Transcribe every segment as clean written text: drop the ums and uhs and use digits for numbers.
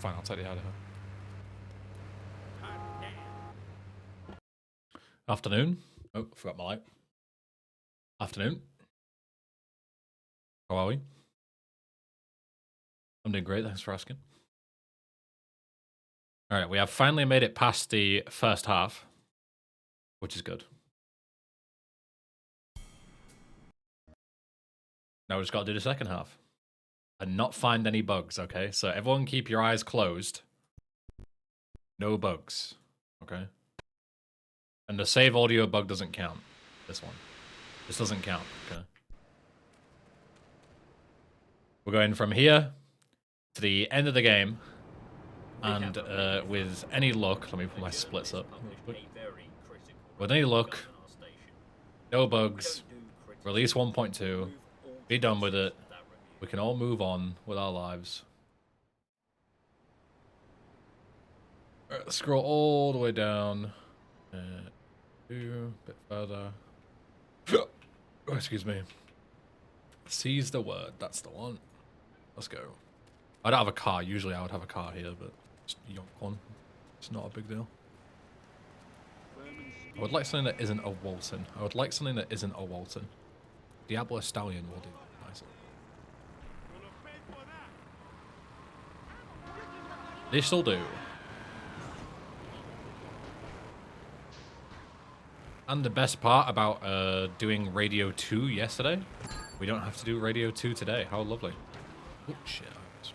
Fine, I'll take the Idaho. Afternoon. Oh, forgot my light. Afternoon. How are we? I'm doing great, thanks for asking. Alright, we have finally made it past the first half, which is good. Now we just gotta do the second half. And not find any bugs, okay? So everyone keep your eyes closed. No bugs, okay? And the save audio bug doesn't count. This one. This doesn't count, okay? We're going from here to the end of the game. And with any luck, let me put my splits up. With any luck, no bugs, release 1.2, be done with it. We can all move on with our lives. Scroll all the way down. A bit further. Oh, excuse me. Seize the word. That's the one. Let's go. I don't have a car. Usually I would have a car here, but just yonk one. It's not a big deal. I would like something that isn't a Walton. I would like something that isn't a Walton. Diablo Stallion will do nicely. This'll do. And the best part about doing Radio 2 yesterday, we don't have to do Radio 2 today. How lovely. Oh shit, I just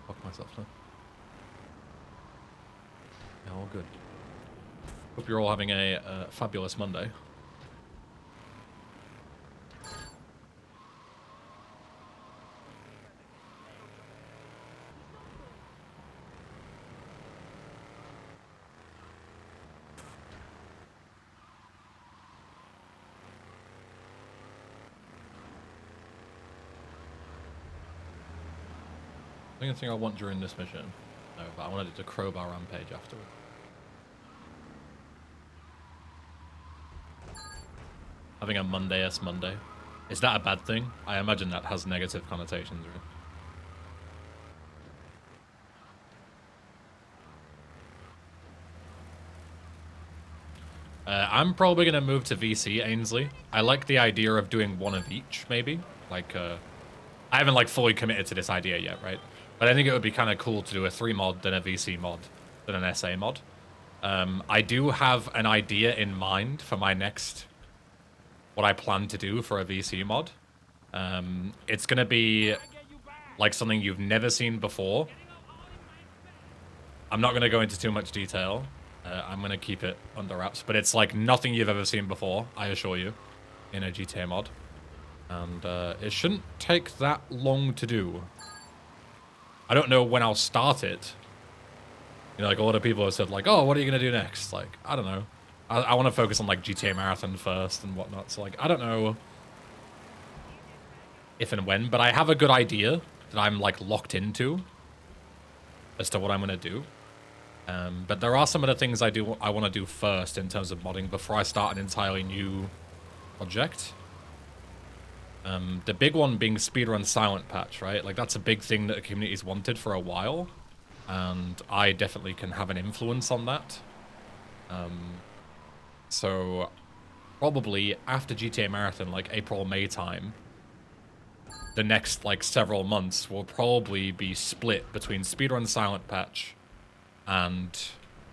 fucked myself now. Yeah, all good. Hope you're all having a fabulous Monday. The only thing I want during this mission, no, but I wanted it to crowbar rampage afterward. Having a Monday-esque Monday. Is that a bad thing? I imagine that has negative connotations, right? I'm probably going to move to VC, Ainsley. I like the idea of doing one of each, maybe. Like, I haven't, like, fully committed to this idea yet, right? But I think it would be kind of cool to do a 3 mod, then a VC mod, then an SA mod. I do have an idea in mind for my next... what I plan to do for a VC mod. It's going to be like something you've never seen before. I'm not going to go into too much detail. I'm going to keep it under wraps, but it's like nothing you've ever seen before, I assure you, in a GTA mod. And it shouldn't take that long to do. I don't know when I'll start it. You know, like a lot of people have said like, oh, what are you going to do next? Like, I don't know. I want to focus on like GTA Marathon first and whatnot. So like, I don't know if and when, but I have a good idea that I'm like locked into as to what I'm going to do. But there are some of the things I want to do first in terms of modding before I start an entirely new project. The big one being speedrun silent patch, right? Like that's a big thing that the community's wanted for a while, and I definitely can have an influence on that. So probably after GTA Marathon, like April, May time, the next like several months will probably be split between speedrun silent patch and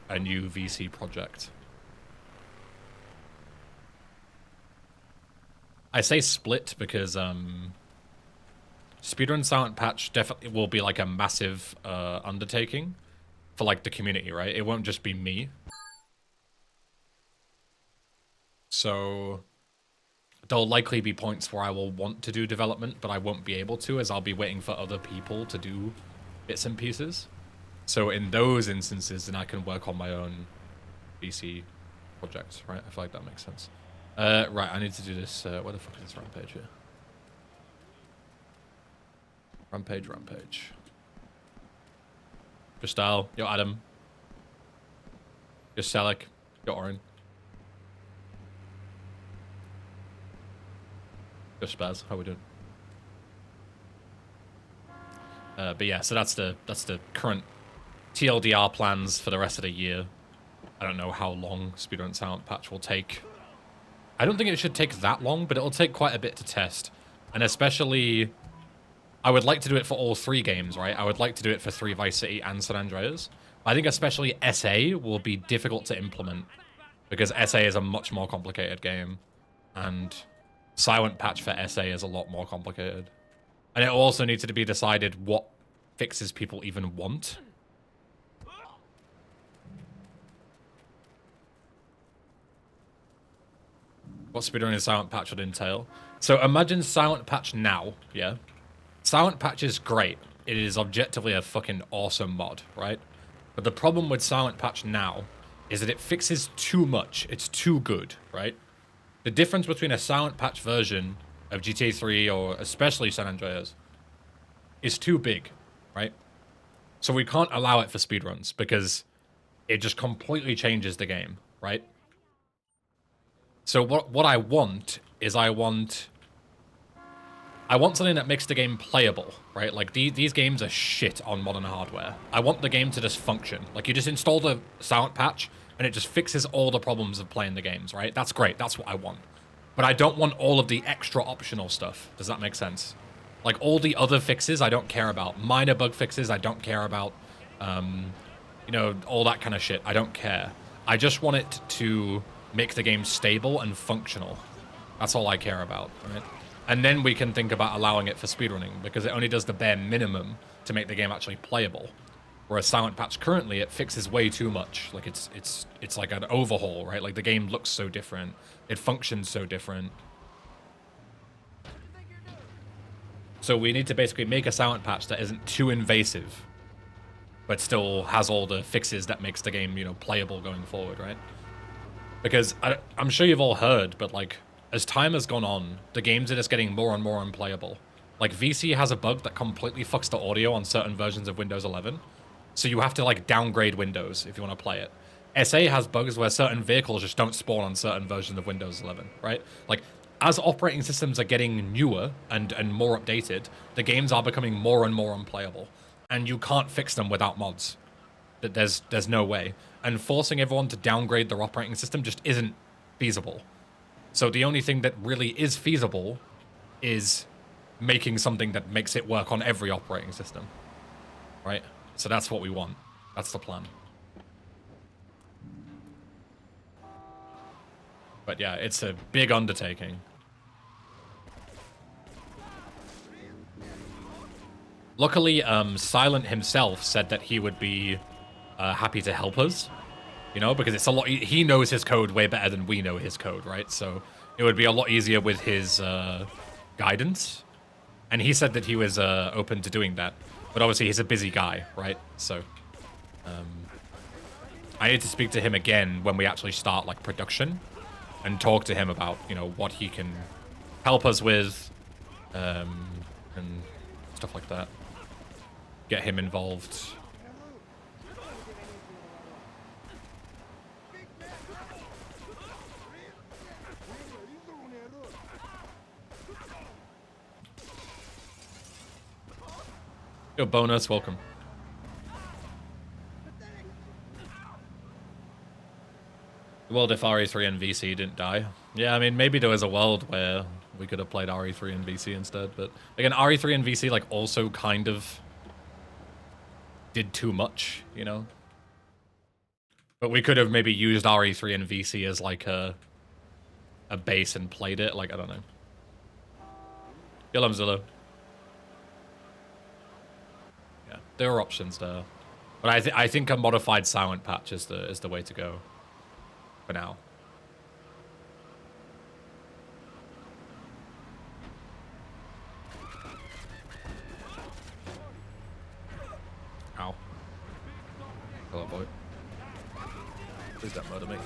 a new VC project. I say split because speedrun silent patch definitely will be like a massive undertaking for like the community, right? It won't just be me. So there'll likely be points where I will want to do development, but I won't be able to, as I'll be waiting for other people to do bits and pieces. So in those instances, then I can work on my own VC projects, right? I feel like that makes sense. Right, I need to do this. Where the fuck is this rampage here? Rampage. Kristal, yo Adam. Yo Selek, yo Orin. Yo Spaz, how we doing? But yeah, so that's the current TLDR plans for the rest of the year. I don't know how long Speedrun Silent Patch will take. I don't think it should take that long, but it'll take quite a bit to test. And especially, I would like to do it for all 3 games, right? I would like to do it for 3 Vice City and San Andreas. I think especially SA will be difficult to implement, because SA is a much more complicated game, and Silent Patch for SA is a lot more complicated. And it also needs to be decided what fixes people even want. What speedrunning Silent Patch would entail. So imagine Silent Patch now, yeah? Silent Patch is great. It is objectively a fucking awesome mod, right? But the problem with Silent Patch now is that it fixes too much. It's too good, right? The difference between a Silent Patch version of GTA 3 or especially San Andreas is too big, right? So we can't allow it for speedruns because it just completely changes the game, right? So what I want is I want something that makes the game playable, right? Like, these games are shit on modern hardware. I want the game to just function. Like, you just install the Silent Patch, and it just fixes all the problems of playing the games, right? That's great. That's what I want. But I don't want all of the extra optional stuff. Does that make sense? Like, all the other fixes I don't care about. Minor bug fixes I don't care about. You know, all that kind of shit. I don't care. I just want it to make the game stable and functional. That's all I care about, right? And then we can think about allowing it for speedrunning, because it only does the bare minimum to make the game actually playable. Whereas Silent Patch currently, it fixes way too much. Like, it's like an overhaul, right? Like, the game looks so different. It functions so different. So we need to basically make a Silent Patch that isn't too invasive, but still has all the fixes that makes the game, you know, playable going forward, right? Because I'm sure you've all heard, but, like, as time has gone on, the games are just getting more and more unplayable. Like, VC has a bug that completely fucks the audio on certain versions of Windows 11. So you have to, like, downgrade Windows if you want to play it. SA has bugs where certain vehicles just don't spawn on certain versions of Windows 11, right? Like, as operating systems are getting newer and more updated, the games are becoming more and more unplayable. And you can't fix them without mods. There's no way. And forcing everyone to downgrade their operating system just isn't feasible. So the only thing that really is feasible is making something that makes it work on every operating system, right? So that's what we want. That's the plan. But yeah, it's a big undertaking. Luckily, Silent himself said that he would be happy to help us, you know, because it's a lot. He knows his code way better than we know his code, right? So it would be a lot easier with his guidance. And he said that he was open to doing that. But obviously, he's a busy guy, right? So I need to speak to him again when we actually start, like, production, and talk to him about, you know, what he can help us with, and stuff like that. Get him involved. Yo, bonus, welcome. World if RE3 and VC didn't die. Yeah, I mean, maybe there was a world where we could have played RE3 and VC instead, but again, RE3 and VC, like, also kind of did too much, you know? But we could have maybe used RE3 and VC as, like, a base and played it, like, I don't know. Yellow Zillow. Yeah, there are options there. But I think a modified Silent Patch is the way to go. For now. Ow. Hello, boy. Please don't murder me.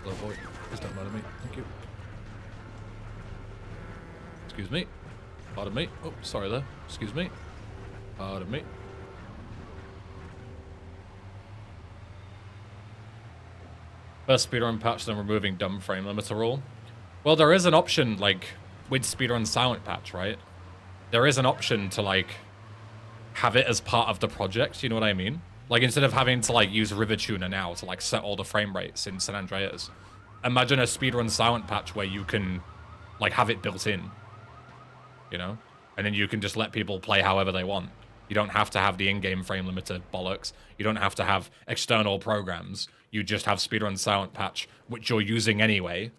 Hello, boy. Please don't murder me. Thank you. Excuse me. Pardon me. Oh, sorry there. Excuse me. Pardon me. First speedrun patch, then removing dumb frame limiter rule. Well, there is an option, like, with speedrun Silent Patch, right? There is an option to, like, have it as part of the project, you know what I mean? Like, instead of having to, like, use River Tuner now to, like, set all the frame rates in San Andreas, imagine a speedrun silent patch where you can, like, have it built in, you know? And then you can just let people play however they want. You don't have to have the in-game frame limiter bollocks. You don't have to have external programs. You just have speedrun silent patch, which you're using anyway,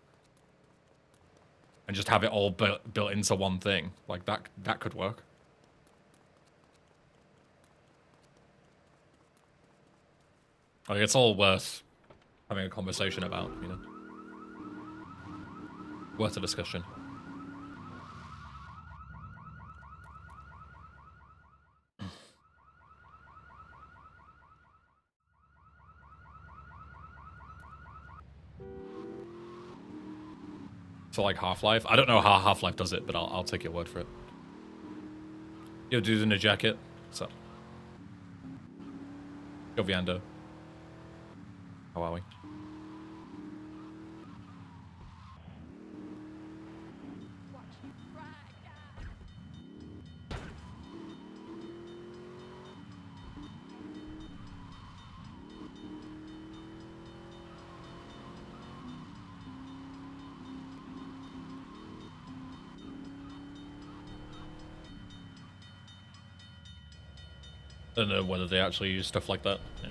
and just have it all built into one thing. Like, that could work. Like, it's all worth having a conversation about, you know? Worth a discussion. So, like, Half-Life? I don't know how Half-Life does it, but I'll take your word for it. Yo, dude in a jacket. What's up? Yo, Viando. How are we? I don't know whether they actually use stuff like that. Yeah.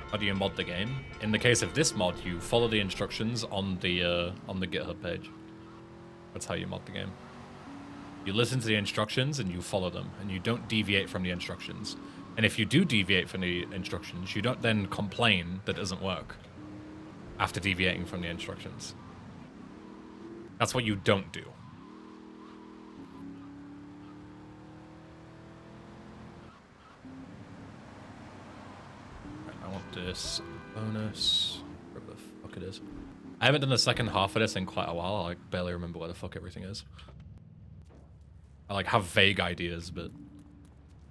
How do you mod the game? In the case of this mod, you follow the instructions on the GitHub page. That's how you mod the game. You listen to the instructions and you follow them, and you don't deviate from the instructions. And if you do deviate from the instructions, you don't then complain that it doesn't work after deviating from the instructions. That's what you don't do. I want this bonus. Whatever the fuck it is. I haven't done the second half of this in quite a while. I barely remember where the fuck everything is. I like have vague ideas, but...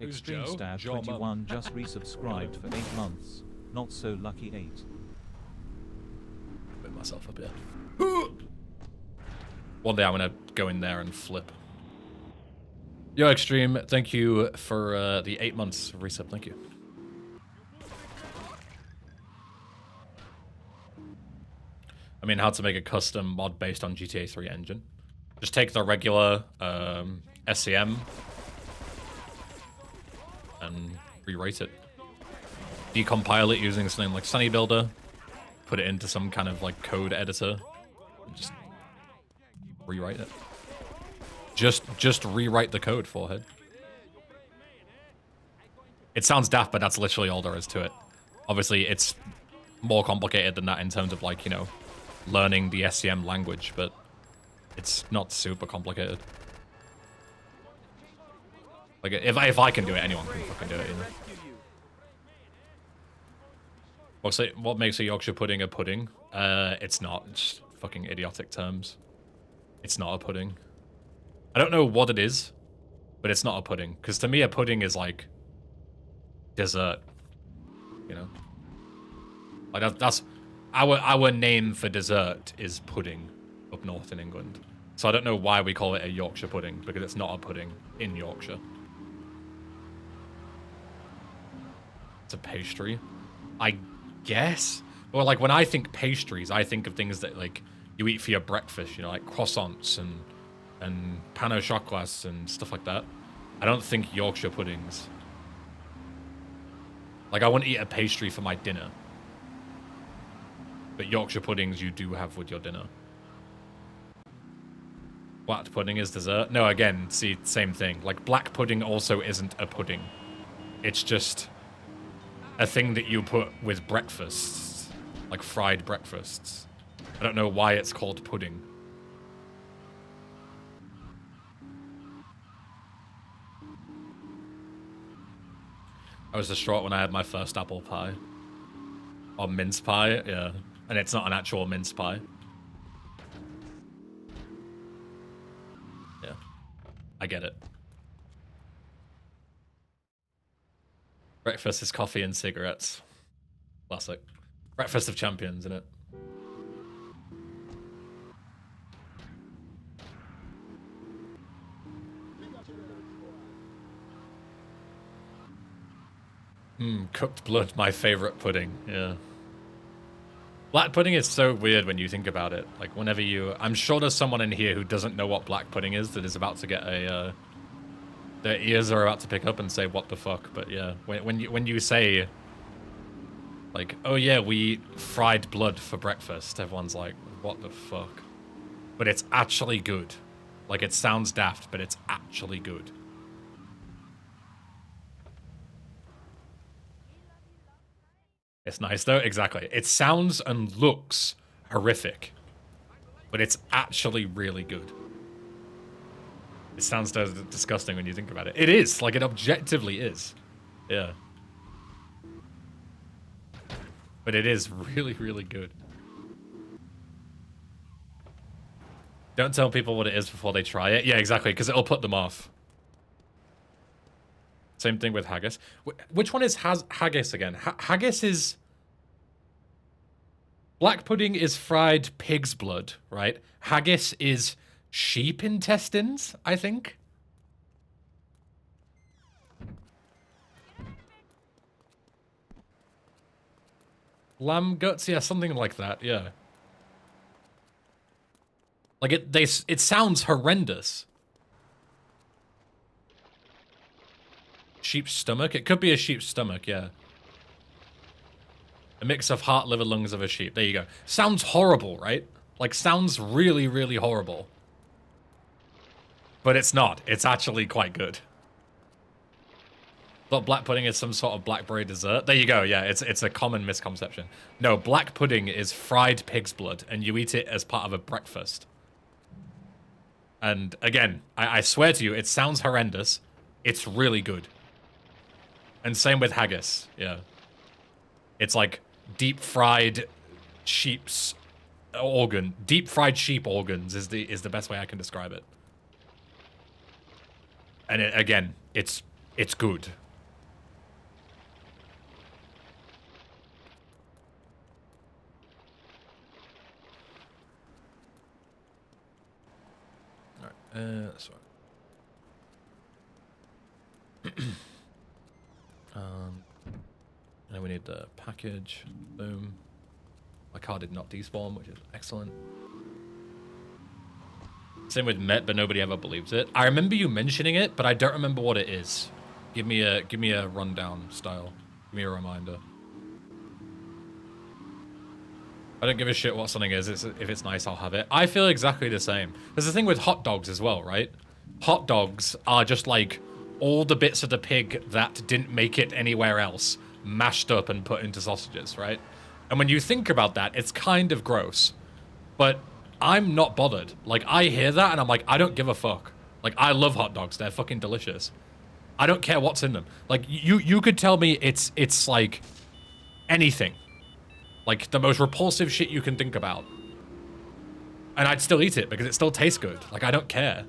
Extreme Stab 21 just resubscribed for 8 months. Not so lucky 8. Put myself up here. One day I'm gonna go in there and flip. Yo, Extreme, thank you for the 8 months of resub. Thank you. I mean, how to make a custom mod based on GTA 3 engine. Just take the regular SCM and rewrite it. Decompile it using something like Sunny Builder. Put it into some kind of like code editor. And just rewrite it. Just rewrite the code, Forehead. It sounds daft, but that's literally all there is to it. Obviously, it's more complicated than that in terms of, like, you know, learning the SCM language, but it's not super complicated. Like, if I can do it, anyone can fucking do it, you know? What makes a Yorkshire pudding a pudding? It's not. It's fucking idiotic terms. It's not a pudding. I don't know what it is, but it's not a pudding. Because to me, a pudding is like dessert. You know, like that's our name for dessert is pudding up north in England. So I don't know why we call it a Yorkshire pudding, because it's not a pudding in Yorkshire. It's a pastry, I guess. Or like when I think pastries, I think of things that like you eat for your breakfast. You know, like croissants and pain au chocolat and stuff like that. I don't think Yorkshire puddings. Like, I wouldn't eat a pastry for my dinner. But Yorkshire puddings you do have with your dinner. Black pudding is dessert? No, again, see, same thing. Like, black pudding also isn't a pudding. It's just a thing that you put with breakfasts. Like fried breakfasts. I don't know why it's called pudding. I was distraught when I had my first apple pie. Or mince pie, yeah. And it's not an actual mince pie. Yeah. I get it. Breakfast is coffee and cigarettes. Classic. Breakfast of champions, innit? Cooked blood, my favorite pudding. Yeah. Black pudding is so weird when you think about it. Like, whenever you... I'm sure there's someone in here who doesn't know what black pudding is that is about to get a... their ears are about to pick up and say, what the fuck? But yeah, when you say... Like, oh yeah, we eat fried blood for breakfast, everyone's like, what the fuck? But it's actually good. Like, it sounds daft, but it's actually good. It's nice though, exactly. It sounds and looks horrific, but it's actually really good. It sounds disgusting when you think about it. It is, like, it objectively is. Yeah. But it is really, really good. Don't tell people what it is before they try it. Yeah, exactly, because it'll put them off. Same thing with haggis. Which one is haggis again? Haggis is... Black pudding is fried pig's blood, right? Haggis is sheep intestines, I think. Lamb guts, yeah, something like that, yeah. Like, it sounds horrendous. Sheep's stomach? It could be a sheep's stomach, yeah. A mix of heart, liver, lungs of a sheep. There you go. Sounds horrible, right? Like, sounds really, really horrible. But it's not. It's actually quite good. Thought black pudding is some sort of blackberry dessert. There you go, yeah, it's a common misconception. No, black pudding is fried pig's blood, and you eat it as part of a breakfast. And again, I swear to you, it sounds horrendous. It's really good. And same with haggis, yeah. It's like deep fried sheep's organ. Deep fried sheep organs is the best way I can describe it. And again, it's good. All right, that's right. And we need the package. Boom. My car did not despawn, which is excellent. Same with Met, but nobody ever believes it. I remember you mentioning it, but I don't remember what it is. Give me a rundown style. Give me a reminder. I don't give a shit what something is. If it's nice, I'll have it. I feel exactly the same. There's a thing with hot dogs as well, right? Hot dogs are just like all the bits of the pig that didn't make it anywhere else, mashed up and put into sausages, right? And when you think about that, it's kind of gross. But I'm not bothered. Like, I hear that and I'm like, I don't give a fuck. Like, I love hot dogs. They're fucking delicious. I don't care what's in them. Like, you could tell me it's like anything. Like, the most repulsive shit you can think about. And I'd still eat it because it still tastes good. Like, I don't care.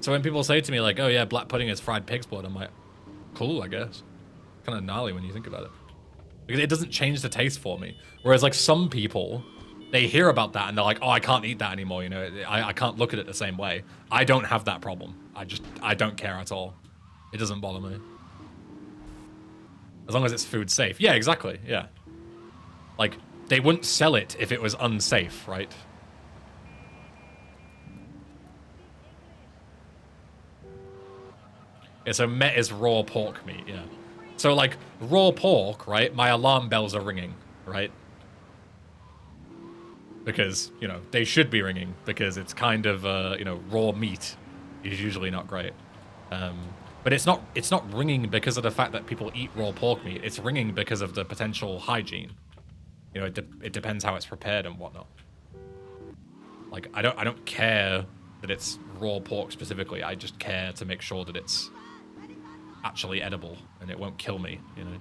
So when people say to me, like, oh yeah, black pudding is fried pig's blood, I'm like, cool, I guess. Kind of gnarly when you think about it. Because it doesn't change the taste for me. Whereas, like, some people, they hear about that and they're like, oh, I can't eat that anymore, you know? I can't look at it the same way. I don't have that problem. I don't care at all. It doesn't bother me. As long as it's food safe. Yeah, exactly, yeah. Like, they wouldn't sell it if it was unsafe, right? Yeah, so Met is raw pork meat, yeah. So, like, raw pork, right? My alarm bells are ringing, right? Because, you know, they should be ringing because it's kind of, you know, raw meat is usually not great. But it's not ringing because of the fact that people eat raw pork meat. It's ringing because of the potential hygiene. You know, it depends how it's prepared and whatnot. Like, I don't care that it's raw pork specifically. I just care to make sure that it's actually edible and it won't kill me, you know.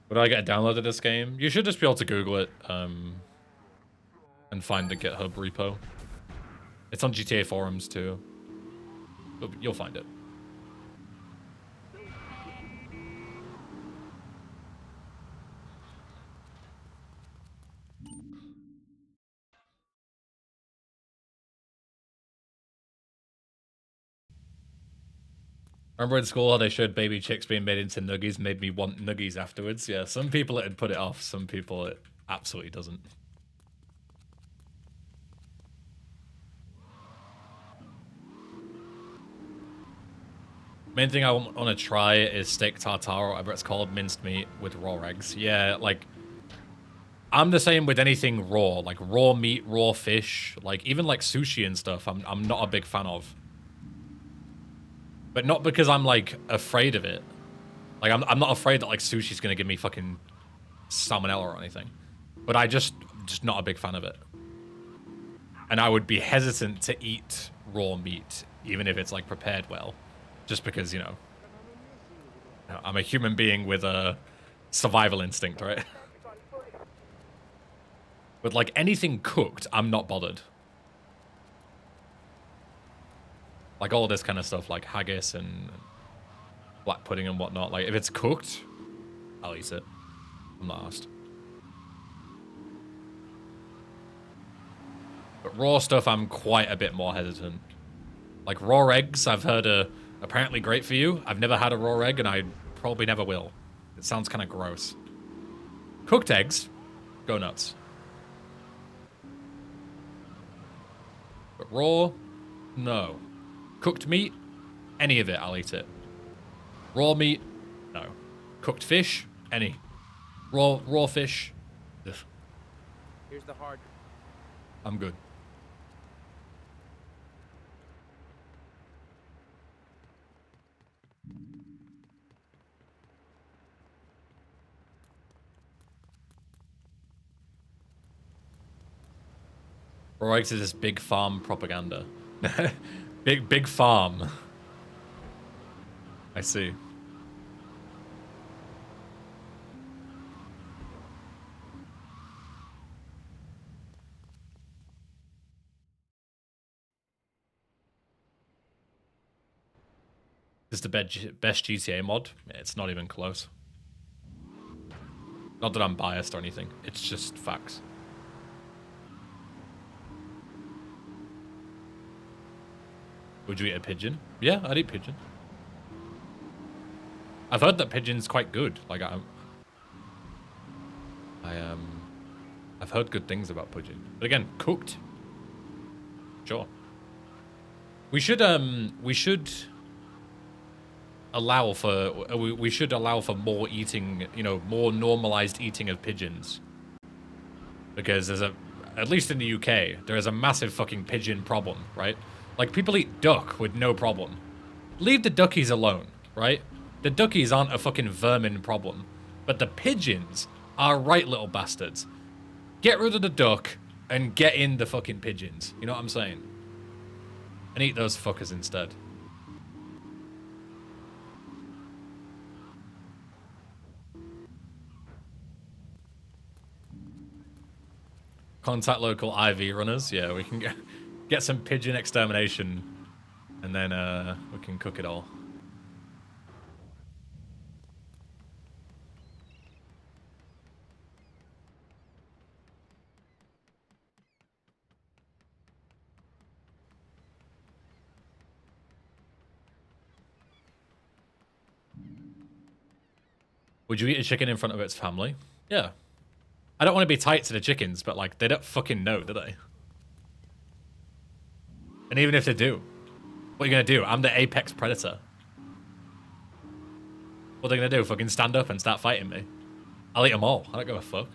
Would I get a download of this game? You should just be able to Google it and find the GitHub repo. It's on GTA forums too. You'll find it. Remember in school how they showed baby chicks being made into nuggies, made me want nuggies afterwards? Yeah, some people it'd put it off, some people it absolutely doesn't. Main thing I want to try is steak tartare, or whatever it's called, minced meat with raw eggs. Yeah, like, I'm the same with anything raw, like raw meat, raw fish, like even like sushi and stuff, I'm not a big fan of. But not because I'm like afraid of it. Like I'm not afraid that like sushi's gonna give me fucking salmonella or anything. But I'm just not a big fan of it. And I would be hesitant to eat raw meat, even if it's like prepared well. Just because, you know, I'm a human being with a survival instinct, right? But like anything cooked, I'm not bothered. Like all this kind of stuff, like haggis and black pudding and whatnot. Like if it's cooked, I'll eat it. I'm not asked. But raw stuff, I'm quite a bit more hesitant. Like raw eggs, I've heard are apparently great for you. I've never had a raw egg, and I probably never will. It sounds kind of gross. Cooked eggs, go nuts. But raw, no. Cooked meat, any of it, I'll eat it. Raw meat, no. Cooked fish, any. Raw fish, ugh. Here's the hard. I'm good. Raw eggs is this big farm propaganda. big farm. I see. This is the best GTA mod. It's not even close. Not that I'm biased or anything. It's just facts. Would you eat a pigeon? Yeah, I'd eat pigeon. I've heard that pigeon's quite good. Like I've heard good things about pigeon. But again, cooked. Sure. We should allow for more eating, you know, more normalized eating of pigeons. Because there's at least in the UK, there is a massive fucking pigeon problem, right? Like people eat duck with no problem. Leave the duckies alone, right? The duckies aren't a fucking vermin problem. But the pigeons are right little bastards. Get rid of the duck and get in the fucking pigeons. You know what I'm saying? And eat those fuckers instead. Contact local IV runners. Yeah, we can get some pigeon extermination, and then we can cook it all. Would you eat a chicken in front of its family? Yeah. I don't want to be tight to the chickens, but like, they don't fucking know, do they? And even if they do, what are you gonna do? I'm the apex predator. What are they gonna do? Fucking stand up and start fighting me? I'll eat them all. I don't give a fuck.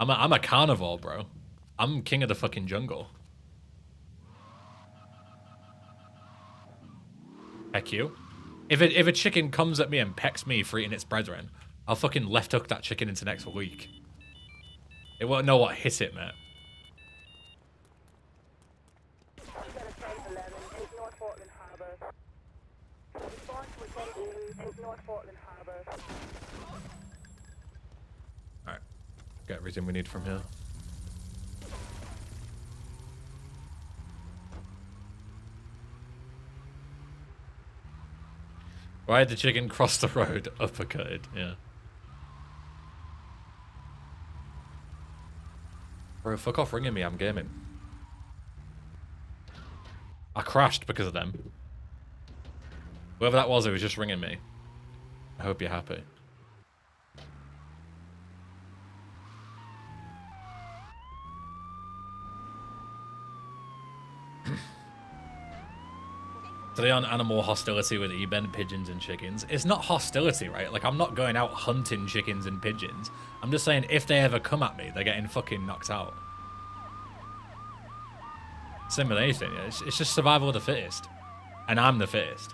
I'm a carnivore, bro. I'm king of the fucking jungle. Heck you. If a chicken comes at me and pecks me for eating its brethren, I'll fucking left hook that chicken into next week. It won't know what hit it, mate. Alright. Get everything we need from here. Why did the chicken cross the road? Uppercutted, yeah. Bro, fuck off ringing me, I'm gaming. I crashed because of them. Whoever that was who was just ringing me, I hope you're happy. Today on animal hostility with eben, pigeons and chickens. It's not hostility, right? Like, I'm not going out hunting chickens and pigeons. I'm just saying if they ever come at me, they're getting fucking knocked out. Same with anything. It's just survival of the fittest. And I'm the fittest.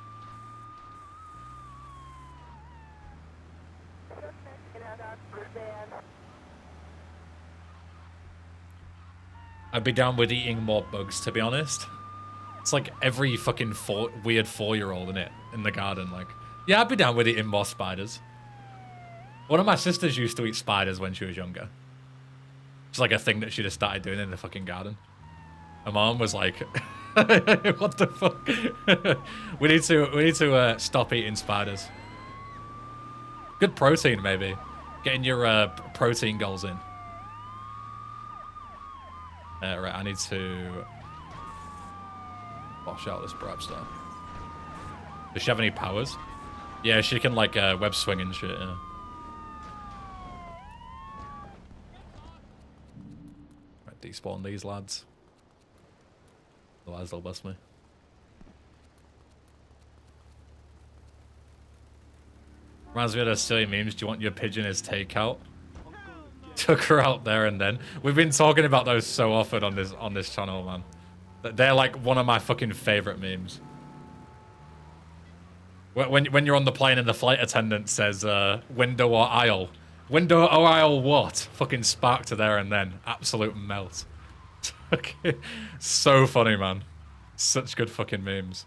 I'd be down with eating more bugs, to be honest. It's like every fucking weird 4-year-old in it, in the garden. Like, yeah, I'd be down with eating more spiders. One of my sisters used to eat spiders when she was younger. It's like a thing that she just started doing in the fucking garden. My mom was like, what the fuck? we need to stop eating spiders. Good protein, maybe. Getting your protein goals in. Right, I need to wash out this bribe star. Does she have any powers? Yeah, she can like web swing and shit, yeah. Right, despawn these lads. Otherwise they'll bust me. Reminds me of those silly memes. Do you want your pigeon as takeout? Took her out there and then. We've been talking about those so often on this channel, man. They're like one of my fucking favorite memes. When you're on the plane and the flight attendant says window or aisle. Window or aisle what? Fucking spark to there and then. Absolute melt. So funny, man. Such good fucking memes.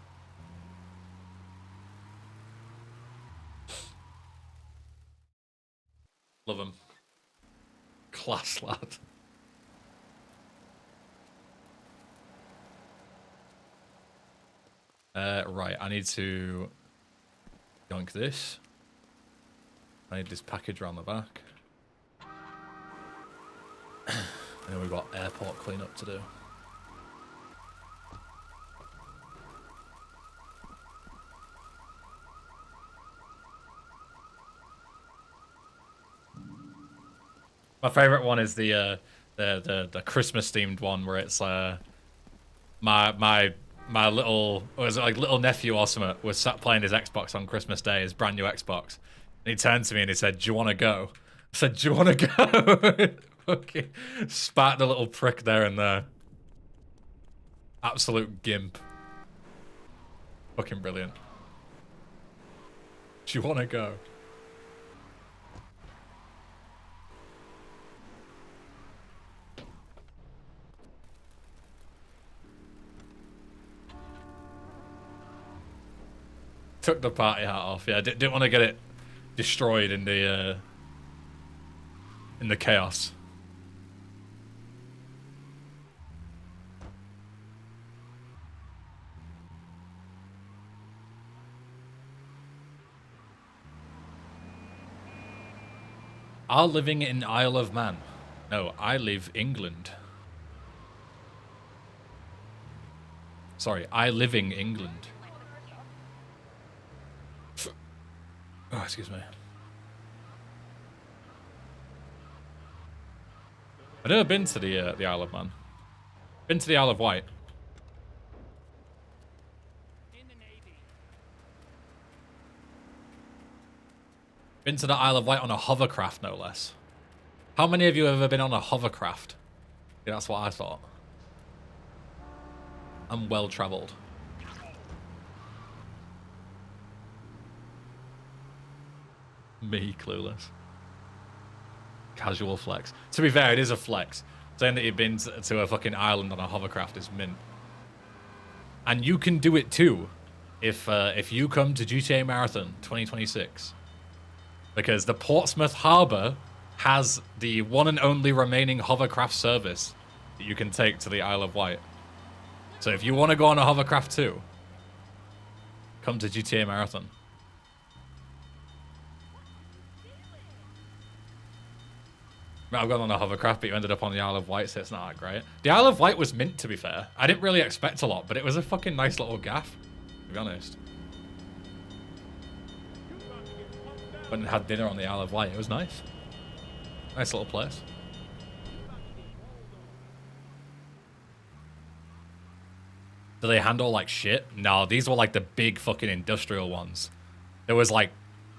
Love them. Class lad. Right, I need to yoink this. I need this package around the back. And then we've got airport cleanup to do. My favorite one is the Christmas themed one where it's my little, was it like little nephew or something, was sat playing his Xbox on Christmas Day, his brand new Xbox. And he turned to me and he said, "Do you want to go?" I said, "Do you want to go?" Okay. Spat the little prick there and there. Absolute gimp. Fucking brilliant. Do you want to go? Took the party hat off. Yeah, didn't want to get it destroyed in the chaos. Are living in Isle of Man? No, I live England. Sorry, I living England. Oh, excuse me. I've never been to the Isle of Man. Been to the Isle of Wight. Been to the Isle of Wight on a hovercraft, no less. How many of you have ever been on a hovercraft? Yeah, that's what I thought. I'm well travelled. Me, clueless. Casual flex. To be fair, it is a flex. Saying that you've been to a fucking island on a hovercraft is mint. And you can do it too, if you come to GTA Marathon 2026. Because the Portsmouth Harbour has the one and only remaining hovercraft service that you can take to the Isle of Wight. So if you want to go on a hovercraft too, come to GTA Marathon. I've gone on a hovercraft, but you ended up on the Isle of Wight, so it's not that great. The Isle of Wight was mint, to be fair. I didn't really expect a lot, but it was a fucking nice little gaff, to be honest. Went and had dinner on the Isle of Wight. It was nice. Nice little place. Do they handle like shit? No, these were like the big fucking industrial ones. There was like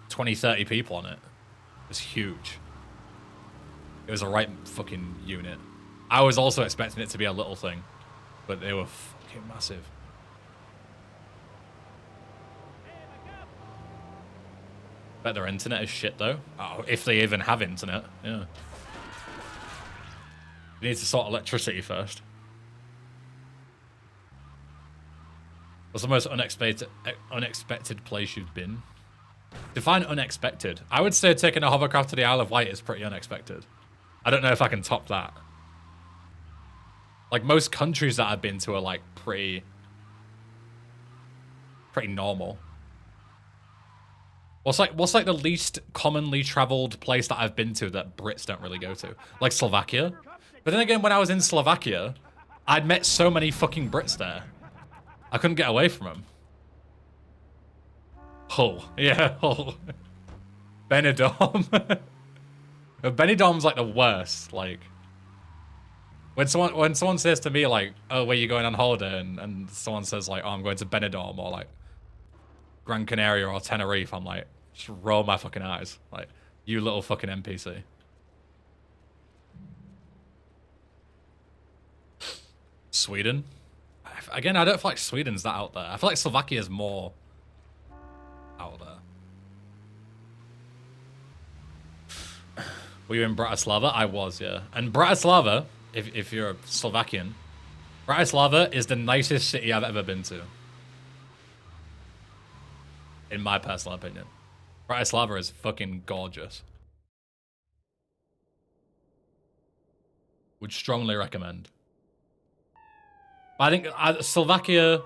20, 30 people on it. It was huge. It was a right fucking unit. I was also expecting it to be a little thing, but they were fucking massive. Bet their internet is shit though. Oh, if they even have internet, yeah. You need to sort electricity first. What's the most unexpected place you've been? Define unexpected. I would say taking a hovercraft to the Isle of Wight is pretty unexpected. I don't know if I can top that. Like most countries that I've been to are like pretty normal. What's like the least commonly traveled place that I've been to that Brits don't really go to? Like Slovakia. But then again, when I was in Slovakia, I'd met so many fucking Brits there. I couldn't get away from them. Hull. Yeah, Hull. Benidorm. Benidorm's like the worst. Like when someone says to me like, "Oh, where you going on holiday?" and someone says like, "Oh, I'm going to Benidorm," or like Gran Canaria or Tenerife, I'm like, just roll my fucking eyes. Like, you little fucking NPC. Sweden. Again, I don't feel like Sweden's that out there. I feel like Slovakia's more out there. Were you in Bratislava? I was, yeah. And Bratislava, if you're a Slovakian, Bratislava is the nicest city I've ever been to. In my personal opinion. Bratislava is fucking gorgeous. Would strongly recommend. I think Slovakia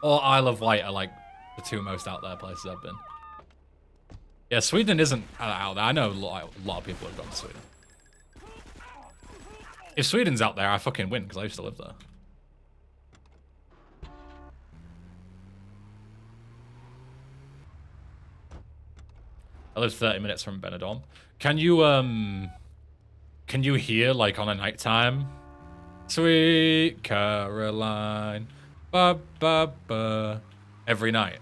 or Isle of Wight are like the two most out there places I've been. Yeah, Sweden isn't out there. I know a lot of people have gone to Sweden. If Sweden's out there, I fucking win because I used to live there. I live 30 minutes from Benidorm. Can you hear like on a nighttime? Sweet Caroline, ba ba ba, every night,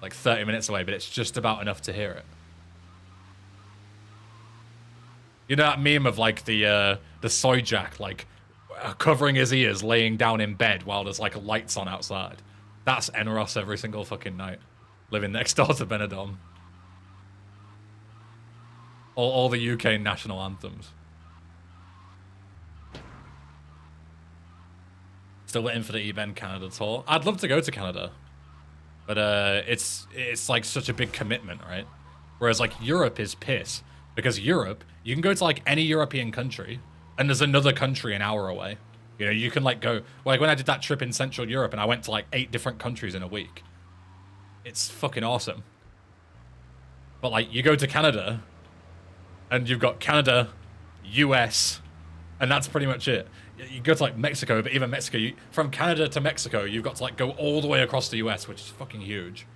like 30 minutes away, but it's just about enough to hear it. You know that meme of like the soy jack like covering his ears, laying down in bed while there's like lights on outside. That's Enros every single fucking night, living next door to Benidorm. All the UK national anthems. Still waiting for the Even Canada tour. I'd love to go to Canada, but it's like such a big commitment, right? Whereas like Europe is piss because Europe, you can go to like any European country, and there's another country an hour away. You know, you can like go like when I did that trip in Central Europe, and I went to like 8 different countries in a week. It's fucking awesome. But like you go to Canada, and you've got Canada, US, and that's pretty much it. You go to like Mexico, but even Mexico, from Canada to Mexico, you've got to like go all the way across the US, which is fucking huge.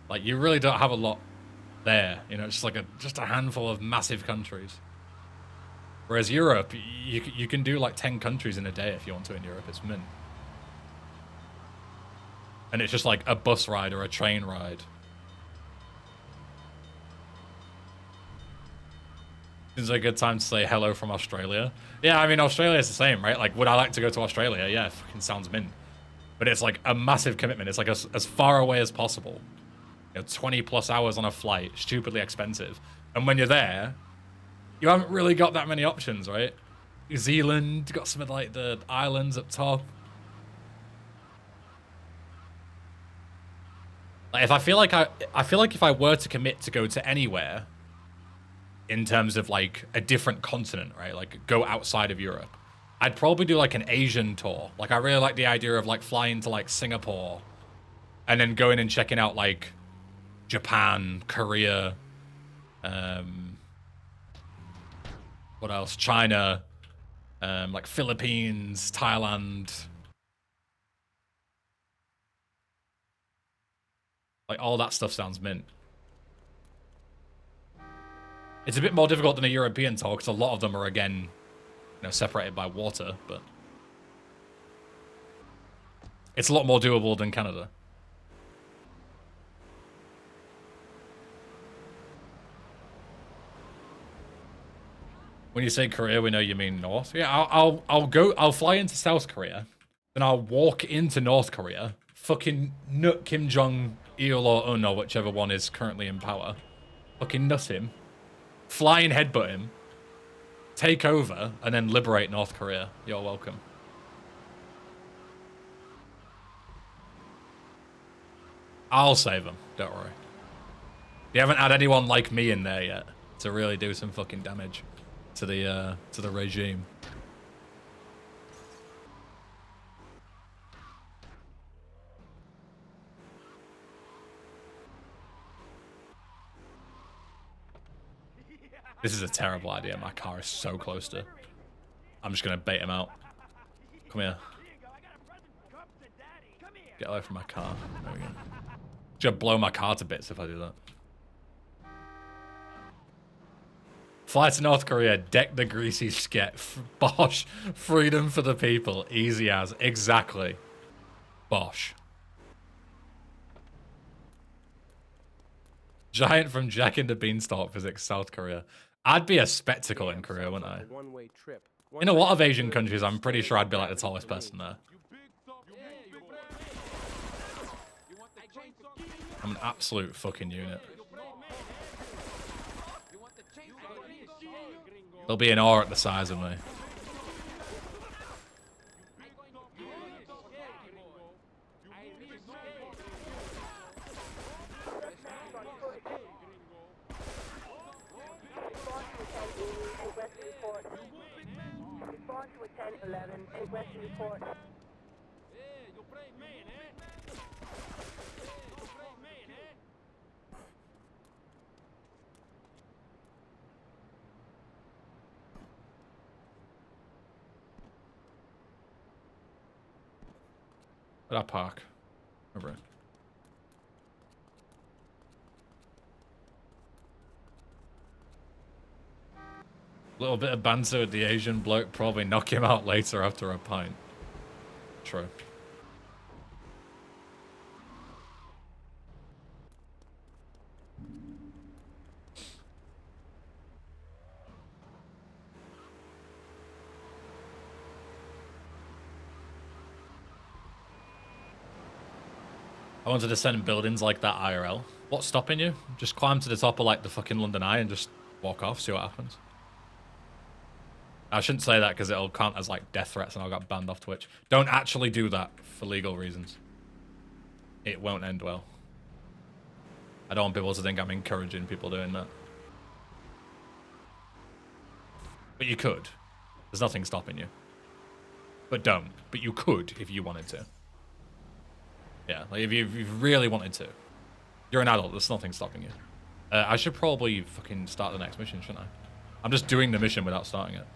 Like you really don't have a lot there, you know. It's just like just a handful of massive countries. Whereas Europe, you can do like 10 countries in a day if you want to in Europe. It's mint. And it's just like a bus ride or a train ride. Seems like a good time to say hello from Australia. Yeah, I mean, Australia is the same, right? Like, would I like to go to Australia? Yeah, fucking sounds mint. But it's like a massive commitment. It's like as far away as possible. You know, 20 plus hours on a flight, stupidly expensive. And when you're there, you haven't really got that many options, right? New Zealand, got some of like the islands up top. Like, I feel like if I were to commit to go to anywhere, in terms of like a different continent, right? Like go outside of Europe, I'd probably do like an Asian tour. Like I really like the idea of like flying to like Singapore and then going and checking out like Japan, Korea, what else? China, like Philippines, Thailand. Like all that stuff sounds mint. It's a bit more difficult than a European tour because a lot of them are, again, you know, separated by water, but it's a lot more doable than Canada. When you say Korea, we know you mean North. Yeah, I'll fly into South Korea, then I'll walk into North Korea, fucking nut Kim Jong-il or Un, or whichever one is currently in power, fucking nut him, fly and headbutt him, take over, and then liberate North Korea. You're welcome. I'll save them, don't worry. You haven't had anyone like me in there yet to really do some fucking damage to the regime. This is a terrible idea. My car is so close to. I'm just gonna bait him out. Come here. Get away from my car. There we go. Just gonna blow my car to bits if I do that. Fly to North Korea, deck the greasy sket. Bosh. Freedom for the people. Easy as. Exactly. Bosh. Giant from Jack and the Beanstalk visits South Korea. I'd be a spectacle in Korea, wouldn't I? In a lot of Asian countries, I'm pretty sure I'd be like the tallest person there. I'm an absolute fucking unit. They'll be in awe at the size of me. Where'd I park? Over it. Little bit of banter with the Asian bloke, probably knock him out later after a pint. True. I wanted to send buildings like that IRL. What's stopping you? Just climb to the top of like the fucking London Eye and just walk off, see what happens. I shouldn't say that because it'll count as like death threats and I'll get banned off Twitch. Don't actually do that for legal reasons. It won't end well. I don't want people to think I'm encouraging people doing that. But you could. There's nothing stopping you. But don't. But you could if you wanted to. Yeah, like if you really wanted to. You're an adult, there's nothing stopping you. I should probably fucking start the next mission, shouldn't I? I'm just doing the mission without starting it.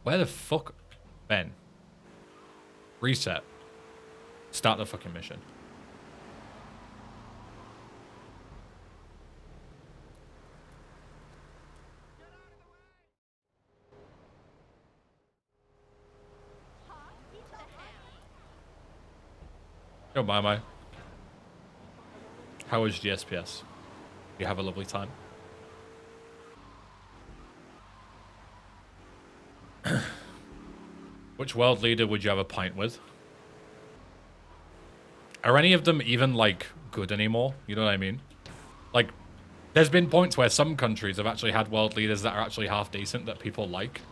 Where the fuck? Ben. Reset. Start the fucking mission. Don't mind me. How was GSPS? You have a lovely time. Which world leader would you have a pint with? Are any of them even, like, good anymore? You know what I mean? Like, there's been points where some countries have actually had world leaders that are actually half decent that people like.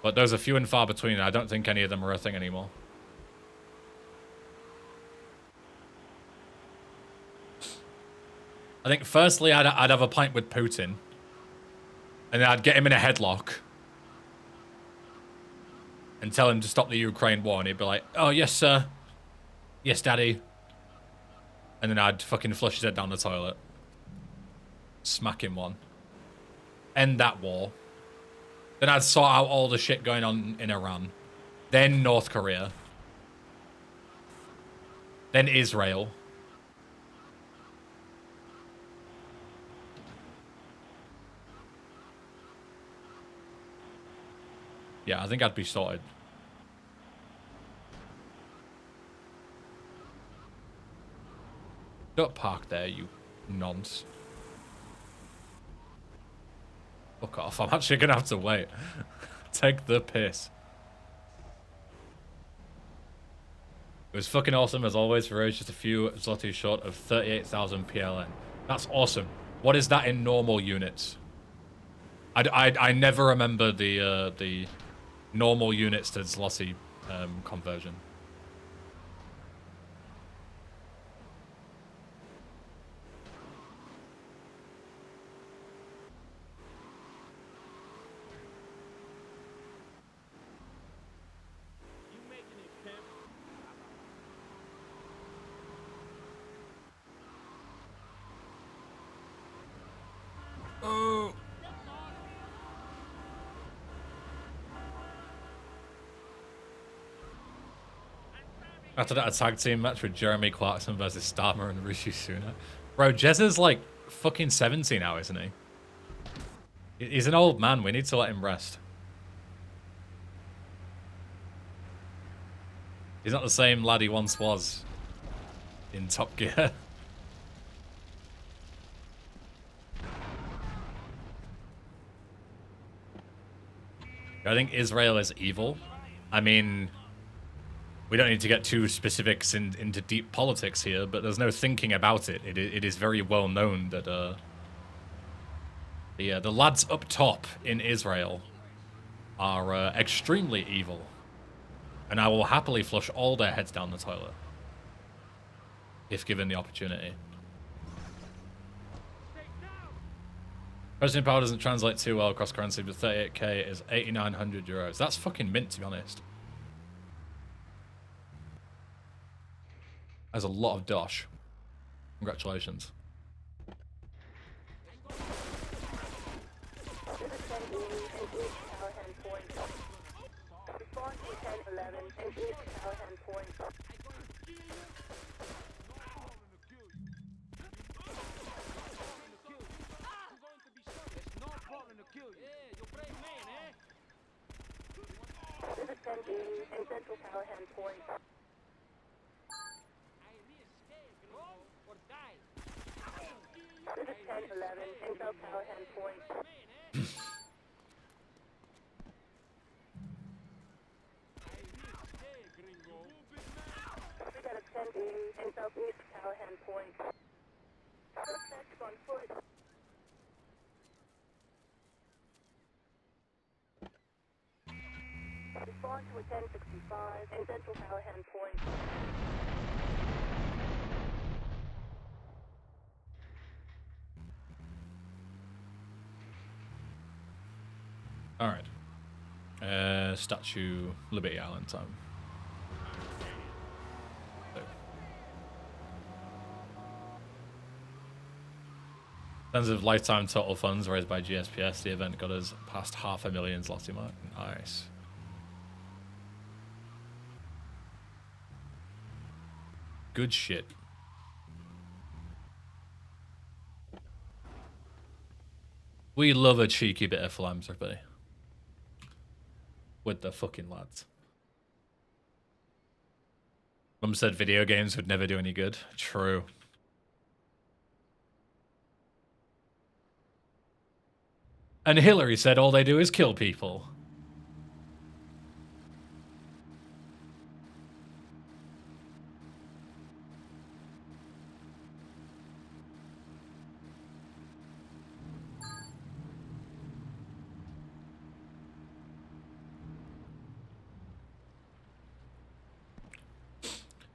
But those are few and far between, and I don't think any of them are a thing anymore. I think, firstly, I'd have a pint with Putin. And then I'd get him in a headlock. And tell him to stop the Ukraine war, and he'd be like, "Oh, yes, sir. Yes, daddy." And then I'd fucking flush his head down the toilet. Smack him one. End that war. Then I'd sort out all the shit going on in Iran. Then North Korea. Then Israel. Yeah, I think I'd be sorted. Don't park there, you nonce. Fuck off. I'm actually gonna have to wait. Take the piss. It was fucking awesome as always. For just a few zloty short of 38,000 PLN. That's awesome. What is that in normal units? I never remember the normal units to zloty conversion. Oh. After that, a tag team match with Jeremy Clarkson versus Starmer and Rishi Sunak. Bro, Jez is like fucking 70 now, isn't he? He's an old man. We need to let him rest. He's not the same lad he once was in Top Gear. I think Israel is evil. I mean, we don't need to get too specifics into deep politics here, but there's no thinking about it. It is very well known that the lads up top in Israel are extremely evil. And I will happily flush all their heads down the toilet. If given the opportunity. Purchasing power doesn't translate too well across currency, but 38k is 8,900 euros. That's fucking mint, to be honest. That's a lot of dosh. Congratulations. All right. Statue, Liberty Island time. So. In terms of lifetime total funds raised by GSPS, the event got us past 500,000 zloty mark. Nice. Good shit. We love a cheeky bit of philanthropy. With the fucking lads. Mum said video games would never do any good. True. And Hillary said all they do is kill people.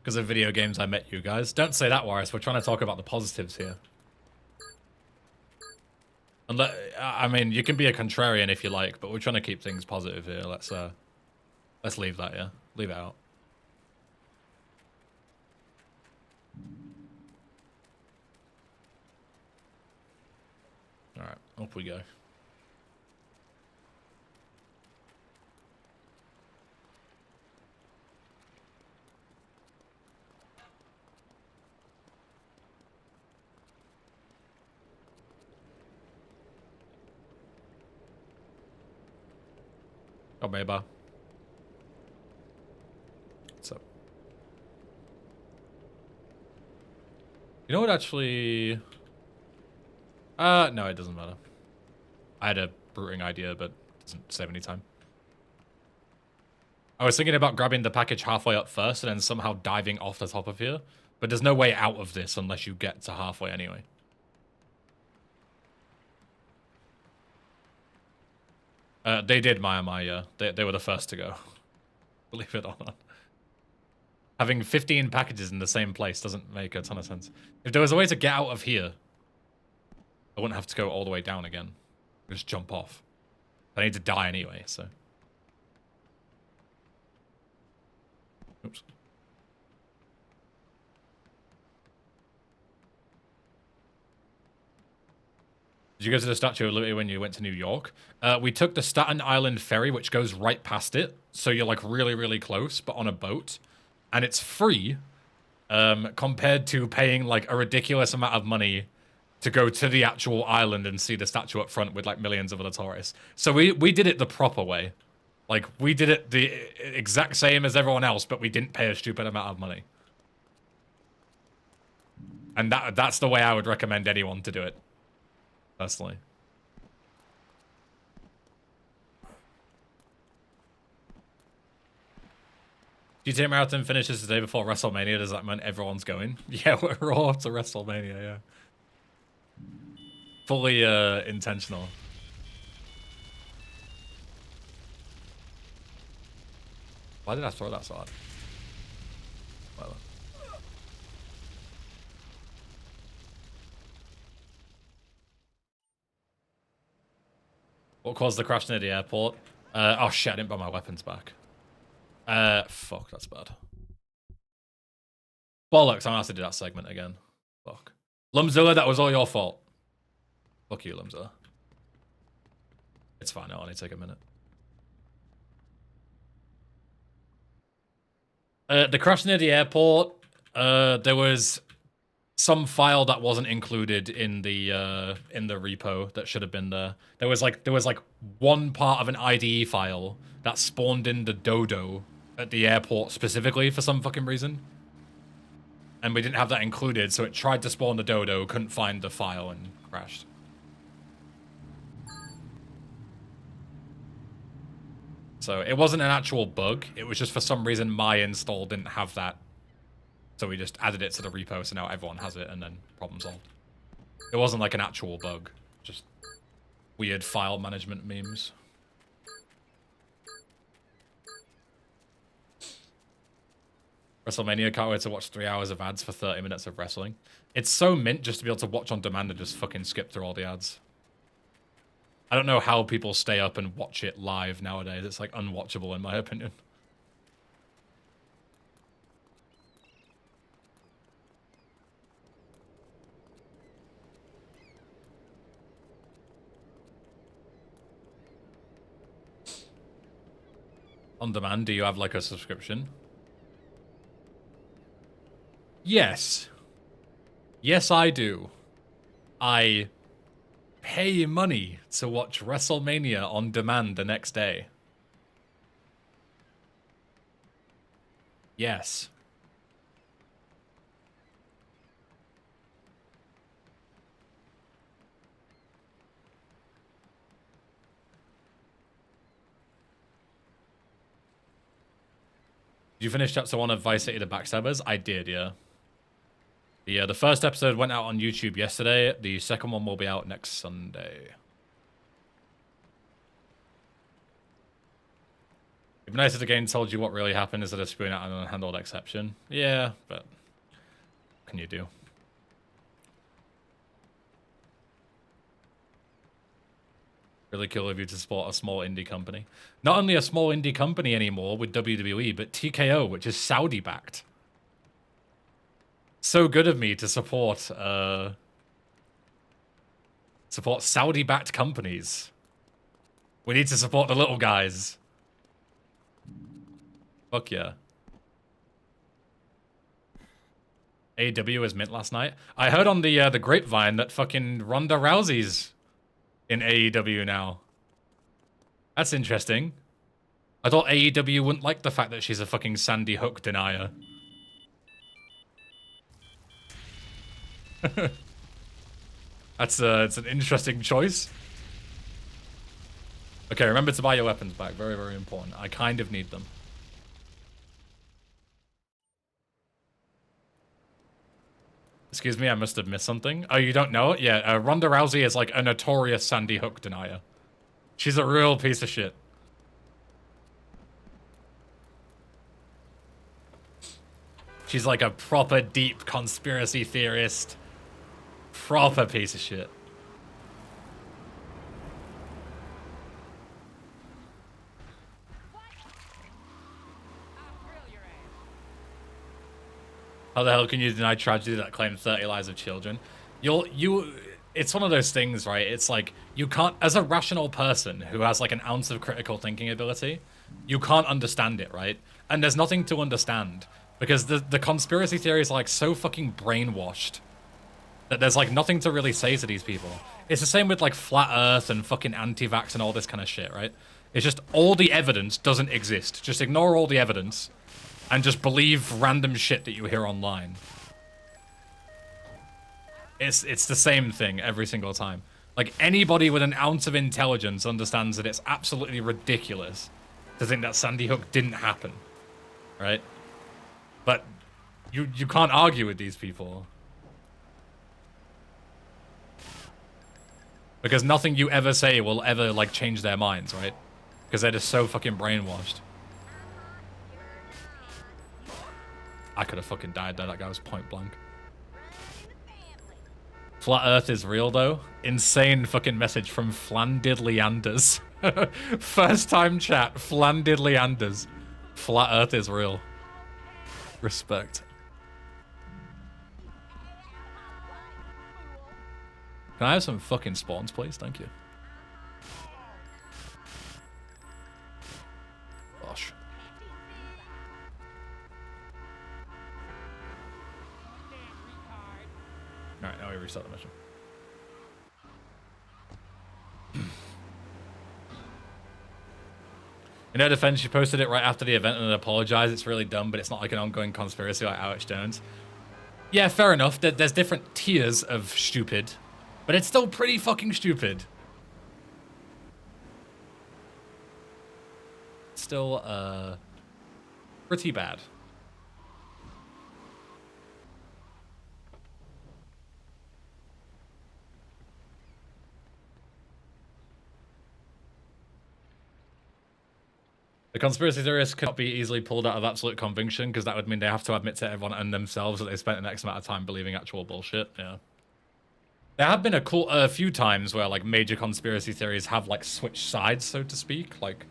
Because of video games, I met you guys. Don't say that, Warris. We're trying to talk about the positives here. And I mean, you can be a contrarian if you like, but we're trying to keep things positive here. Let's leave that, yeah? Leave it out. Alright, up we go. Oh, maybe. What's up? You know what, actually... no, it doesn't matter. I had a brooding idea, but it doesn't save any time. I was thinking about grabbing the package halfway up first and then somehow diving off the top of here. But there's no way out of this unless you get to halfway anyway. They did Myanmar, yeah. They were the first to go. Believe it or not. Having 15 packages in the same place doesn't make a ton of sense. If there was a way to get out of here, I wouldn't have to go all the way down again. Just jump off. I need to die anyway, so... Oops. Did you go to the Statue of Liberty when you went to New York? We took the Staten Island ferry, which goes right past it. So you're like really, really close, but on a boat. And it's free compared to paying like a ridiculous amount of money to go to the actual island and see the statue up front with like millions of other tourists. So we did it the proper way. Like, we did it the exact same as everyone else, but we didn't pay a stupid amount of money. And that's the way I would recommend anyone to do it. Personally. GTA Marathon finishes the day before WrestleMania. Does that mean everyone's going? Yeah, we're all up to WrestleMania, yeah. Fully intentional. Why did I throw that so hard? Whatever. What caused the crash near the airport? Oh shit, I didn't buy my weapons back. Fuck, that's bad. Bollocks, I'm gonna have to do that segment again. Fuck. Lumzilla, that was all your fault. Fuck you, Lumzilla. It's fine, it'll only take a minute. The crash near the airport, there was some file that wasn't included in the repo that should have been there. There was like one part of an IDE file that spawned in the dodo at the airport specifically for some fucking reason. And we didn't have that included, so it tried to spawn the dodo, couldn't find the file, and crashed. So it wasn't an actual bug, it was just for some reason my install didn't have that. So we just added it to the repo, so now everyone has it, and then problem solved. It wasn't like an actual bug, just weird file management memes. WrestleMania, can't wait to watch 3 hours of ads for 30 minutes of wrestling. It's so mint just to be able to watch on demand and just fucking skip through all the ads. I don't know how people stay up and watch it live nowadays. It's like unwatchable in my opinion. On demand, do you have like a subscription? Yes. Yes, I do. I pay money to watch WrestleMania on demand the next day. Yes. Did you finish chapter 1 of Vice City: The Backstabbers? I did, yeah. The first episode went out on YouTube yesterday. The second one will be out next Sunday. It'd be nice if the game told you what really happened instead of spewing out an unhandled exception. Yeah, but what can you do? Really cool of you to support a small indie company. Not only a small indie company anymore with WWE, but TKO, which is Saudi-backed. So good of me to support Support Saudi-backed companies. We need to support the little guys. Fuck yeah. AEW was mint last night. I heard on the grapevine that fucking Ronda Rousey's in AEW now. That's interesting. I thought AEW wouldn't like the fact that she's a fucking Sandy Hook denier. It's an interesting choice. Okay, remember to buy your weapons back. Very, very important. I kind of need them. Excuse me, I must have missed something. Oh, you don't know it? Yeah, Ronda Rousey is like a notorious Sandy Hook denier. She's a real piece of shit. She's like a proper deep conspiracy theorist. Proper piece of shit. How the hell can you deny tragedy that claims 30 lives of children? It's one of those things, right? It's like, you can't, as a rational person who has like an ounce of critical thinking ability, you can't understand it, right? And there's nothing to understand, because the conspiracy theory is like so fucking brainwashed that there's like nothing to really say to these people. It's the same with like flat earth and fucking anti-vax and all this kind of shit, right? It's just all the evidence doesn't exist. Just ignore all the evidence and just believe random shit that you hear online. It's the same thing every single time. Like, anybody with an ounce of intelligence understands that it's absolutely ridiculous to think that Sandy Hook didn't happen, right? But you can't argue with these people. Because nothing you ever say will ever, like, change their minds, right? Because they're just so fucking brainwashed. I could have fucking died there. That guy was point blank. Flat Earth is real, though. Insane fucking message from Flandid Leanders. First time chat, Flandid Leanders. Flat Earth is real. Respect. Can I have some fucking spawns, please? Thank you. Gosh. Alright, now we restart the mission. In her defense, she posted it right after the event and apologized. It's really dumb, but it's not like an ongoing conspiracy like Alex Jones. Yeah, fair enough. There's different tiers of stupid, but it's still pretty fucking stupid. Still, pretty bad. The conspiracy theorists cannot be easily pulled out of absolute conviction, because that would mean they have to admit to everyone and themselves that they spent an X amount of time believing actual bullshit. Yeah. There have been a few times where, like, major conspiracy theories have, like, switched sides, so to speak. Like,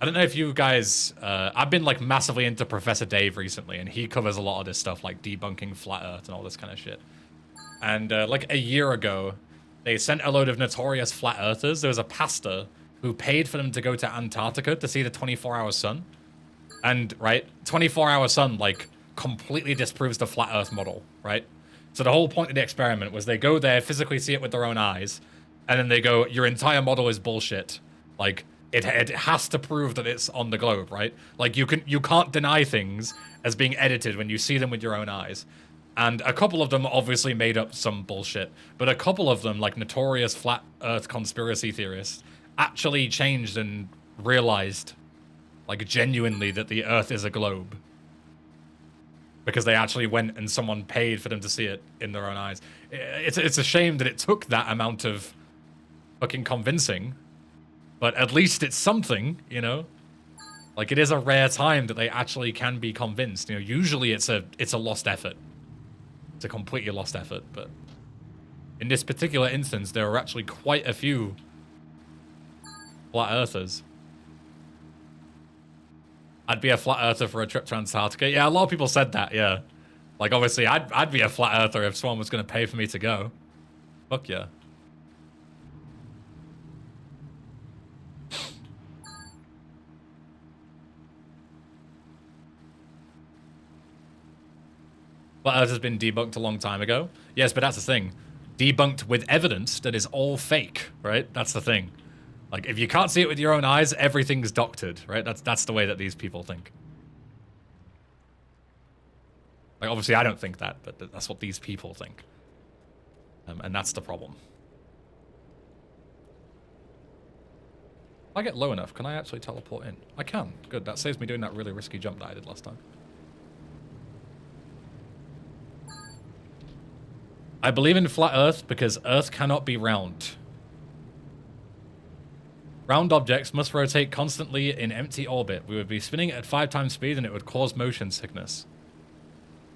I don't know if you guys... I've been, like, massively into Professor Dave recently, and he covers a lot of this stuff, like debunking Flat Earth and all this kind of shit. And, like, a year ago, they sent a load of notorious Flat Earthers. There was a pastor who paid for them to go to Antarctica to see the 24-hour sun. And, right, 24-hour sun, like, completely disproves the Flat Earth model, right? So the whole point of the experiment was they go there, physically see it with their own eyes, and then they go, your entire model is bullshit. Like, it has to prove that it's on the globe, right? Like, you can't deny things as being edited when you see them with your own eyes. And a couple of them obviously made up some bullshit, but a couple of them, like notorious Flat Earth conspiracy theorists, actually changed and realized, like, genuinely that the Earth is a globe. Because they actually went and someone paid for them to see it in their own eyes. It's a shame that it took that amount of fucking convincing, but at least it's something, you know? Like, it is a rare time that they actually can be convinced. You know, usually it's a lost effort. It's a completely lost effort, but in this particular instance, there are actually quite a few Flat Earthers. I'd be a Flat Earther for a trip to Antarctica. Yeah, a lot of people said that, yeah. Like, obviously, I'd be a Flat Earther if someone was going to pay for me to go. Fuck yeah. Flat Earth has been debunked a long time ago. Yes, but that's the thing. Debunked with evidence that is all fake, right? That's the thing. Like, if you can't see it with your own eyes, everything's doctored, right? That's the way that these people think. Like, obviously, I don't think that, but that's what these people think. And that's the problem. If I get low enough, can I actually teleport in? I can. Good. That saves me doing that really risky jump that I did last time. I believe in flat Earth because Earth cannot be round. Round objects must rotate constantly in empty orbit. We would be spinning at 5 times speed and it would cause motion sickness.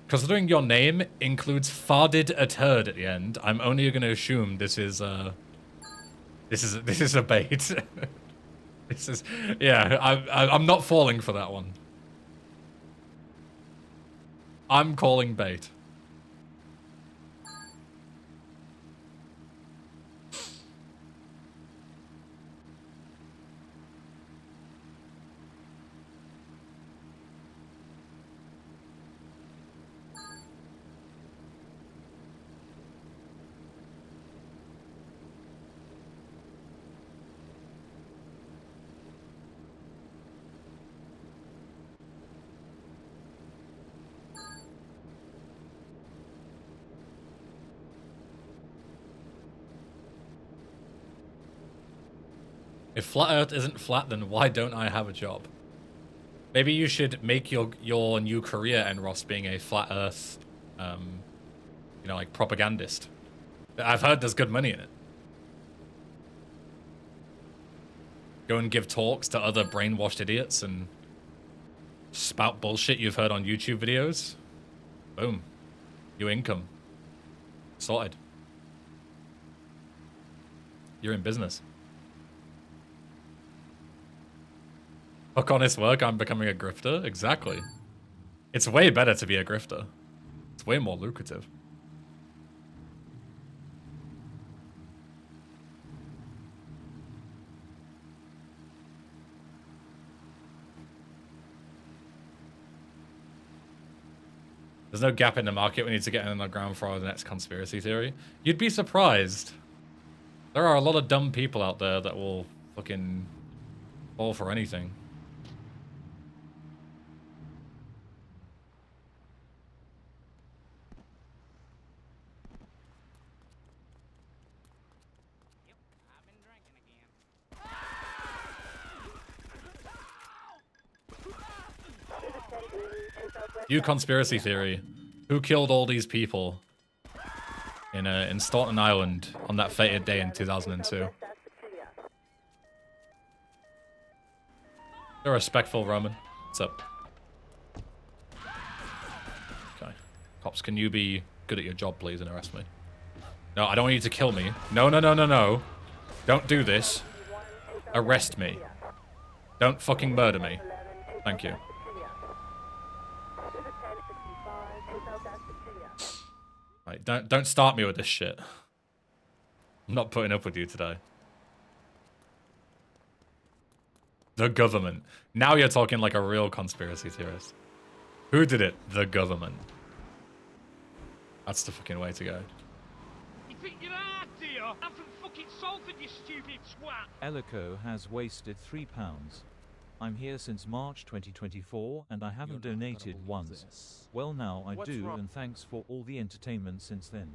Considering your name includes farded a turd at the end, I'm only going to assume this is a bait. This is, yeah, I'm not falling for that one. I'm calling bait. If flat Earth isn't flat, then why don't I have a job? Maybe you should make your new career, Enros, being a flat Earth, you know, like propagandist. I've heard there's good money in it. Go and give talks to other brainwashed idiots and spout bullshit you've heard on YouTube videos. Boom. New income. Sorted. You're in business. Fuck honest work, I'm becoming a grifter? Exactly. It's way better to be a grifter. It's way more lucrative. There's no gap in the market. We need to get in on the ground floor of the next conspiracy theory. You'd be surprised. There are a lot of dumb people out there that will fucking fall for anything. New conspiracy theory. Who killed all these people in Staunton Island on that fated day in 2002? You're respectful, Roman. What's up? Okay. Cops, can you be good at your job, please, and arrest me? No, I don't want you to kill me. No, no, no, no, no. Don't do this. Arrest me. Don't fucking murder me. Thank you. Right, don't start me with this shit. I'm not putting up with you today. The government. Now you're talking like a real conspiracy theorist. Who did it? The government. That's the fucking way to go. You think you're hard, do you? I'm from fucking Salford, you stupid swat. Elico has wasted £3. I'm here since March 2024 and I haven't donated once. Well, now I do, and thanks for all the entertainment since then.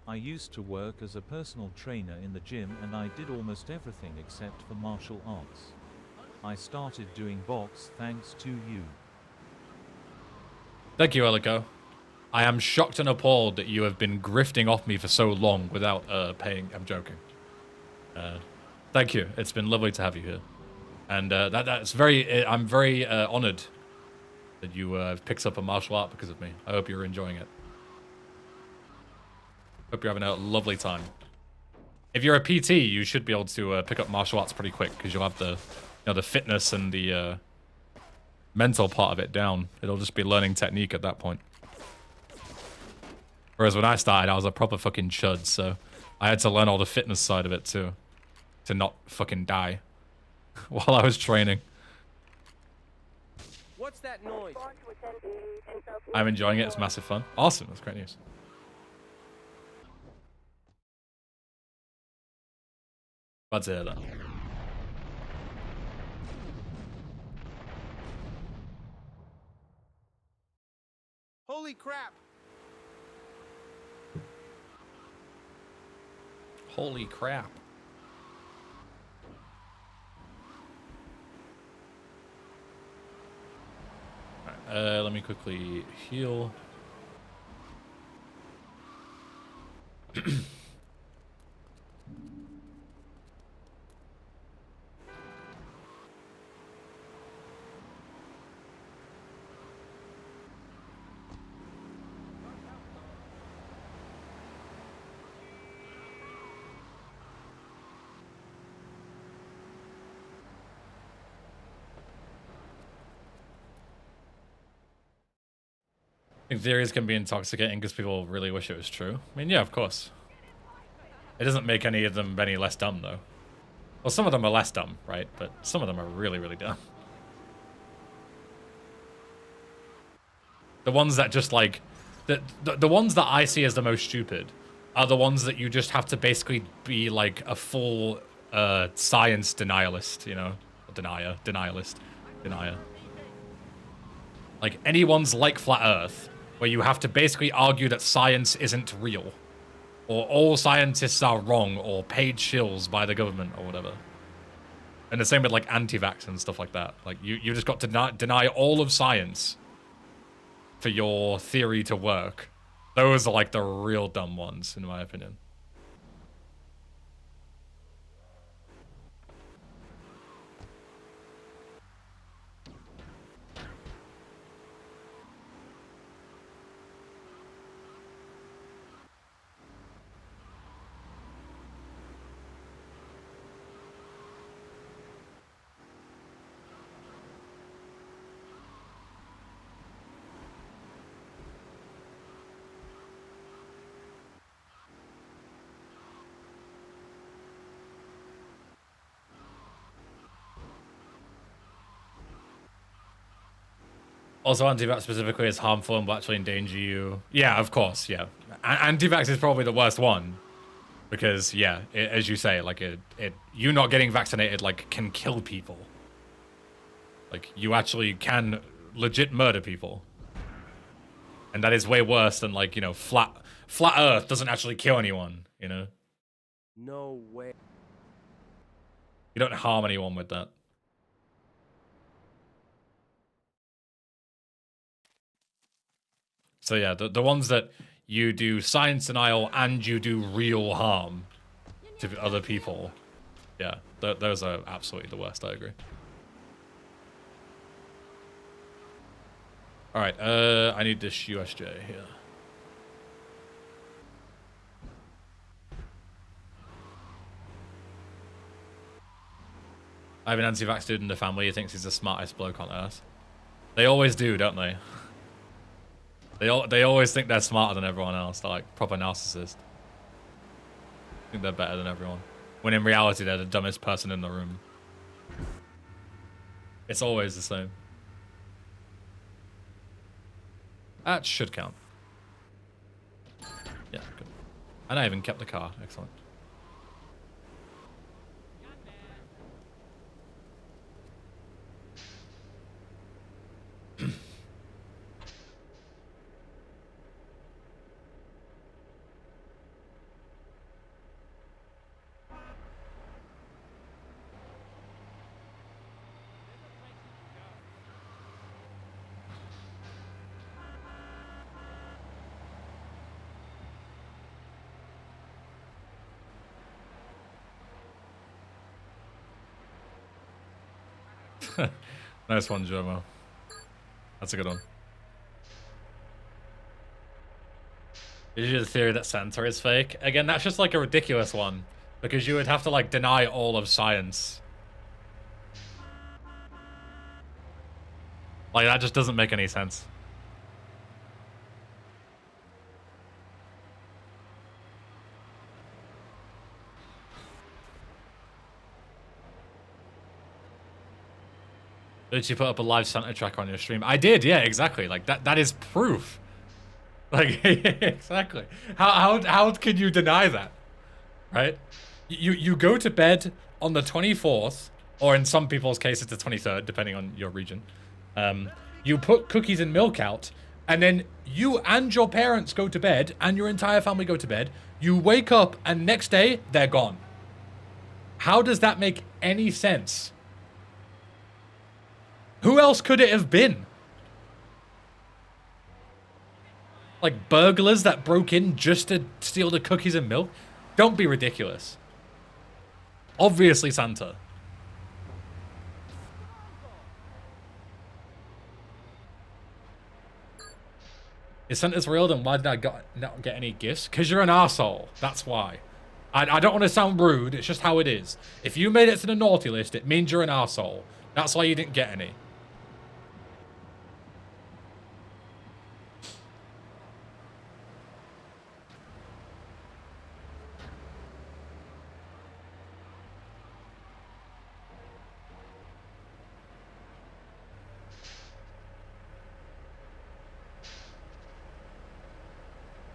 I used to work as a personal trainer in the gym and I did almost everything except for martial arts. I started doing box thanks to you. Thank you, Elico. I am shocked and appalled that you have been grifting off me for so long without paying. I'm joking. Thank you. It's been lovely to have you here. And that's very, I'm very honored that you picked up a martial art because of me. I hope you're enjoying it. Hope you're having a lovely time. If you're a PT, you should be able to pick up martial arts pretty quick because you'll have the, you know, the fitness and the mental part of it down. It'll just be learning technique at that point. Whereas when I started, I was a proper fucking chud, so I had to learn all the fitness side of it too, to not fucking die while I was training. What's that noise? I'm enjoying it. It's massive fun. Awesome. That's great news. Glad to hear that. Holy crap! Holy crap. Alright, let me quickly heal. I think theories can be intoxicating because people really wish it was true. I mean, yeah, of course. It doesn't make any of them any less dumb, though. Well, some of them are less dumb, right? But some of them are really, really dumb. The ones that just, like... The ones that I see as the most stupid are the ones that you just have to basically be, like, a full science denialist, you know? Denialist. Denier. Like, anyone's like Flat Earth, where you have to basically argue that science isn't real. Or all scientists are wrong, or paid shills by the government, or whatever. And the same with, like, anti-vax and stuff like that. Like, you just got to deny all of science for your theory to work. Those are, like, the real dumb ones, in my opinion. Also, anti-vax specifically is harmful and will actually endanger you. Yeah, of course, yeah. Anti-vax is probably the worst one. Because, yeah, as you say, like, you not getting vaccinated, like, can kill people. Like, you actually can legit murder people. And that is way worse than, like, you know, flat Earth doesn't actually kill anyone, you know? No way. You don't harm anyone with that. So yeah, the ones that you do science denial and you do real harm to other people, yeah, those are absolutely the worst, I agree. Alright, I need this USJ here. I have an anti-vax dude in the family who thinks he's the smartest bloke on Earth. They always do, don't they? They always think they're smarter than everyone else. They're like proper narcissists. Think they're better than everyone. When in reality, they're the dumbest person in the room. It's always the same. That should count. Yeah, good. And I even kept the car. Excellent. Nice one, Jomo. That's a good one. Is you the theory that Santa is fake? Again, that's just like a ridiculous one. Because you would have to like deny all of science. Like that just doesn't make any sense. literally put up a live Santa tracker on your stream. I did, yeah, exactly. Like that is proof. Like exactly. How can you deny that? Right? You go to bed on the 24th, or in some people's cases the 23rd, depending on your region. You put cookies and milk out, and then you and your parents go to bed, and your entire family go to bed. You wake up, and next day, they're gone. How does that make any sense? Who else could it have been? Like burglars that broke in just to steal the cookies and milk? Don't be ridiculous. Obviously Santa. Is Santa's real? Then why did I not get any gifts? Because you're an arsehole. That's why. I don't want to sound rude. It's just how it is. If you made it to the naughty list, it means you're an arsehole. That's why you didn't get any.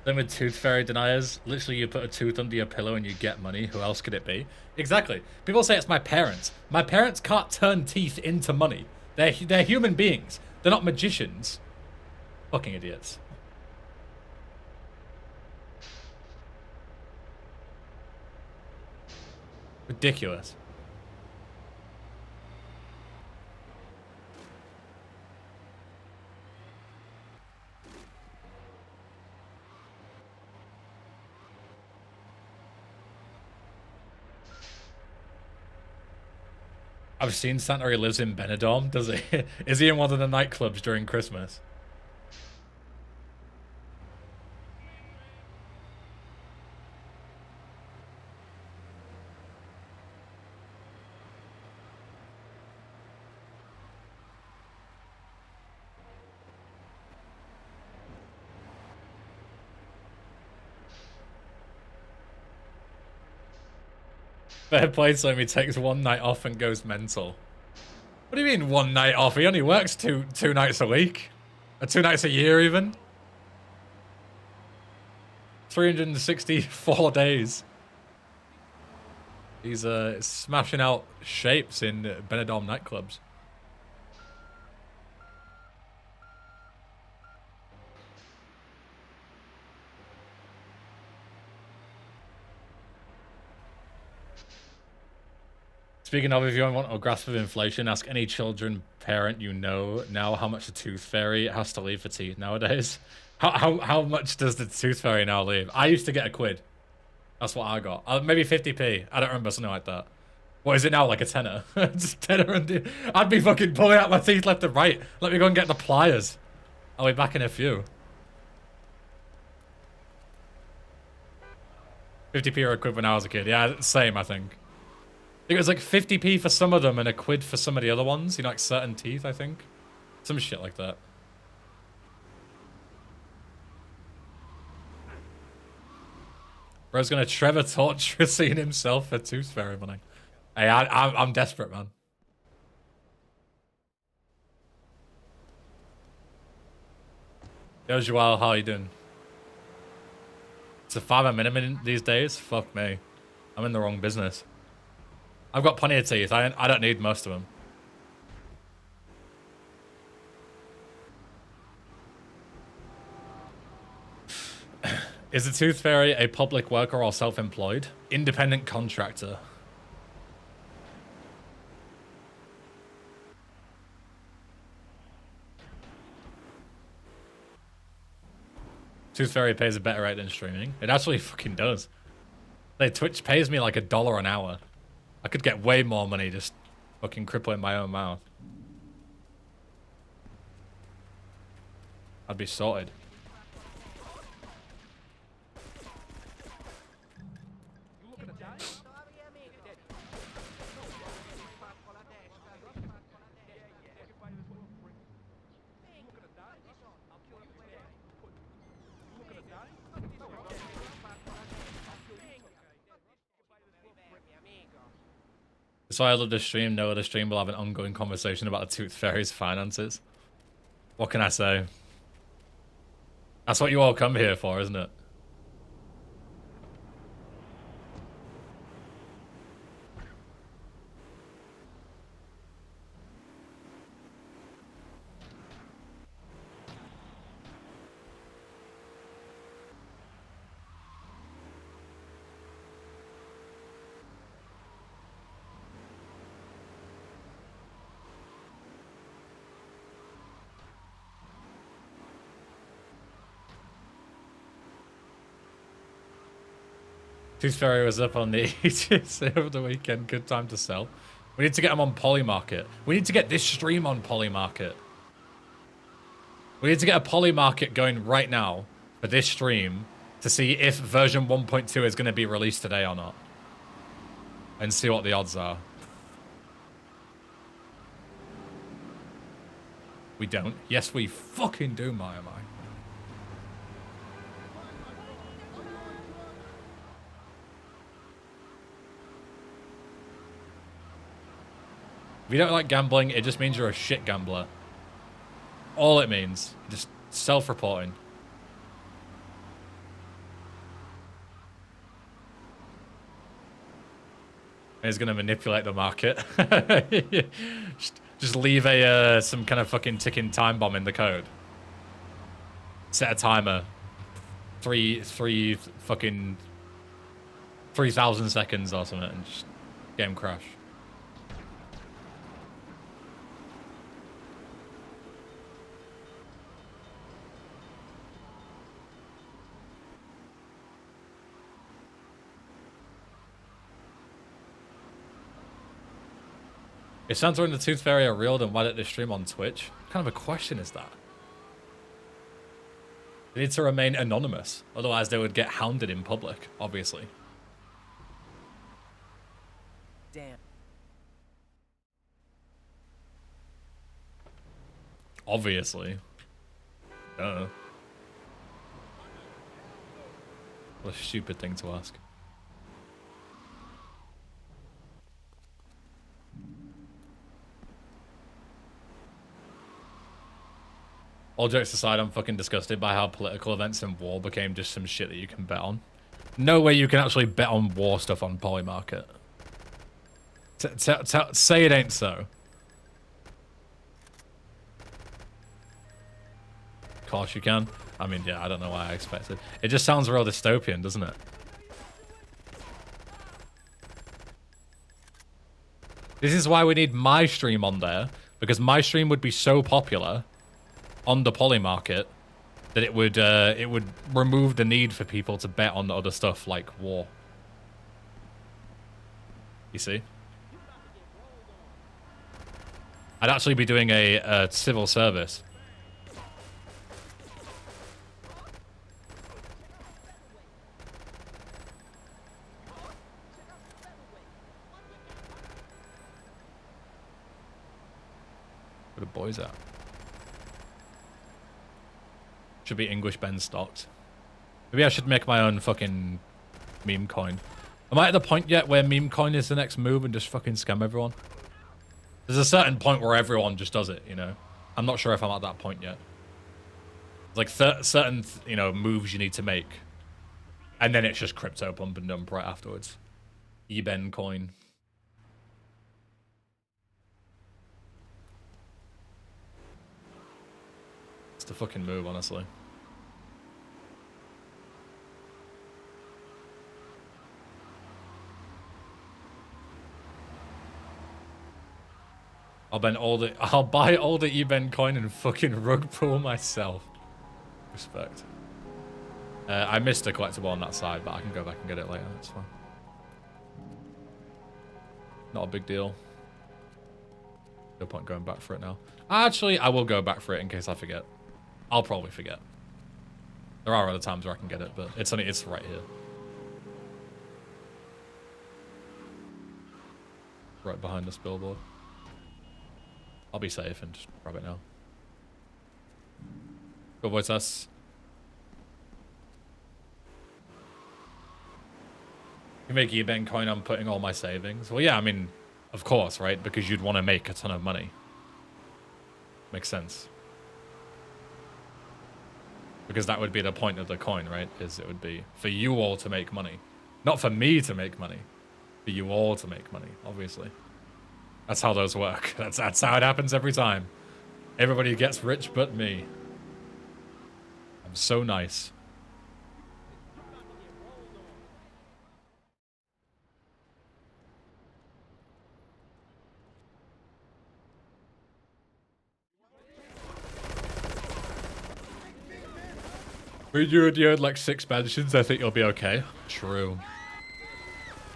Then with tooth fairy deniers, literally you put a tooth under your pillow and you get money. Who else could it be? Exactly. People say it's my parents. My parents can't turn teeth into money. They're human beings. They're not magicians. Fucking idiots. Ridiculous. I've seen Santa. He lives in Benidorm. Does he? Is he in one of the nightclubs during Christmas? Fair play to him. He takes one night off and goes mental. What do you mean one night off? He only works two nights a week. Or 2 nights a year even. 364 days. He's smashing out shapes in Benidorm nightclubs. Speaking of, if you want a grasp of inflation, ask any children parent you know now how much the tooth fairy has to leave for teeth nowadays. How much does the tooth fairy now leave? I used to get a quid. That's what I got. Maybe 50p. I don't remember, something like that. What is it now? Like a tenner? Just tenner and I'd be fucking pulling out my teeth left and right. Let me go and get the pliers. I'll be back in a few. 50p or a quid when I was a kid. Yeah, same, I think. I think it was like 50p for some of them and a quid for some of the other ones. You know, like certain teeth, I think. Some shit like that. Bro's gonna Trevor torture seeing himself for tooth fairy money. Hey, I'm desperate, man. Yo, Joel, how are you doing? It's a $5 minimum these days? Fuck me. I'm in the wrong business. I've got plenty of teeth. I don't need most of them. Is the tooth fairy a public worker or self-employed? Independent contractor. Tooth fairy pays a better rate than streaming. It actually fucking does. Like, Twitch pays me like $1 an hour. I could get way more money just fucking crippling my own mouth. I'd be sorted. That's why I love this stream. No other stream will have an ongoing conversation about the Tooth Fairy's finances. What can I say? That's what you all come here for, isn't it? Tooth Fairy was up on the ages over the weekend. Good time to sell. We need to get them on Polymarket. We need to get this stream on Polymarket. We need to get a Polymarket going right now for this stream to see if version 1.2 is going to be released today or not. And see what the odds are. We don't. Yes, we fucking do, my. If you don't like gambling, it just means you're a shit gambler. All it means. Just self-reporting. He's gonna manipulate the market. just leave a some kind of fucking ticking time bomb in the code. Set a timer. Three fucking 3,000 seconds or something, and just game crash. If Santa and the Tooth Fairy are real, then why don't they stream on Twitch? What kind of a question is that? They need to remain anonymous, otherwise they would get hounded in public, obviously. Damn. Obviously. Duh. What a stupid thing to ask. All jokes aside, I'm fucking disgusted by how political events and war became just some shit that you can bet on. No way you can actually bet on war stuff on Polymarket. Say it ain't so. Of course you can. I mean, yeah, I don't know why I expected. It just sounds real dystopian, doesn't it? This is why we need my stream on there, because my stream would be so popular on the Polymarket that it would remove the need for people to bet on other stuff like war. You see? I'd actually be doing a civil service. Where the boys at? Should be English Ben stocked. Maybe I should make my own fucking meme coin. Am I at the point yet where meme coin is the next move and just fucking scam everyone? There's a certain point where everyone just does it, you know? I'm not sure if I'm at that point yet. Like certain, you know, moves you need to make. And then it's just crypto pump and dump right afterwards. E-Ben coin. It's the fucking move, honestly. I'll buy all the E-Ben coin and fucking rug pull myself. Respect. I missed a collectible on that side, but I can go back and get it later. That's fine. Not a big deal. No point going back for it now. Actually, I will go back for it in case I forget. I'll probably forget. There are other times where I can get it, but it's right here. Right behind this billboard. I'll be safe and just grab it now. Go voice us. You make E-Ben coin, I'm putting all my savings. Well, yeah, I mean, Of course, right? Because you'd want to make a ton of money. Makes sense. Because that would be the point of the coin, right? Is it would be for you all to make money. Not for me to make money. For you all to make money, obviously. That's how those work. That's how it happens every time. Everybody gets rich but me. I'm so nice. When you had like 6 mansions, I think you'll be okay. True.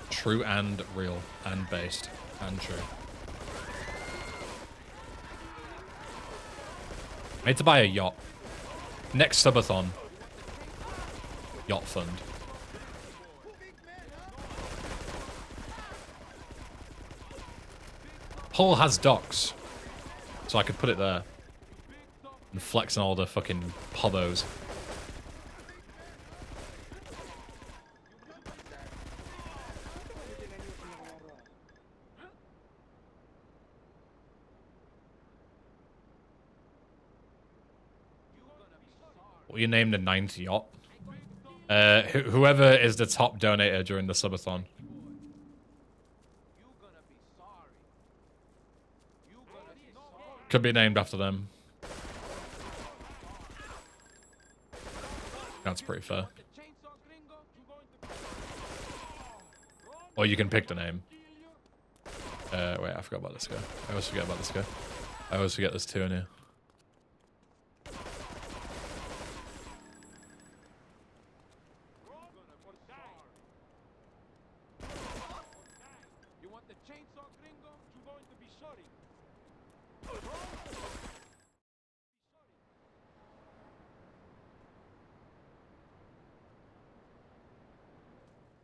True and real and based and true. I need to buy a yacht. Next subathon. Yacht fund. Hull has docks. So I could put it there. And flex on all the fucking pobos. What you named the 9th yacht? Whoever is the top donator during the subathon. Could be named after them. That's pretty fair. Or you can pick the name. Wait, I forgot about this guy. I always forget about this guy. I always forget there's 2 in here.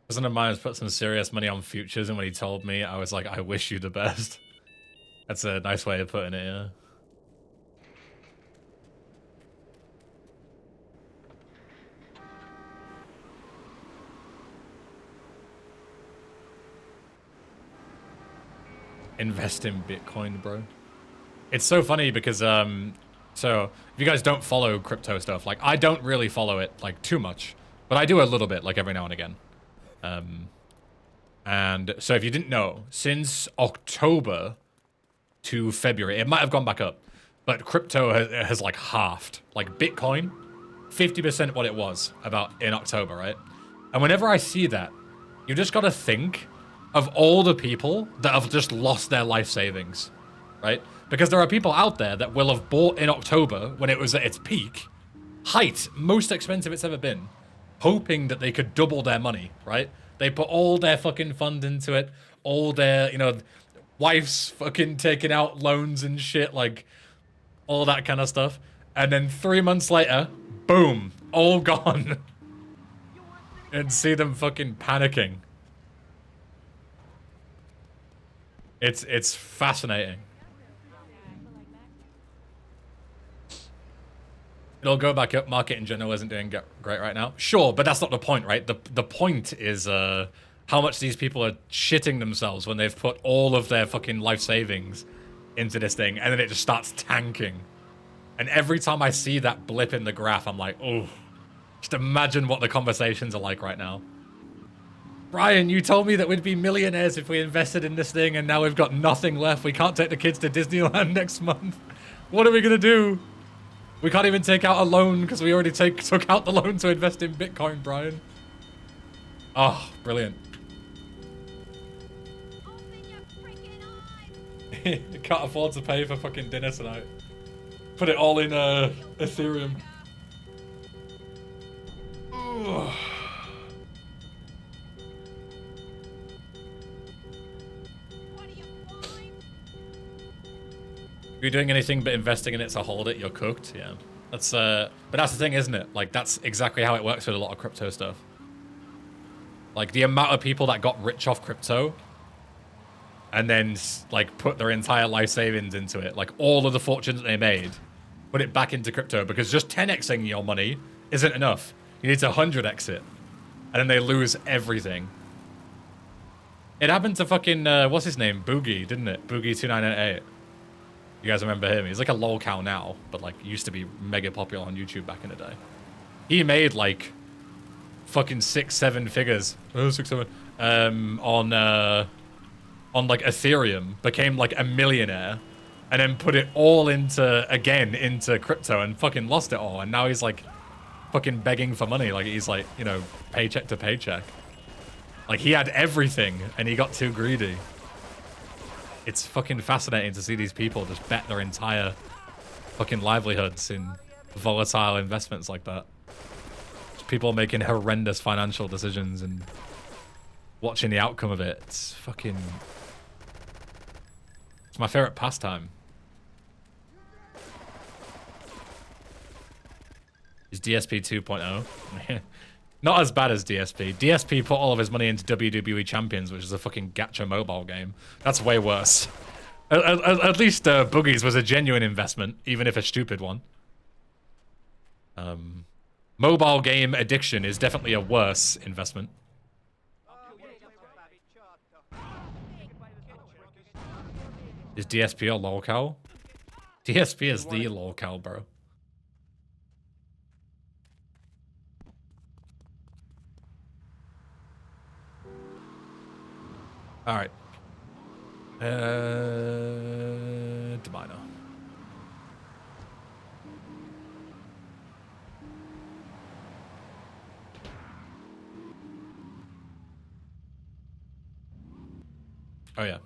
Cousin of mine has put some serious money on futures, and when he told me, I was like, I wish you the best. That's a nice way of putting it, yeah. Invest in Bitcoin, bro. It's so funny because, so if you guys don't follow crypto stuff, like, I don't really follow it, like, too much. But I do a little bit, like, every now and again. And so if you didn't know, since October to February, it might have gone back up, but crypto has like halved. Like Bitcoin, 50% what it was about in October, right? And whenever I see that, you just gotta think of all the people that have just lost their life savings, right? Because there are people out there that will have bought in October when it was at its peak, height, most expensive it's ever been, hoping that they could double their money, right? They put all their fucking fund into it, all their, you know, wife's fucking taking out loans and shit, like, all that kind of stuff. And then 3 months later, boom, all gone. And see them fucking panicking. It's fascinating. It'll go back up. Market in general isn't doing great right now. Sure, but that's not the point, right? The point is how much these people are shitting themselves when they've put all of their fucking life savings into this thing, and then it just starts tanking. And every time I see that blip in the graph, I'm like, oh, just imagine what the conversations are like right now. Brian, you told me that we'd be millionaires if we invested in this thing, and now we've got nothing left. We can't take the kids to Disneyland next month. What are we gonna do? We can't even take out a loan because we already took out the loan to invest in Bitcoin, Brian. Oh, brilliant. You can't afford to pay for fucking dinner tonight. Put it all in Ethereum. Ugh. If you're doing anything but investing in it to hold it, you're cooked. Yeah, that's but that's the thing, isn't it? Like, that's exactly how it works with a lot of crypto stuff. Like, the amount of people that got rich off crypto and then like put their entire life savings into it, like all of the fortunes that they made, put it back into crypto, because just 10xing your money isn't enough. You need to 100x it, and then they lose everything. It happened to fucking, what's his name? Boogie, didn't it? Boogie2988. You guys remember him? He's like a lolcow now, but like used to be mega popular on YouTube back in the day. He made like fucking 6-7 figures. Oh, 6-7. On like Ethereum, became like a millionaire, and then put it all into crypto and fucking lost it all. And now he's like fucking begging for money. Like he's like, you know, paycheck to paycheck. Like he had everything and he got too greedy. It's fucking fascinating to see these people just bet their entire fucking livelihoods in volatile investments like that. Just people making horrendous financial decisions and watching the outcome of it. It's fucking... It's my favorite pastime. Is DSP 2.0? Not as bad as DSP. DSP put all of his money into WWE Champions, which is a fucking gacha mobile game. That's way worse. At least Boogie's was a genuine investment, even if a stupid one. Mobile game addiction is definitely a worse investment. Is DSP a lolcow? DSP is the lolcow, bro. Alright. Domino. Oh yeah.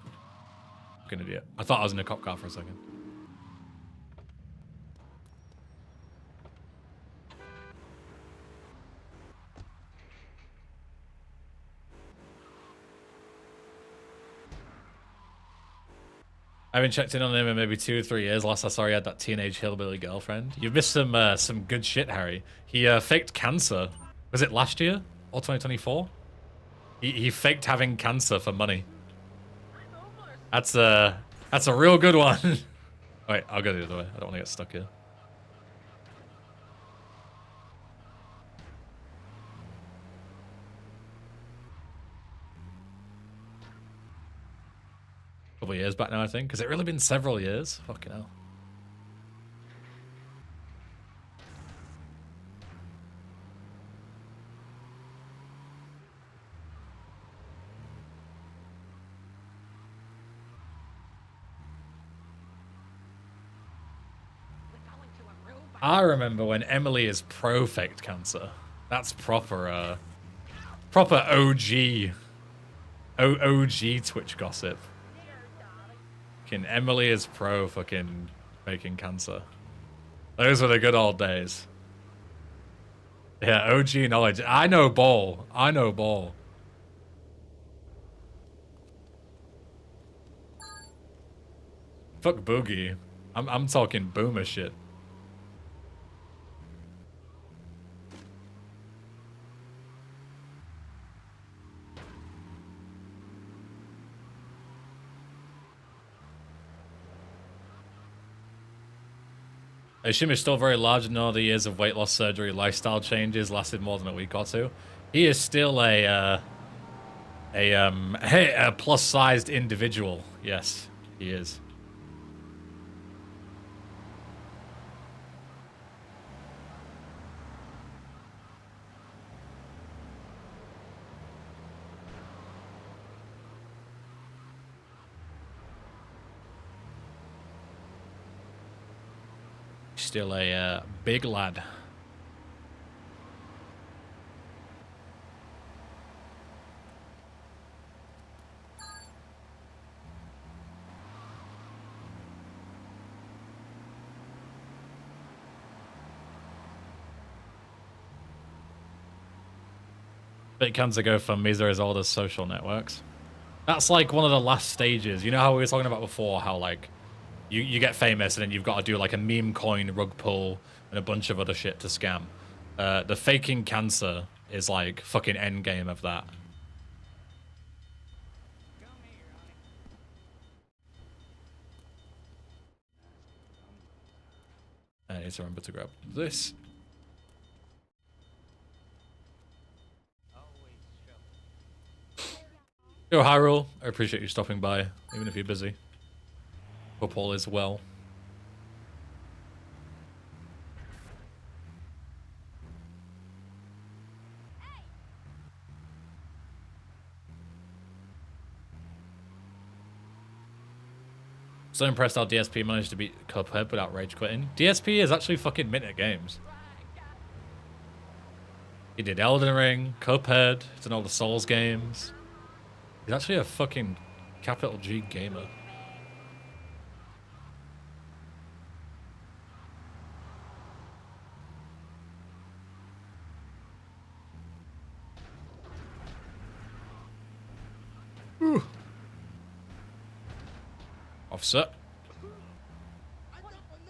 Fucking idiot. I thought I was in a cop car for a second. I haven't checked in on him in maybe 2 or 3 years. Last I saw he had that teenage hillbilly girlfriend. You've missed some good shit, Harry. He faked cancer. Was it last year? Or 2024? He faked having cancer for money. That's a real good one. Wait, I'll go the other way. I don't want to get stuck here. Couple of years back now, I think. Has it really been several years? Fucking hell. I remember when Emily is pro faked cancer. That's proper proper OG Twitch gossip. Fucking Emily is pro fucking faking cancer. Those were the good old days. Yeah, OG knowledge. I know ball. I know ball. Fuck Boogie. I'm talking boomer shit. I assume he's still very large and all the years of weight loss surgery, lifestyle changes lasted more than a week or two. He is still a plus-sized individual. Yes, he is. Still a big lad. Bitcoins that go from these are as old as social networks. That's like one of the last stages. You know how we were talking about before, how like you get famous and then you've got to do like a meme coin rug pull and a bunch of other shit to scam. The faking cancer is like fucking end game of that. I need to remember to grab this. Yo, Hyrule, I appreciate you stopping by, even if you're busy. Hope all is well. So impressed how DSP managed to beat Cuphead without rage quitting. DSP is actually fucking mint at games. He did Elden Ring, Cuphead, he's done all the Souls games. He's actually a fucking capital G gamer. Whew. Officer.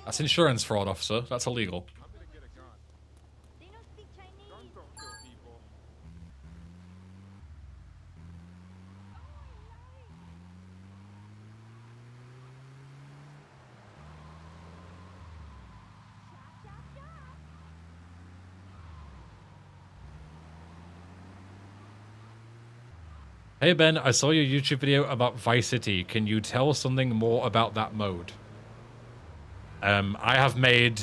That's insurance fraud, officer. That's illegal. They don't speak Chinese. Hey Ben, I saw your YouTube video about Vice City. Can you tell something more about that mode? I have made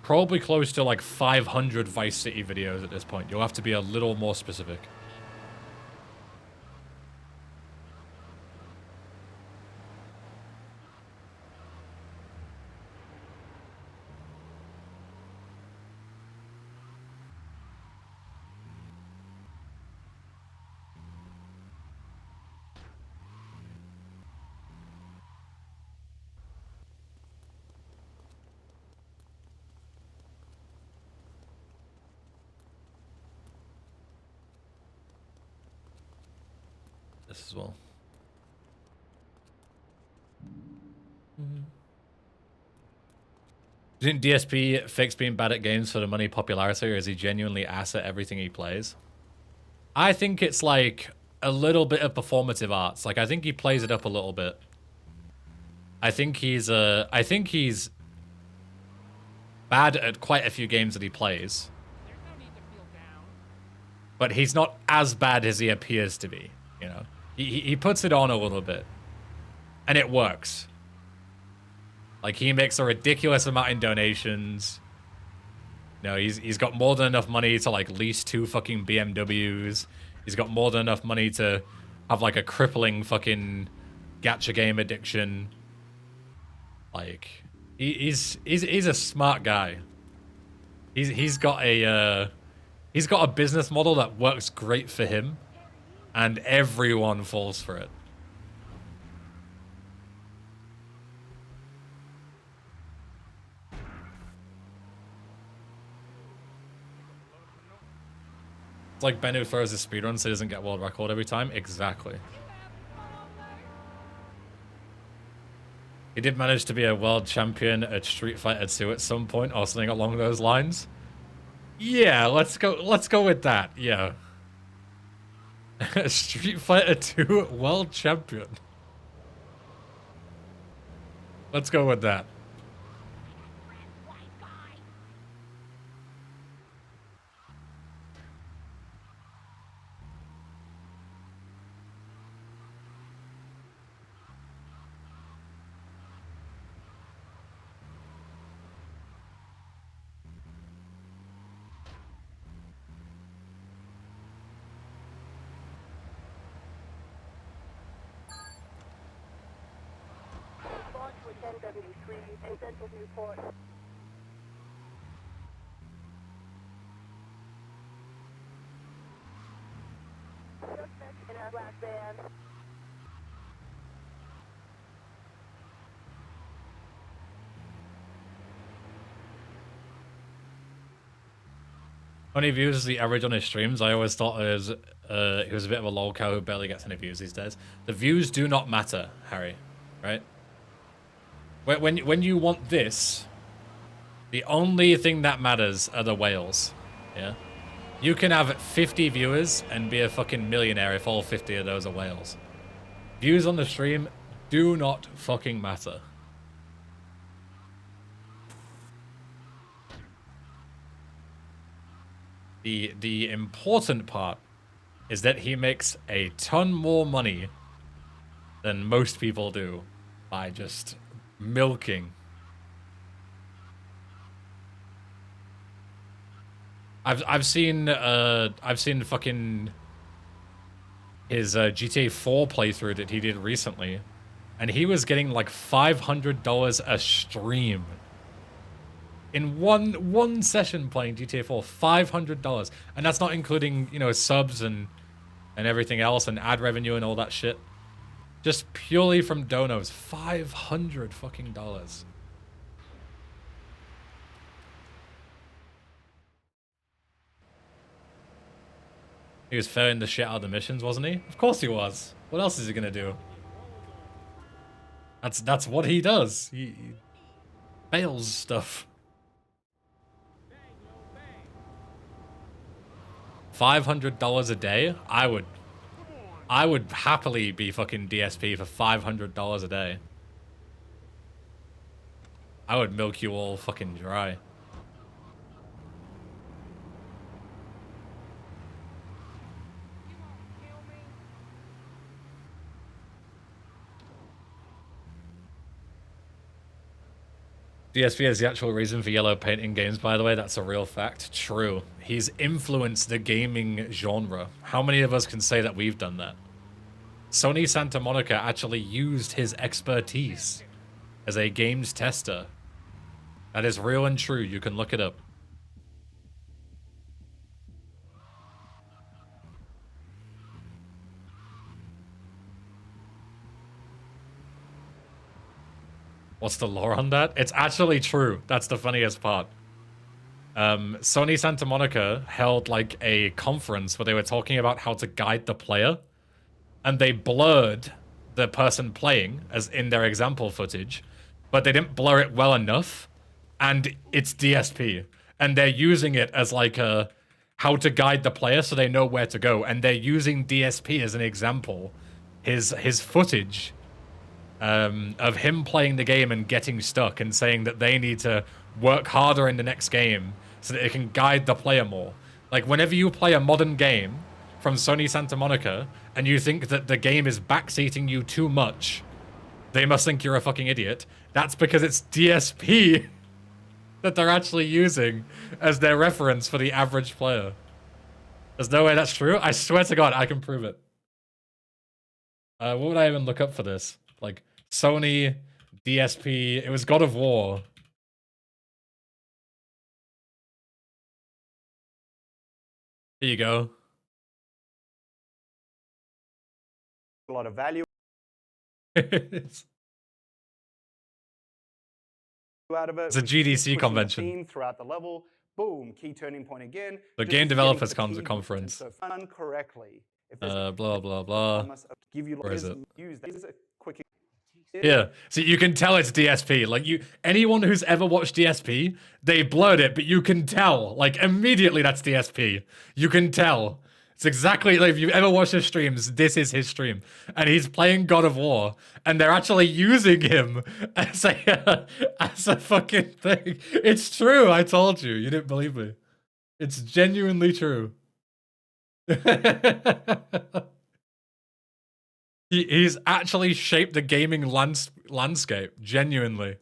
probably close to like 500 Vice City videos at this point. You'll have to be a little more specific. This as well. Do you think DSP fakes being bad at games for the money popularity, or is he genuinely ass at everything he plays? I think it's like a little bit of performative arts. Like I think he plays it up a little bit. I think he's bad at quite a few games that he plays. There's no need to feel down. But he's not as bad as he appears to be, you know? He puts it on a little bit. And it works. Like, he makes a ridiculous amount in donations. You know, he's got more than enough money to, like, lease 2 fucking BMWs. He's got more than enough money to have, like, a crippling fucking gacha game addiction. Like, he's a smart guy. He's got a business model that works great for him, and everyone falls for it. It's like Ben who throws a speedrun so he doesn't get world record every time. Exactly. He did manage to be a world champion at Street Fighter 2 at some point, or something along those lines. Yeah, let's go with that. Yeah. Street Fighter 2 world champion. Let's go with that. How many views is the average on his streams? I always thought he was a bit of a lol cow who barely gets any views these days. The views do not matter, Harry. Right? When you want this, the only thing that matters are the whales. Yeah? You can have 50 viewers and be a fucking millionaire if all 50 of those are whales. Views on the stream do not fucking matter. The important part is that he makes a ton more money than most people do by just milking. I've seen fucking his GTA 4 playthrough that he did recently, and he was getting like $500 a stream in one session playing GTA 4. $500, and that's not including, you know, subs and everything else and ad revenue and all that shit. Just purely from donos, $500 fucking dollars. He was failing the shit out of the missions, wasn't he? Of course he was. What else is he gonna do? That's what he does. He fails stuff. $500 a day? I would happily be fucking DSP for $500 a day. I would milk you all fucking dry. DSP is the actual reason for yellow paint in games, by the way. That's a real fact. True. He's influenced the gaming genre. How many of us can say that we've done that? Sony Santa Monica actually used his expertise as a games tester. That is real and true. You can look it up. What's the lore on that? It's actually true. That's the funniest part. Sony Santa Monica held like a conference where they were talking about how to guide the player, and they blurred the person playing as in their example footage, but they didn't blur it well enough, and it's DSP, and they're using it as like a how to guide the player so they know where to go, and they're using DSP as an example. His footage of him playing the game and getting stuck and saying that they need to work harder in the next game so that it can guide the player more. Like, whenever you play a modern game from Sony Santa Monica and you think that the game is backseating you too much, they must think you're a fucking idiot. That's because it's DSP that they're actually using as their reference for the average player. There's no way that's true. I swear to God, I can prove it. What would I even look up for this? Like, Sony, DSP, it was God of War. Here you go. A lot of value out of it. It's a GDC convention. Throughout the level, boom, key turning point again. The Game Developers Conference. So done correctly. Blah, blah, blah. I must give you Where is it? Use this is a quick. Yeah, so you can tell it's DSP. Like, anyone who's ever watched DSP, they blurred it, but you can tell. Like, immediately that's DSP. You can tell. It's exactly, like, if you've ever watched his streams, this is his stream. And he's playing God of War, and they're actually using him as a fucking thing. It's true, I told you. You didn't believe me. It's genuinely true. He's actually shaped the gaming landscape, genuinely.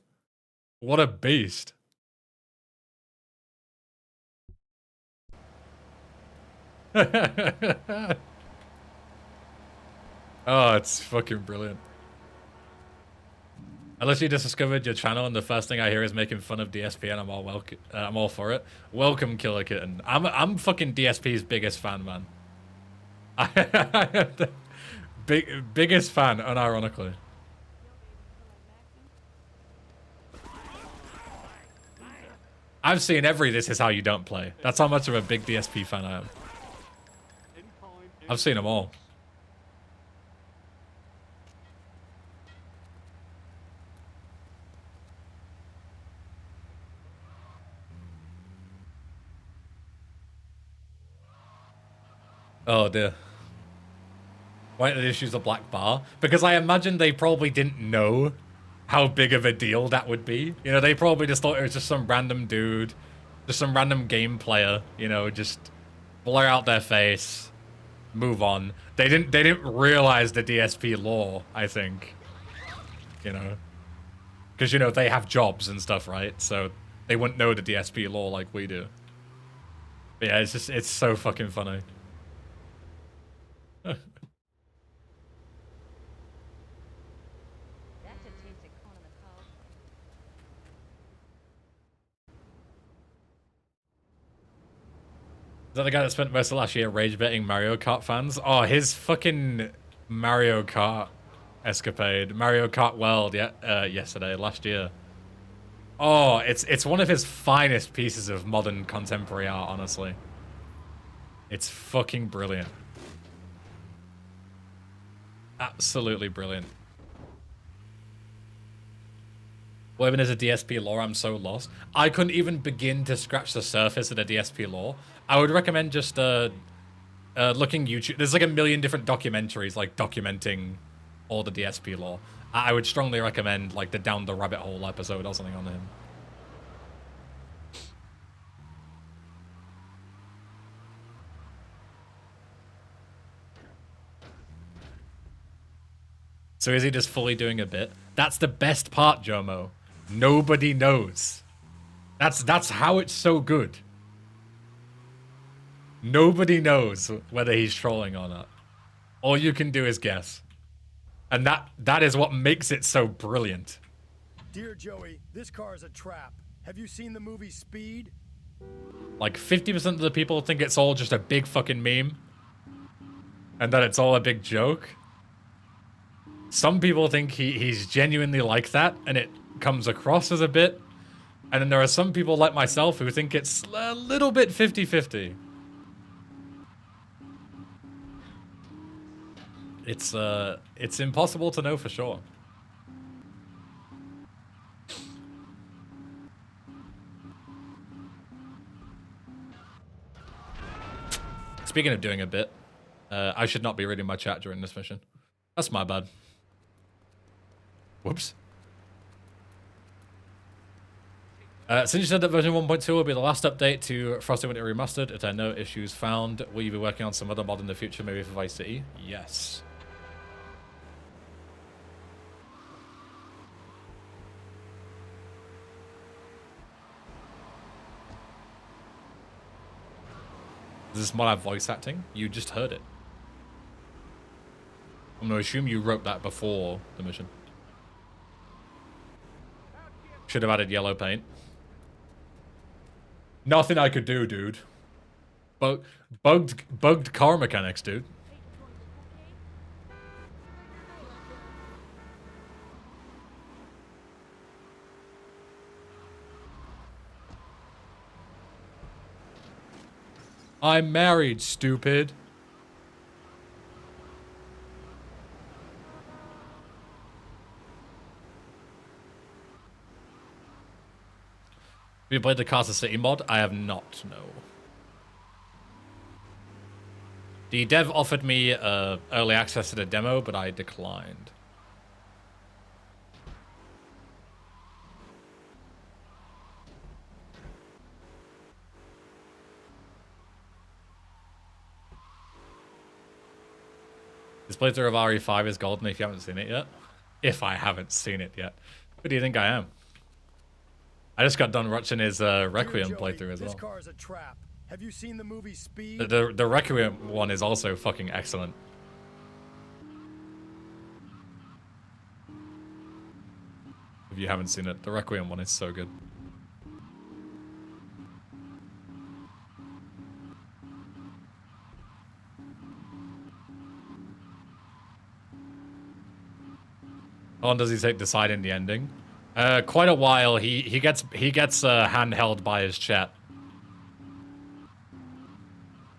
What a beast. Oh, it's fucking brilliant. Unless you just discovered your channel and the first thing I hear is making fun of DSP, and I'm all for it. Welcome, Killer Kitten. I'm fucking DSP's biggest fan, man. Biggest fan, unironically. I've seen every This Is How You Don't Play. That's how much of a big DSP fan I am. I've seen them all. Oh dear. Why did they just use a black bar? Because I imagine they probably didn't know how big of a deal that would be. You know, they probably just thought it was just some random dude, just some random game player, you know, just blur out their face. move on. They didn't realize the DSP law, I think. You know. Because, you know, they have jobs and stuff, right? So they wouldn't know the DSP law like we do. But yeah, it's so fucking funny. Is that the guy that spent most of last year rage betting Mario Kart fans? Oh, his fucking Mario Kart escapade, Mario Kart World, yesterday, last year. Oh, it's one of his finest pieces of modern contemporary art, honestly. It's fucking brilliant. Absolutely brilliant. What even is a DSP lore? I'm so lost. I couldn't even begin to scratch the surface of the DSP lore. I would recommend just looking YouTube. There's like a million different documentaries like documenting all the DSP lore. I would strongly recommend like the Down the Rabbit Hole episode or something on him. So is he just fully doing a bit? That's the best part, Jomo. Nobody knows. That's how it's so good. Nobody knows whether he's trolling or not. All you can do is guess. And that is what makes it so brilliant. Dear Joey, this car is a trap. Have you seen the movie Speed? Like 50% of the people think it's all just a big fucking meme. And that it's all a big joke. Some people think he's genuinely like that, and it comes across as a bit. And then there are some people like myself who think it's a little bit 50-50. It's impossible to know for sure. Speaking of doing a bit, I should not be reading my chat during this mission. That's my bad. Whoops. Since you said that version 1.2 will be the last update to Frosty Winter Remastered, if there are no issues found, will you be working on some other mod in the future, maybe for Vice City? Yes. Does this mod have voice acting? You just heard it. I'm gonna assume you wrote that before the mission. Should have added yellow paint. Nothing I could do, dude. Bugged car mechanics, dude. I'm married, stupid. Have you played the Casa City mod? I have not, no. The dev offered me early access to the demo, but I declined. This playthrough of RE5 is golden if you haven't seen it yet. If I haven't seen it yet. Who do you think I am? I just got done watching his Requiem playthrough as well. This car is a trap. Have you seen the movie Speed? The Requiem one is also fucking excellent. If you haven't seen it, the Requiem one is so good. How long does he take deciding the ending? Quite a while. He gets handheld by his chat.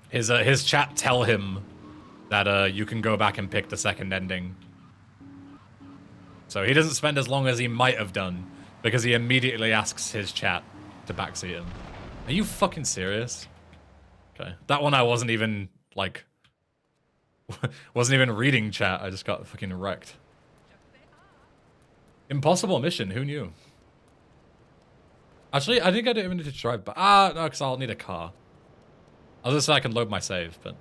His chat tell him that you can go back and pick the second ending. So he doesn't spend as long as he might have done because he immediately asks his chat to backseat him. Are you fucking serious? Okay, that one I wasn't even like wasn't even reading chat. I just got fucking wrecked. Impossible mission, who knew? Actually, I think I don't even need to drive, but no, because I'll need a car. I was just saying I can load my save, but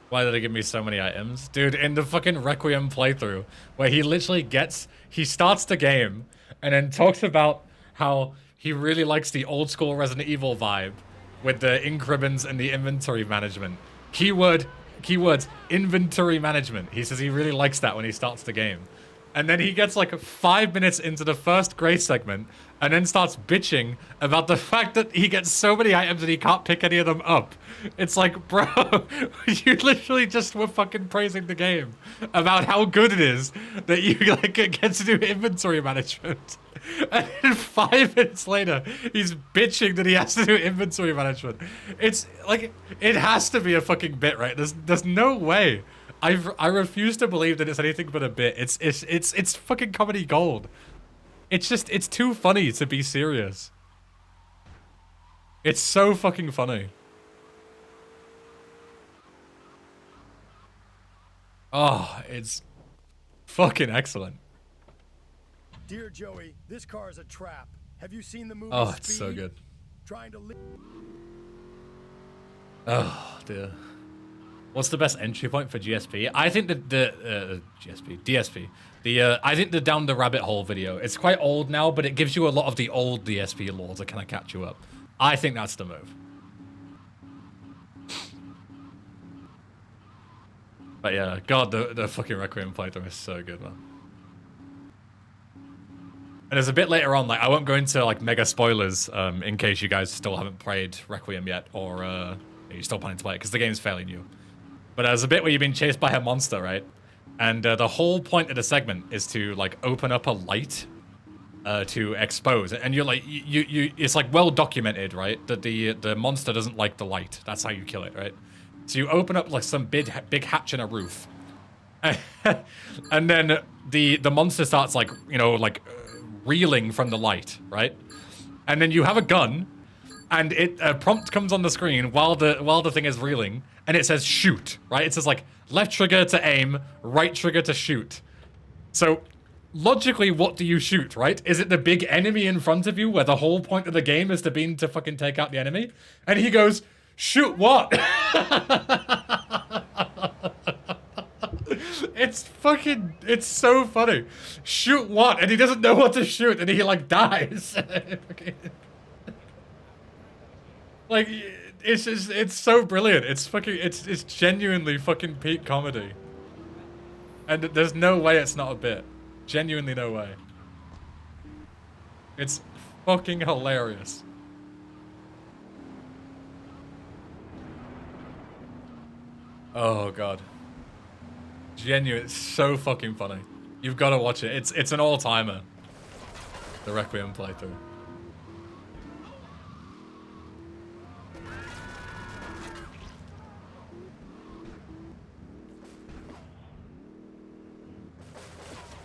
Why did they give me so many items? Dude, in the fucking Requiem playthrough, where he literally he starts the game, and then talks about how he really likes the old school Resident Evil vibe, with the ink ribbons and the inventory management. Keywords, inventory management. He says he really likes that when he starts the game. And then he gets like 5 minutes into the first Grace segment and then starts bitching about the fact that he gets so many items and he can't pick any of them up. It's like, bro, you literally just were fucking praising the game about how good it is that you like get to do inventory management. And then 5 minutes later, he's bitching that he has to do inventory management. It's like, it has to be a fucking bit, right? There's no way. I refuse to believe that it's anything but a bit. It's fucking comedy gold. It's too funny to be serious. It's so fucking funny. Oh, it's fucking excellent. Dear Joey, this car is a trap. Have you seen the movie Oh, Speed? it's so good. Trying to Oh, dear. What's the best entry point for GSP? I think DSP. I think the Down the Rabbit Hole video. It's quite old now, but it gives you a lot of the old DSP lore to kind of catch you up. I think that's the move. But yeah, God, the fucking Requiem playthrough is so good, man. And there's a bit later on, like, I won't go into, like, mega spoilers, in case you guys still haven't played Requiem yet, or, you're still planning to play it, because the game's fairly new. But there's a bit where you've been chased by a monster, right? And the whole point of the segment is to, like, open up a light to expose. And you're like, it's, like, well documented, right? That the monster doesn't like the light. That's how you kill it, right? So you open up, like, some big hatch in a roof. And then the monster starts, like, you know, like, reeling from the light, right? And then you have a gun, and a prompt comes on the screen while the thing is reeling, and it says shoot, right? It says like left trigger to aim, right trigger to shoot. So logically, what do you shoot, right? Is it the big enemy in front of you where the whole point of the game is to fucking take out the enemy? And he goes, shoot what? It's so funny. Shoot what? And he doesn't know what to shoot, and he like dies. Like, it's so brilliant. It's genuinely fucking peak comedy. And there's no way it's not a bit. Genuinely no way. It's fucking hilarious. Oh god. Genuine, it's so fucking funny. You've got to watch it. It's an all-timer. The Requiem playthrough.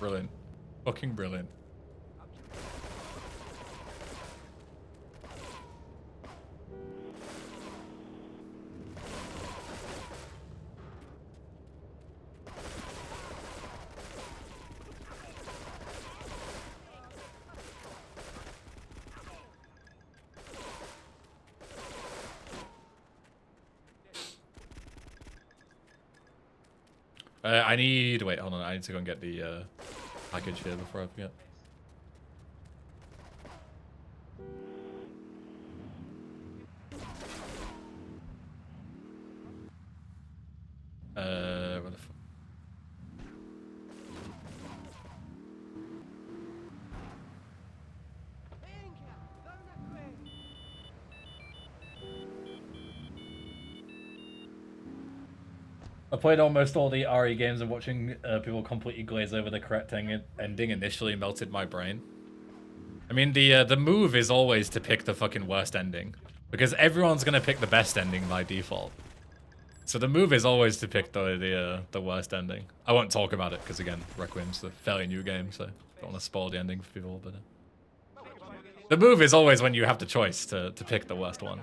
Brilliant. Fucking brilliant. I need... Wait, hold on. I need to go and get the package here before I forget. Where the fuck? I played almost all the RE games, and watching people completely glaze over the correct ending initially melted my brain. I mean, the move is always to pick the fucking worst ending, because everyone's gonna pick the best ending by default. So the move is always to pick the worst ending. I won't talk about it because again, Requiem's a fairly new game, so don't want to spoil the ending for people. But the move is always when you have the choice to pick the worst one.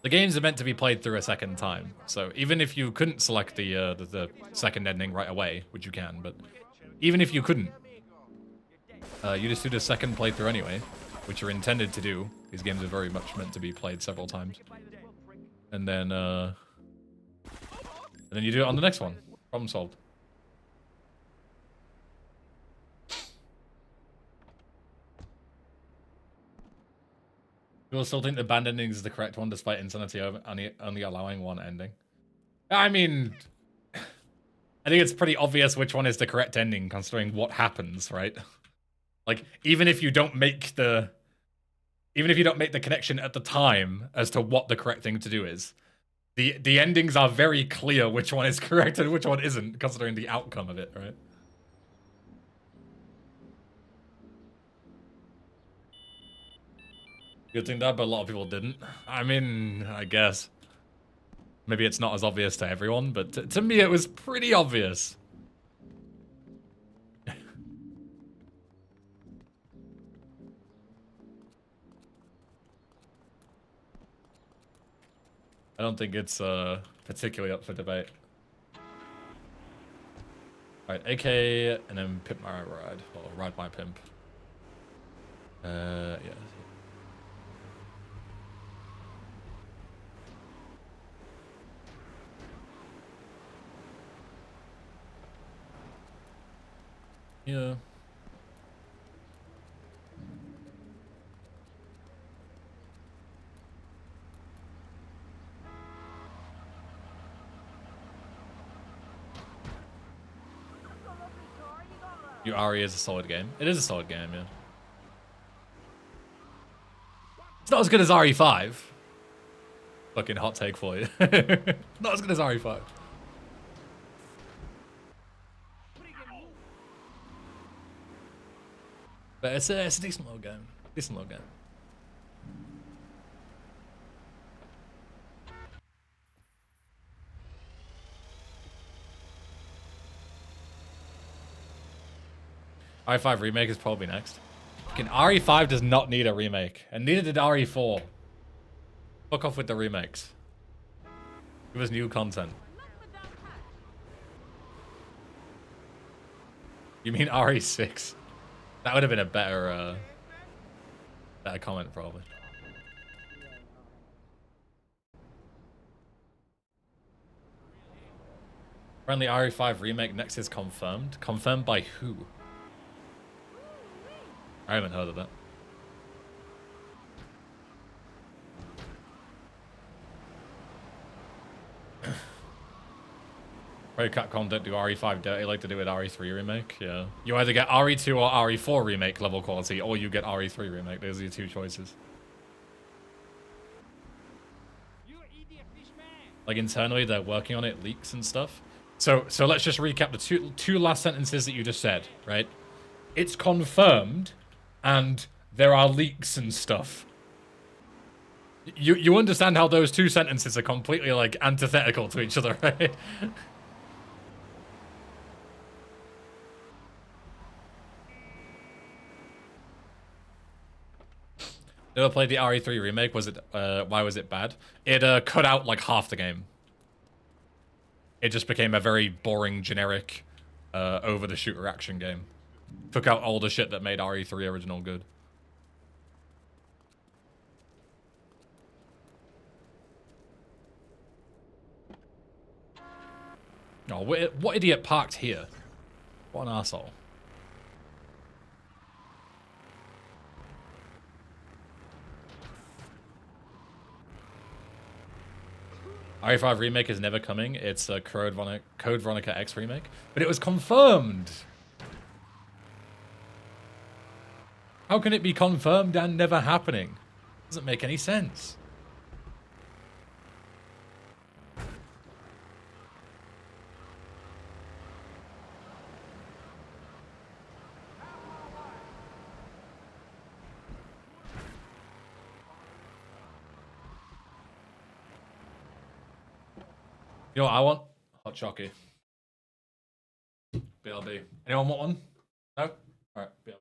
The games are meant to be played through a second time, so even if you couldn't select the second ending right away, which you can, but even if you couldn't, you just do the second playthrough anyway, which you're intended to do. These games are very much meant to be played several times. And then you do it on the next one. Problem solved. People still think the band ending is the correct one despite Insanity only allowing one ending. I mean, I think it's pretty obvious which one is the correct ending considering what happens, right? Like, even if you don't make the connection at the time as to what the correct thing to do is, the endings are very clear which one is correct and which one isn't, considering the outcome of it, right? Good thing that, but a lot of people didn't. I mean, I guess. Maybe it's not as obvious to everyone, but to me it was pretty obvious. I don't think it's particularly up for debate. Alright, AK, and then pimp my ride. Or ride my pimp. Yeah. Yeah. Your RE is a solid game. It is a solid game, yeah. It's not as good as RE5. Fucking hot take for you. Not as good as RE5. But it's a decent little game. Decent little game. RE5 remake is probably next. Fucking RE5 does not need a remake, and neither did RE4. Fuck off with the remakes. Give us new content. You mean RE6? That would have been a better comment, probably. Apparently RE5 remake next is confirmed. Confirmed by who? I haven't heard of that. Probably Capcom don't do RE5 dirty like to do with RE3 remake. Yeah. You either get RE2 or RE4 remake level quality, or you get RE3 remake. Those are your two choices. Like internally, they're working on it, leaks and stuff. So let's just recap the two last sentences that you just said, right? It's confirmed, and there are leaks and stuff. You understand how those two sentences are completely like antithetical to each other, right? Never played the RE3 remake. Was it? Why was it bad? It cut out like half the game. It just became a very boring, generic, over-the-shooter action game. Took out all the shit that made RE3 original good. Oh, what idiot parked here? What an arsehole. RE5 remake is never coming. It's a Code Veronica X remake. But it was confirmed! How can it be confirmed and never happening? Doesn't make any sense. You know what I want? Hot Chocky. BLB. Anyone want one? No? Alright, BLB.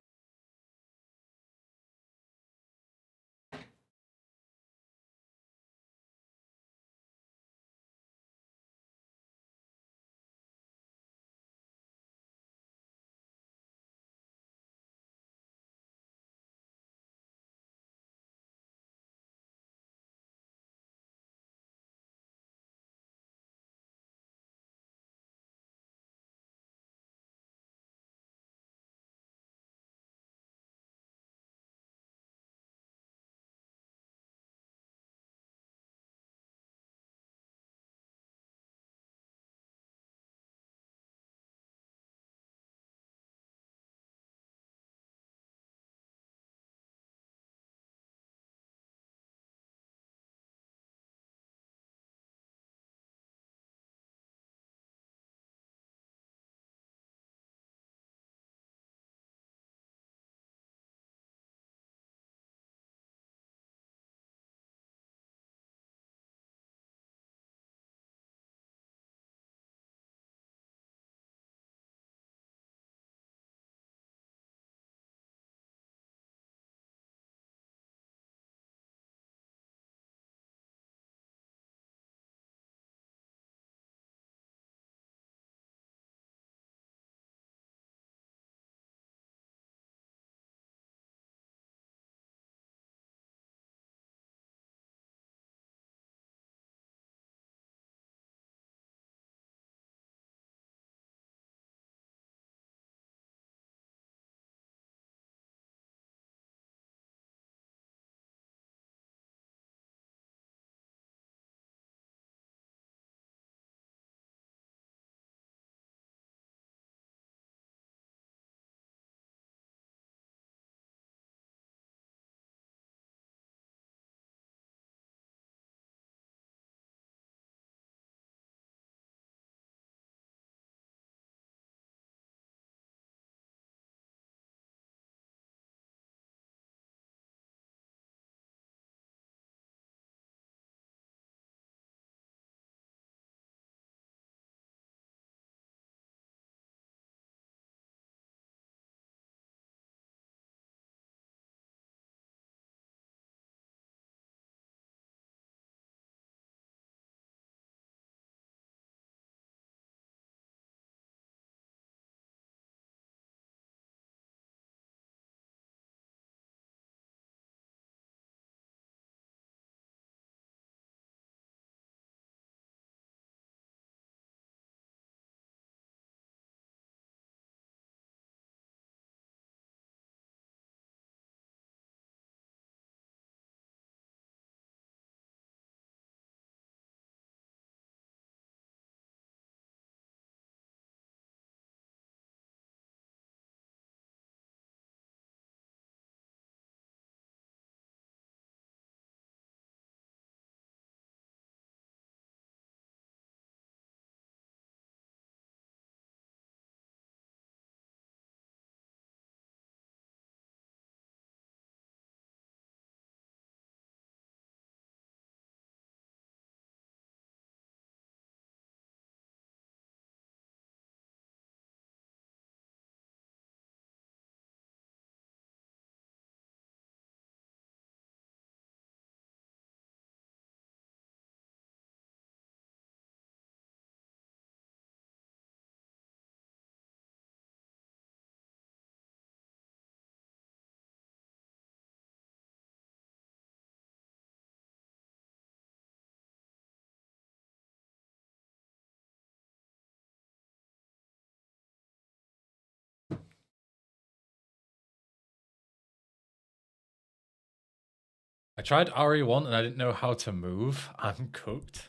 I tried RE1 and I didn't know how to move. I'm cooked.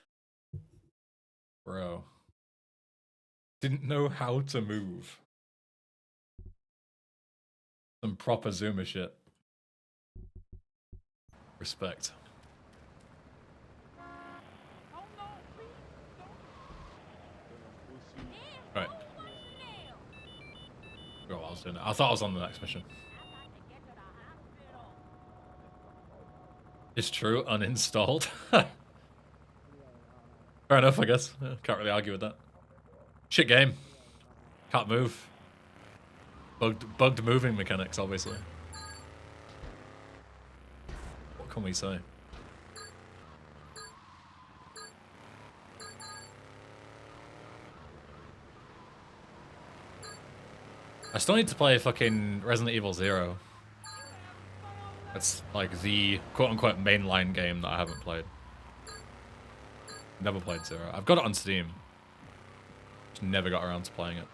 Bro. Didn't know how to move. Some proper Zoomer shit. Respect. Right. Forgot what I was doing. I thought I was on the next mission. It's true, uninstalled. Fair enough, I guess. Yeah, can't really argue with that. Shit game. Can't move. Bugged moving mechanics, obviously. What can we say? I still need to play fucking Resident Evil 0. It's like the quote-unquote mainline game that I haven't played. Never played 0. I've got it on Steam. Just never got around to playing it.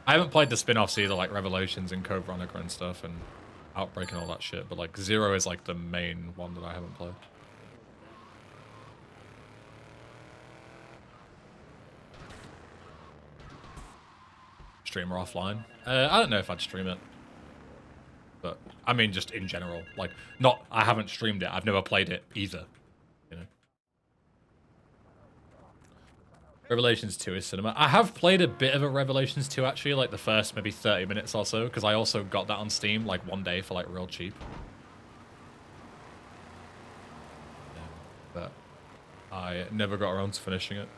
I haven't played the spin-offs either, like Revelations and Code Veronica and stuff, and Outbreak and all that shit, but like 0 is like the main one that I haven't played. Stream or offline? I don't know if I'd stream it. But, I mean, just in general. Like, not, I haven't streamed it, I've never played it either. You know? Revelations 2 is cinema. I have played a bit of a Revelations 2 actually, like the first maybe 30 minutes or so, because I also got that on Steam like one day for like real cheap. Yeah, but I never got around to finishing it.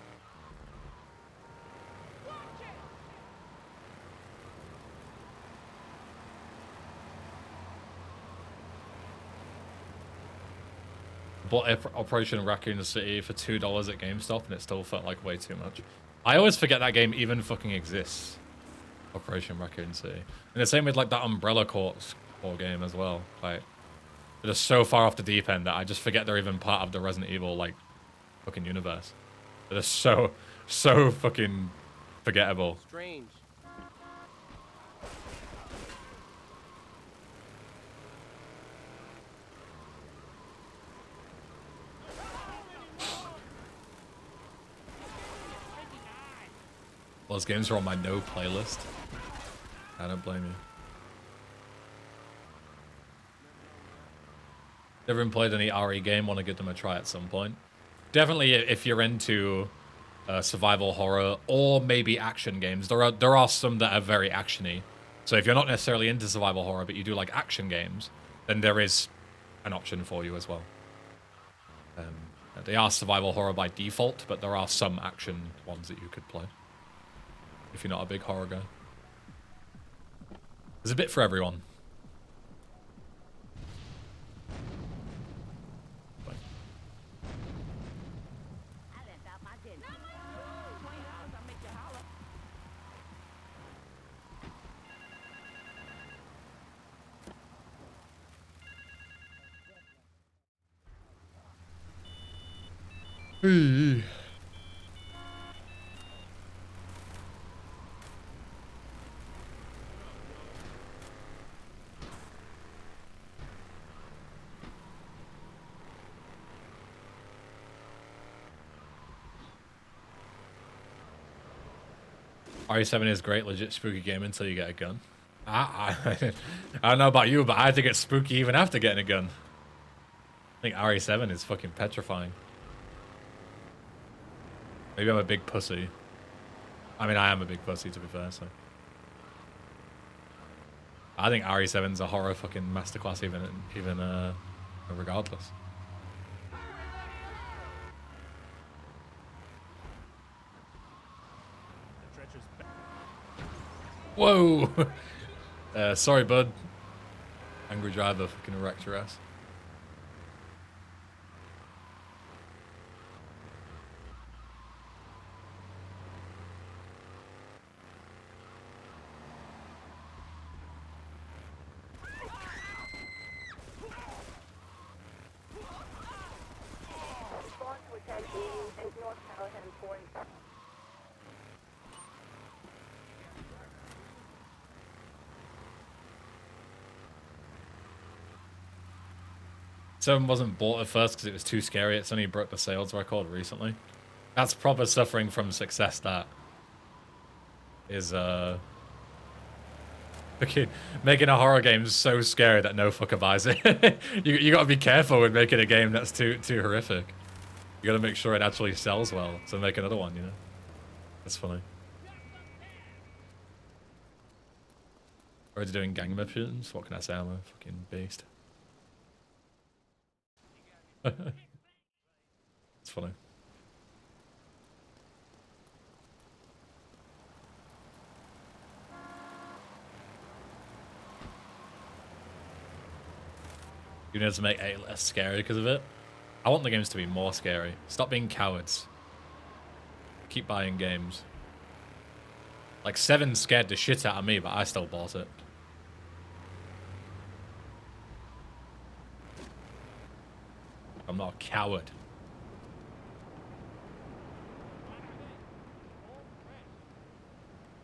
Bought Operation Raccoon City for $2 at GameStop and it still felt like way too much. I always forget that game even fucking exists. Operation Raccoon City. And the same with like that Umbrella Corps game as well. Like, they're just so far off the deep end that I just forget they're even part of the Resident Evil like fucking universe. They're just so fucking forgettable. Strange. Those games are on my no playlist. I don't blame you. Never even played any RE game, want to give them a try at some point. Definitely if you're into survival horror or maybe action games. There are some that are very actiony. So if you're not necessarily into survival horror but you do like action games, then there is an option for you as well. They are survival horror by default, but there are some action ones that you could play. If you're not a big horror guy. There's a bit for everyone. Hey. RE7 is great, legit spooky game until you get a gun. I don't know about you, but I think it's spooky even after getting a gun. I think RE7 is fucking petrifying. Maybe I'm a big pussy. I mean, I am a big pussy to be fair, so. I think RE7's a horror fucking masterclass even regardless. Whoa! Sorry, bud. Angry driver fucking wrecked your ass. 7 wasn't bought at first because it was too scary. It's only broke the sales record recently. That's proper suffering from success, that. Is, fucking making a horror game so scary that no fucker buys it. you gotta be careful with making a game that's too horrific. You gotta make sure it actually sells well to make another one, you know? That's funny. Already doing gang missions? What can I say? I'm a fucking beast. It's funny. You need to make 8 less scary because of it. I want the games to be more scary. Stop being cowards. Keep buying games. Like 7 scared the shit out of me, but I still bought it. I'm not a coward.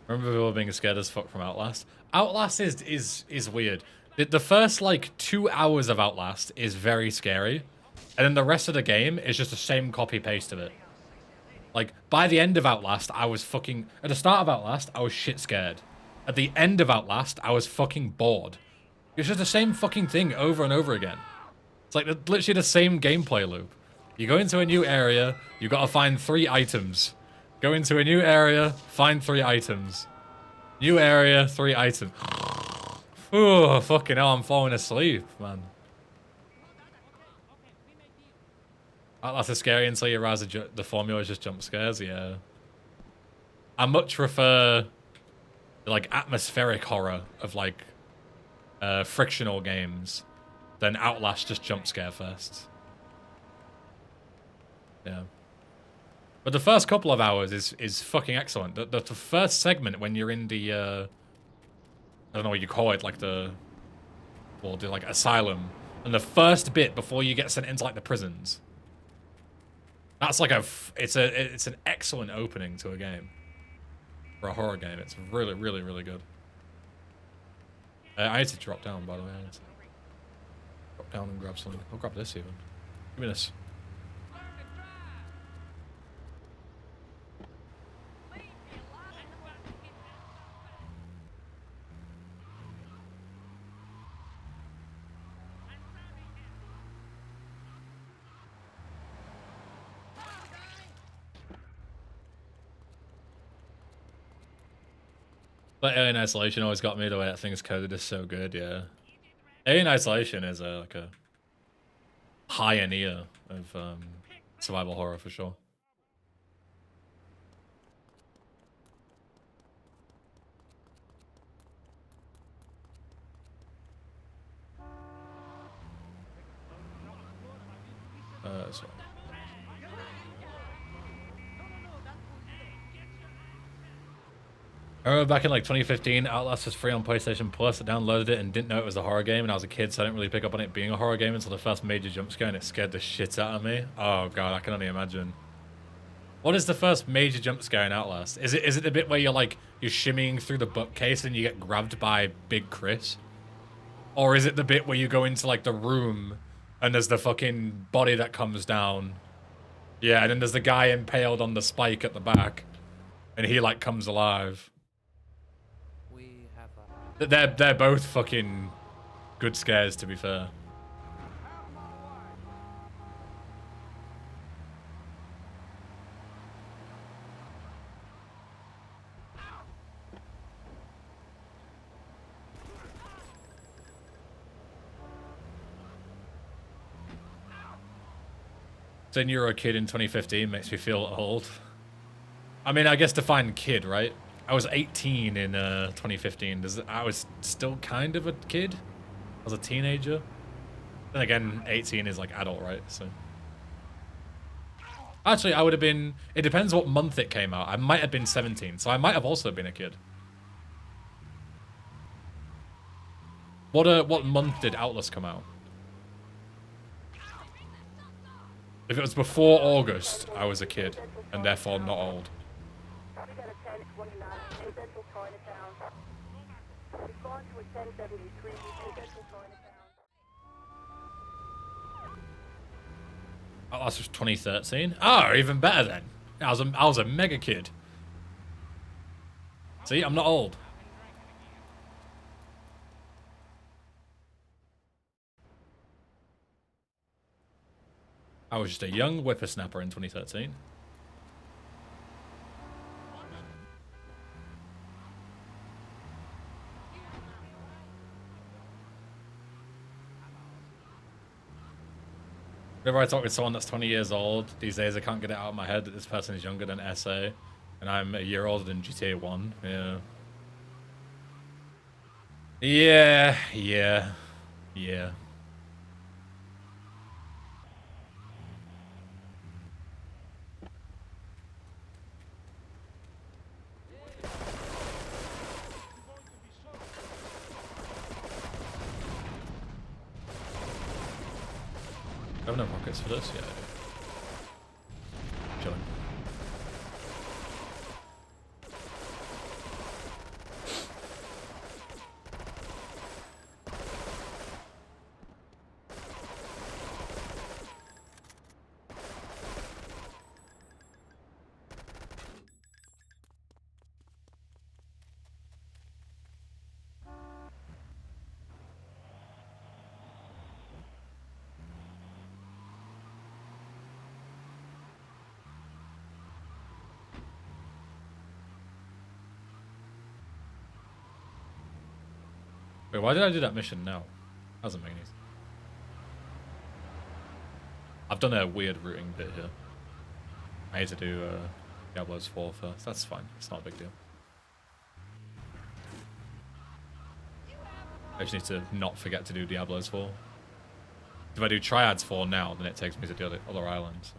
Remember people being scared as fuck from Outlast? Outlast is weird. The first like 2 hours of Outlast is very scary, and then the rest of the game is just the same copy paste of it. Like by the end of Outlast, I was fucking. At the start of Outlast, I was shit scared. At the end of Outlast, I was fucking bored. It's just the same fucking thing over and over again. It's like literally the same gameplay loop. You go into a new area, you gotta find 3 items. Go into a new area, find 3 items. New area, 3 items. Oh, fucking hell, I'm falling asleep, man. Outlast is scary until you realize the formula is just jump scares, yeah. I much prefer the, like, atmospheric horror of, like, frictional games than Outlast just jump scare first. Yeah. But the first couple of hours is fucking excellent. The first segment when you're in the, I don't know what you call it, like the like asylum, and the first bit before you get sent into like the prisons. That's like it's an excellent opening to a game. For a horror game, it's really, really, really good. I need to drop down, by the way. I need to drop down and grab something. I'll grab this even. Give me this. But Alien Isolation always got me the way that thing's coded is so good, yeah. Alien Isolation is like a pioneer of survival horror for sure. So. I remember back in like 2015, Outlast was free on PlayStation Plus. I downloaded it and didn't know it was a horror game, and I was a kid, so I didn't really pick up on it being a horror game until the first major jump scare, and it scared the shit out of me. Oh god, I can only imagine. What is the first major jump scare in Outlast? Is it the bit where you're shimmying through the bookcase and you get grabbed by Big Chris? Or is it the bit where you go into like the room and there's the fucking body that comes down? Yeah, and then there's the guy impaled on the spike at the back, and he like comes alive. They're both fucking good scares, to be fair. Saying you were a kid in 2015 makes me feel old. I mean, I guess define kid, right? I was 18 in 2015. I was still kind of a kid. I was a teenager. Then again, 18 is like adult, right? So actually, I would have been. It depends what month it came out. I might have been 17, so I might have also been a kid. What month did Outlast come out? If it was before August, I was a kid, and therefore not old. Oh, that's just 2013. Oh, even better then. I was a mega kid. See, I'm not old. I was just a young whippersnapper in 2013. Whenever I talk with someone that's 20 years old, these days I can't get it out of my head that this person is younger than SA, and I'm a year older than GTA 1. Yeah. Yeah. I have no pockets for this? Yeah, I do. Chilling. Wait, why did I do that mission now? Doesn't make any sense. I've done a weird routing bit here. I need to do Diablo's 4 first. That's fine. It's not a big deal. I just need to not forget to do Diablo's 4. If I do Triads 4 now, then it takes me to the other islands.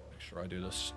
Make sure I do this.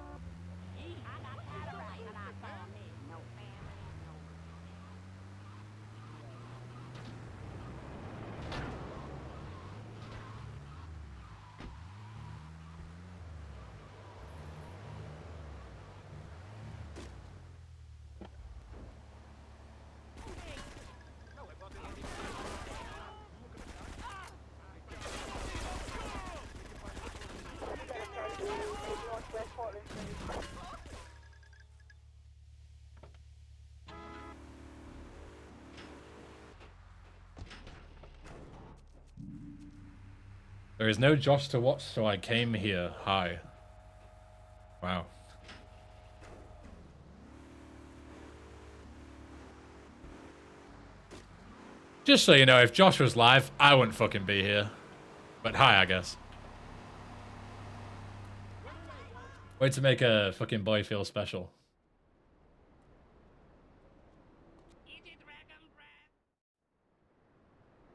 There is no Josh to watch, so I came here. Hi. Wow. Just so you know, if Josh was live, I wouldn't fucking be here. But hi, I guess. Way to make a fucking boy feel special.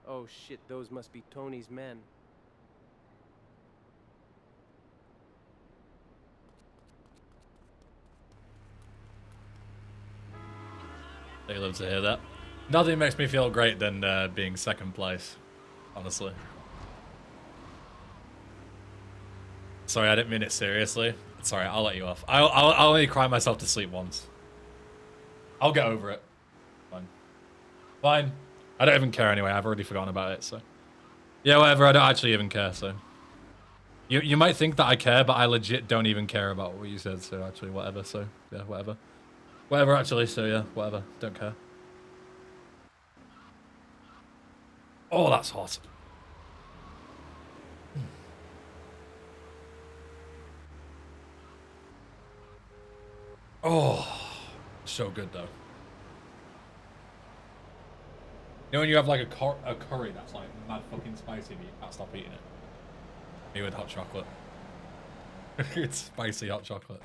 Oh shit, those must be Tony's men. They love to hear that. Nothing makes me feel great than being second place, honestly. Sorry, I didn't mean it seriously. Sorry, I'll let you off. I'll only cry myself to sleep once. I'll get over it. Fine. Fine. I don't even care anyway. I've already forgotten about it, so. Yeah, whatever. I don't actually even care, so. You might think that I care, but I legit don't even care about what you said, so actually, whatever, so. Yeah, whatever. Whatever, actually, so yeah, whatever. Don't care. Oh, that's hot. Oh, so good though. You know when you have like a curry that's like mad fucking spicy, but you can't stop eating it? Me with hot chocolate. It's spicy hot chocolate.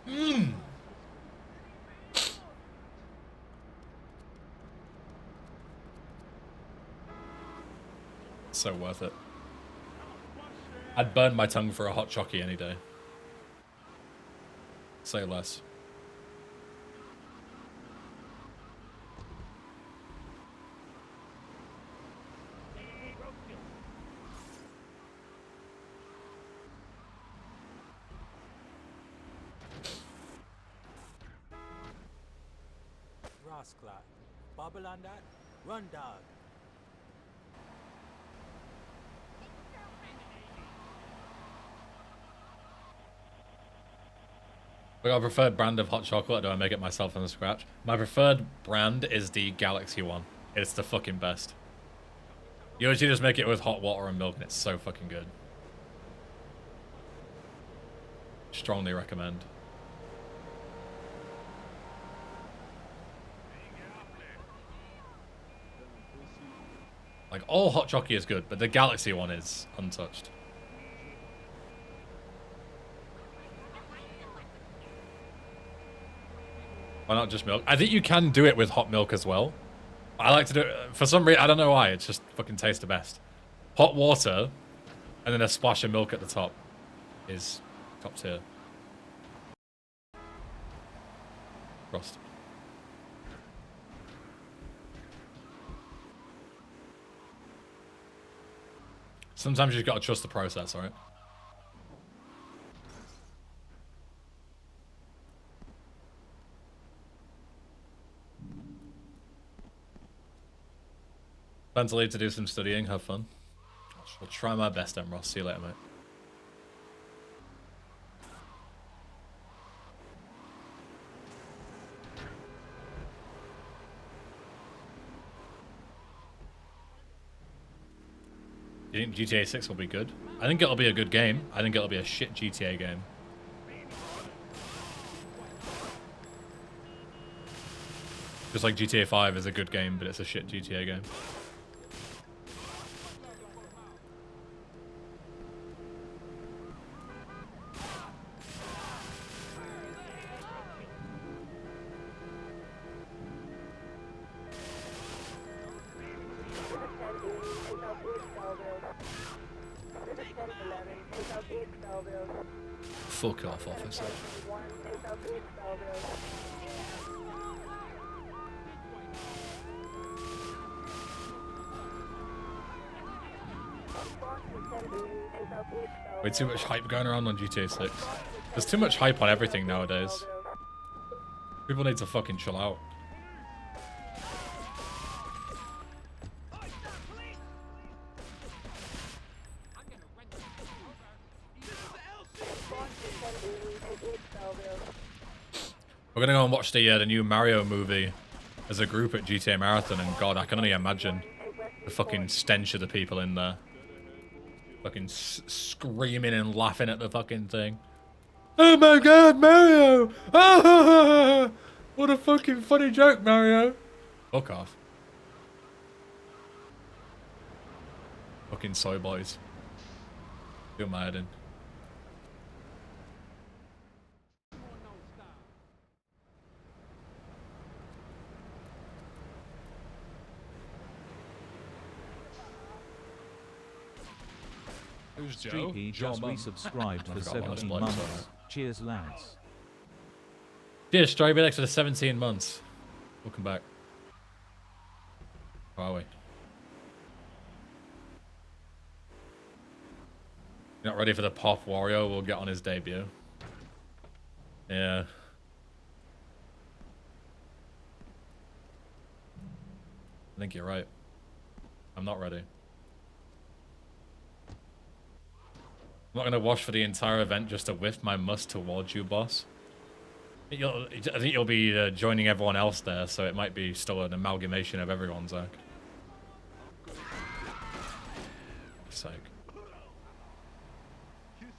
Mmm. So worth it. I'd burn my tongue for a hot chockey any day. Say less. ass clot. Bubble on that. Run, dog. We got a preferred brand of hot chocolate. Do I make it myself from scratch? My preferred brand is the Galaxy one. It's the fucking best. You actually just make it with hot water and milk, and it's so fucking good. Strongly recommend. Like, all hot chocolate is good, but the Galaxy one is untouched. Why not just milk? I think you can do it with hot milk as well. I like to do it, for some reason, I don't know why, it just fucking tastes the best. Hot water, and then a splash of milk at the top is top tier. Frost. Sometimes you've got to trust the process, alright? Plan to leave to do some studying, have fun. I'll try my best then, Ross. See you later, mate. Do you think GTA 6 will be good? I think it'll be a good game. I think it'll be a shit GTA game. Just like GTA 5 is a good game, but it's a shit GTA game. Fuck off, officer. Way too much hype going around on GTA 6. There's too much hype on everything nowadays. People need to fucking chill out. We're gonna go and watch the new Mario movie as a group at GTA Marathon, and God, I can only imagine the fucking stench of the people in there. Fucking screaming and laughing at the fucking thing. Oh my God, Mario! Ah, what a fucking funny joke, Mario! Fuck off. Fucking soy boys. Feel my head in. Who's Joe? Streaky just resubscribed for 17 months. Cheers, lads. Cheers, Strawberry, for the 17 months. Welcome back. How are we? You're not ready for the Pop Wario? We'll get on his debut. Yeah. I think you're right. I'm not ready. I'm not gonna wash for the entire event just to whiff my must towards you, boss. I think you'll be joining everyone else there, so it might be still an amalgamation of everyone's act. For sake.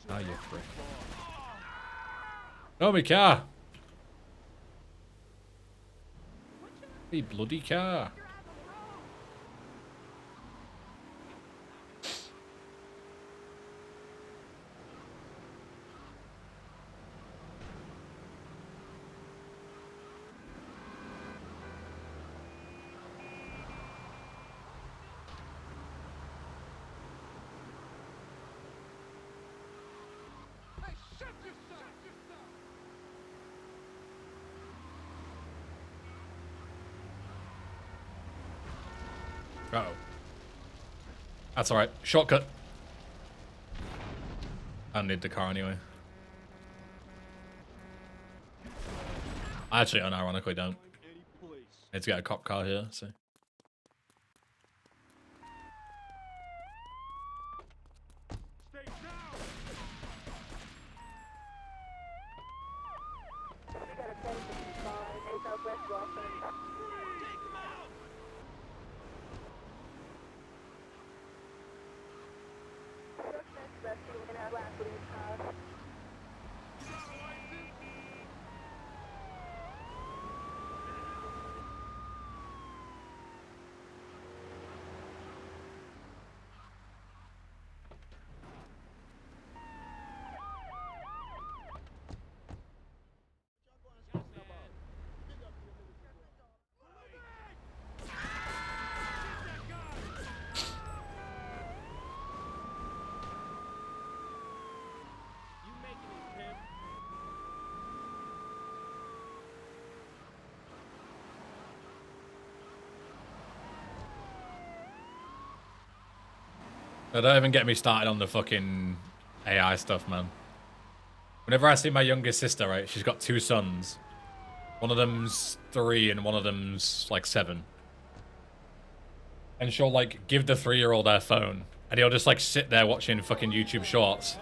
Ah, you prick. No, me car! Me bloody car! Uh-oh. That's alright. Shortcut. I don't need the car anyway. I actually unironically don't. Need to get a cop car here, so. Don't even get me started on the fucking AI stuff, man. Whenever I see my youngest sister, right, she's got 2 sons. One of them's 3 and one of them's like 7. And she'll like give the 3-year-old their phone and he'll just like sit there watching fucking YouTube shorts.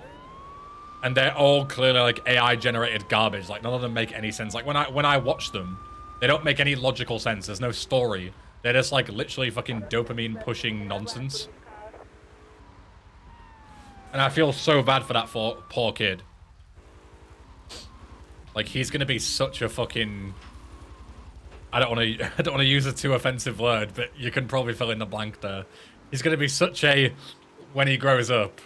And they're all clearly like AI generated garbage. Like none of them make any sense. Like when I watch them, they don't make any logical sense. There's no story. They're just like literally fucking dopamine pushing nonsense. And I feel so bad for that poor kid. Like he's gonna be such a fucking... I don't want to use a too offensive word, but you can probably fill in the blank there. He's gonna be such a... when he grows up.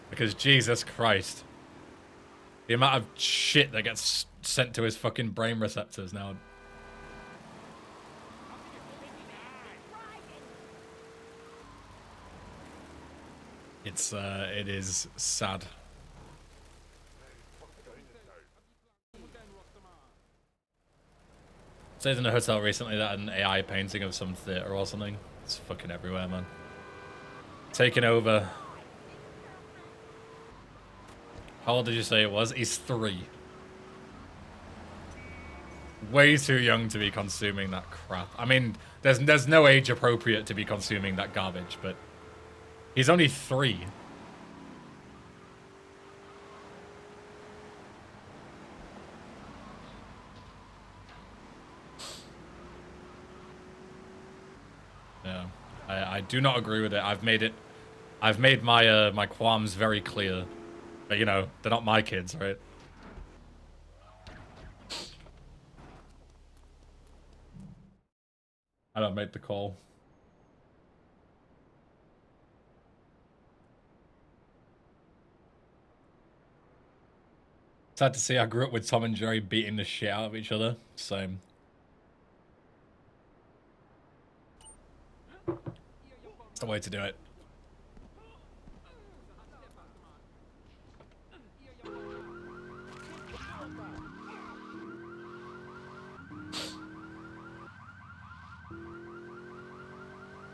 Because Jesus Christ. The amount of shit that gets sent to his fucking brain receptors now. It is sad. Stayed in a hotel recently that had an AI painting of some theater or something. It's fucking everywhere, man. Taking over. How old did you say it was? He's 3. Way too young to be consuming that crap. I mean, there's no age appropriate to be consuming that garbage, but he's only 3. Yeah, I do not agree with it. I've made my my qualms very clear. But you know, they're not my kids, right? I don't make the call. Sad to see I grew up with Tom and Jerry beating the shit out of each other. Same. It's the way to do it.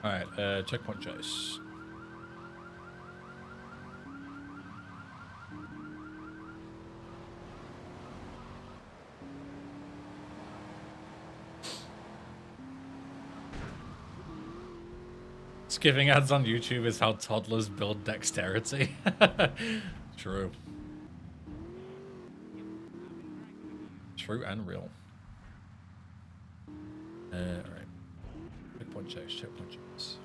Alright, checkpoint chase. Skipping ads on YouTube is how toddlers build dexterity. True. True and real. Alright. Checkpoint chase, checkpoint chase.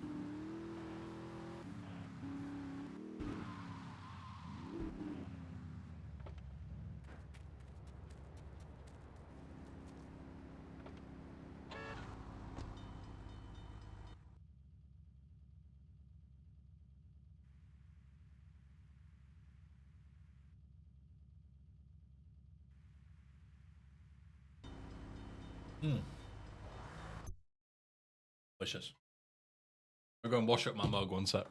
Delicious. I'll go and wash up my mug one sec.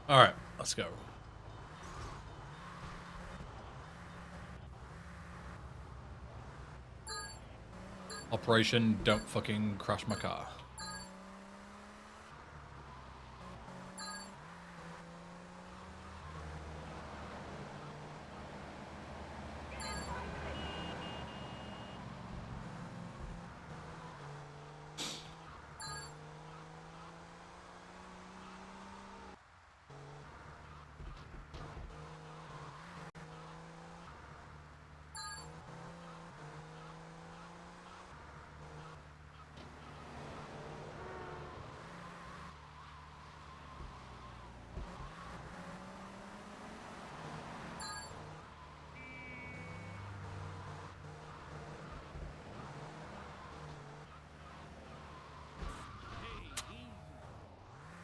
All right, let's go. Operation Don't Fucking Crash My Car.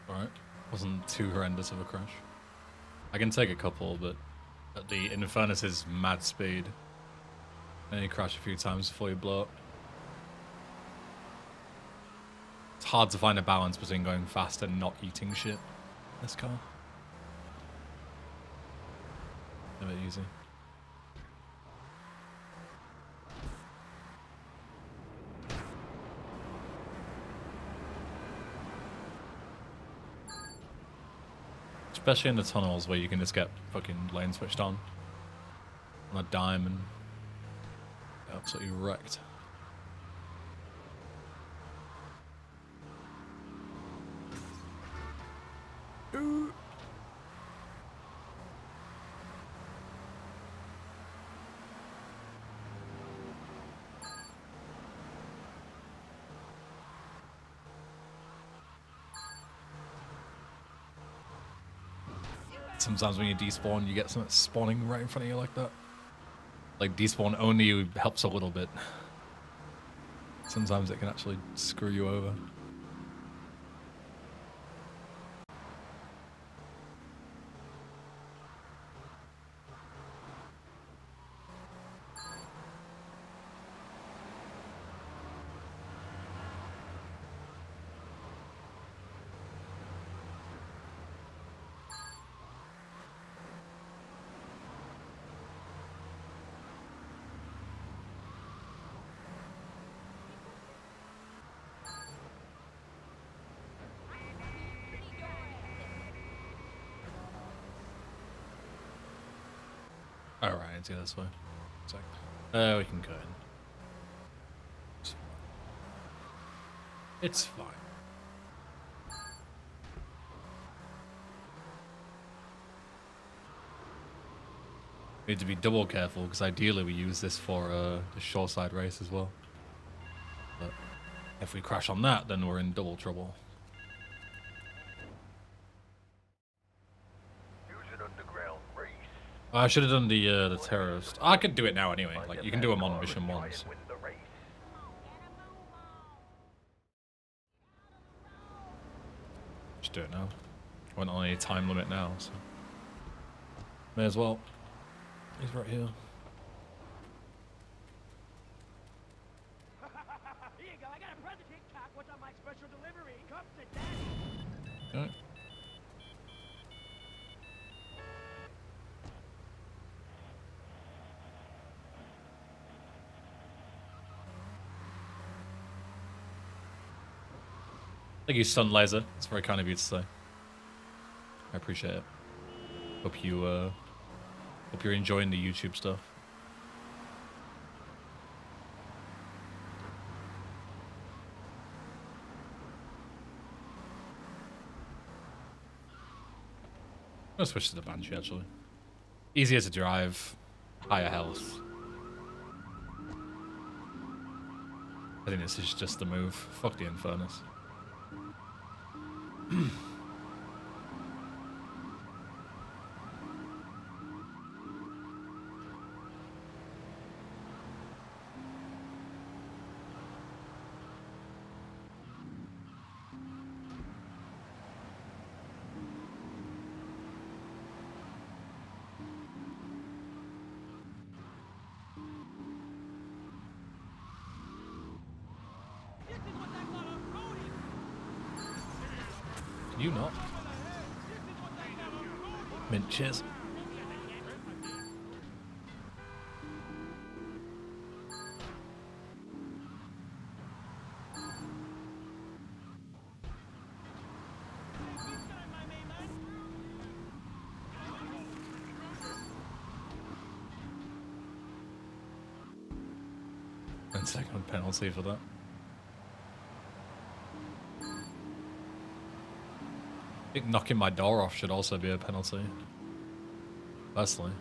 Alright, wasn't too horrendous of a crash. I can take a couple, but at the Infernus is mad speed. And you crash a few times before you blow up. It's hard to find a balance between going fast and not eating shit. This car. A bit easy. Especially in the tunnels where you can just get fucking lane switched on a dime and get absolutely wrecked. Sometimes when you despawn, you get something spawning right in front of you like that. Like, despawn only helps a little bit. Sometimes it can actually screw you over. Alright, let's go this way. It's like, we can go in. It's fine. We need to be double careful because ideally we use this for the shoreside race as well. But if we crash on that, then we're in double trouble. I should have done the terrorist. I could do it now anyway. Like, you can do them on mission 1. So. Just do it now. We're not on any time limit now, so may as well. He's right here. Here you go. I got a present, TikTok. What's on my special delivery? Come to daddy. Okay. Thank you, Sun Laser. It's very kind of you to say. I appreciate it. Hope you're enjoying the YouTube stuff. I'm gonna switch to the Banshee actually. Easier to drive, higher health. I think this is just the move. Fuck the Infernus. Can you not? Mint, cheers. And second penalty for that. I think knocking my door off should also be a penalty. Personally.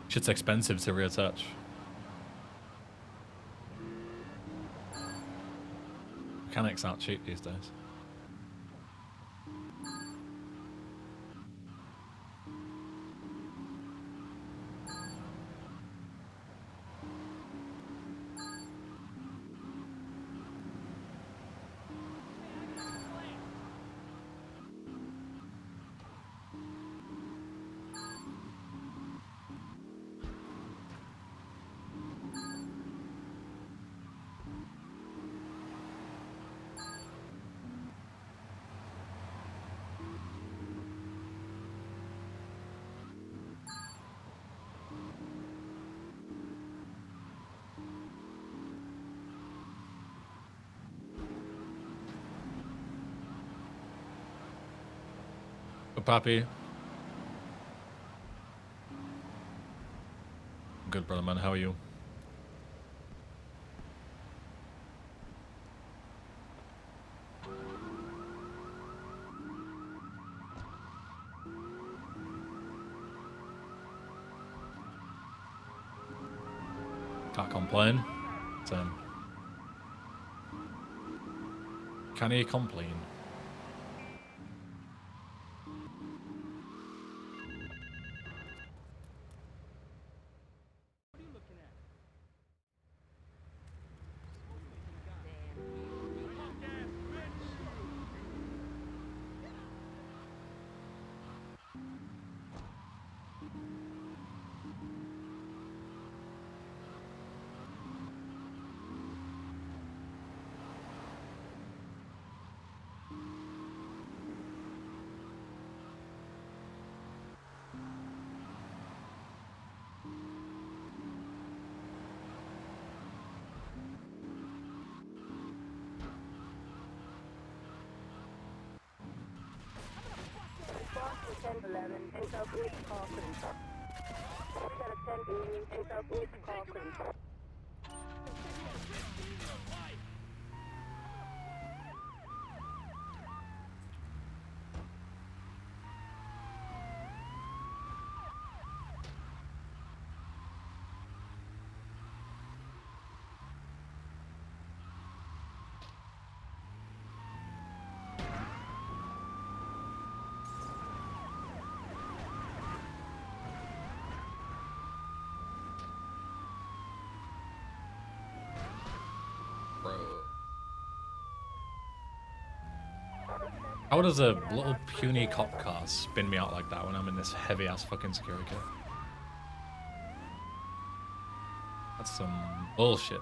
Shit's expensive to reattach. Mechanics aren't cheap these days. Papi. Good, brother, man. How are you? Can't complain. Same. Can he complain? How does a little puny cop car spin me out like that when I'm in this heavy ass fucking security car? That's some bullshit.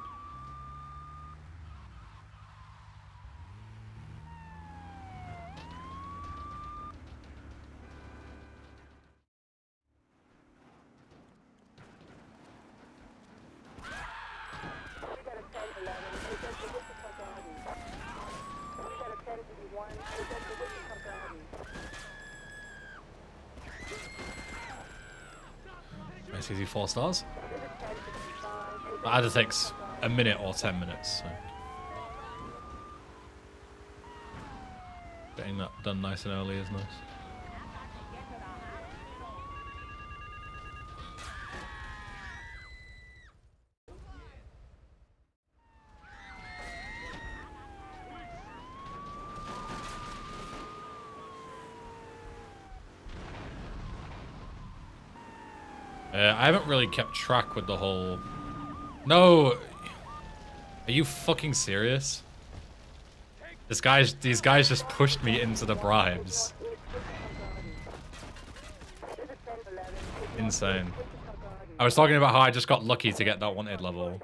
Nice easy 4 stars. That either takes a minute or 10 minutes. So. Getting that done nice and early is nice. I haven't really kept track with the whole... No! Are you fucking serious? These guys just pushed me into the bribes. Insane. I was talking about how I just got lucky to get that wanted level.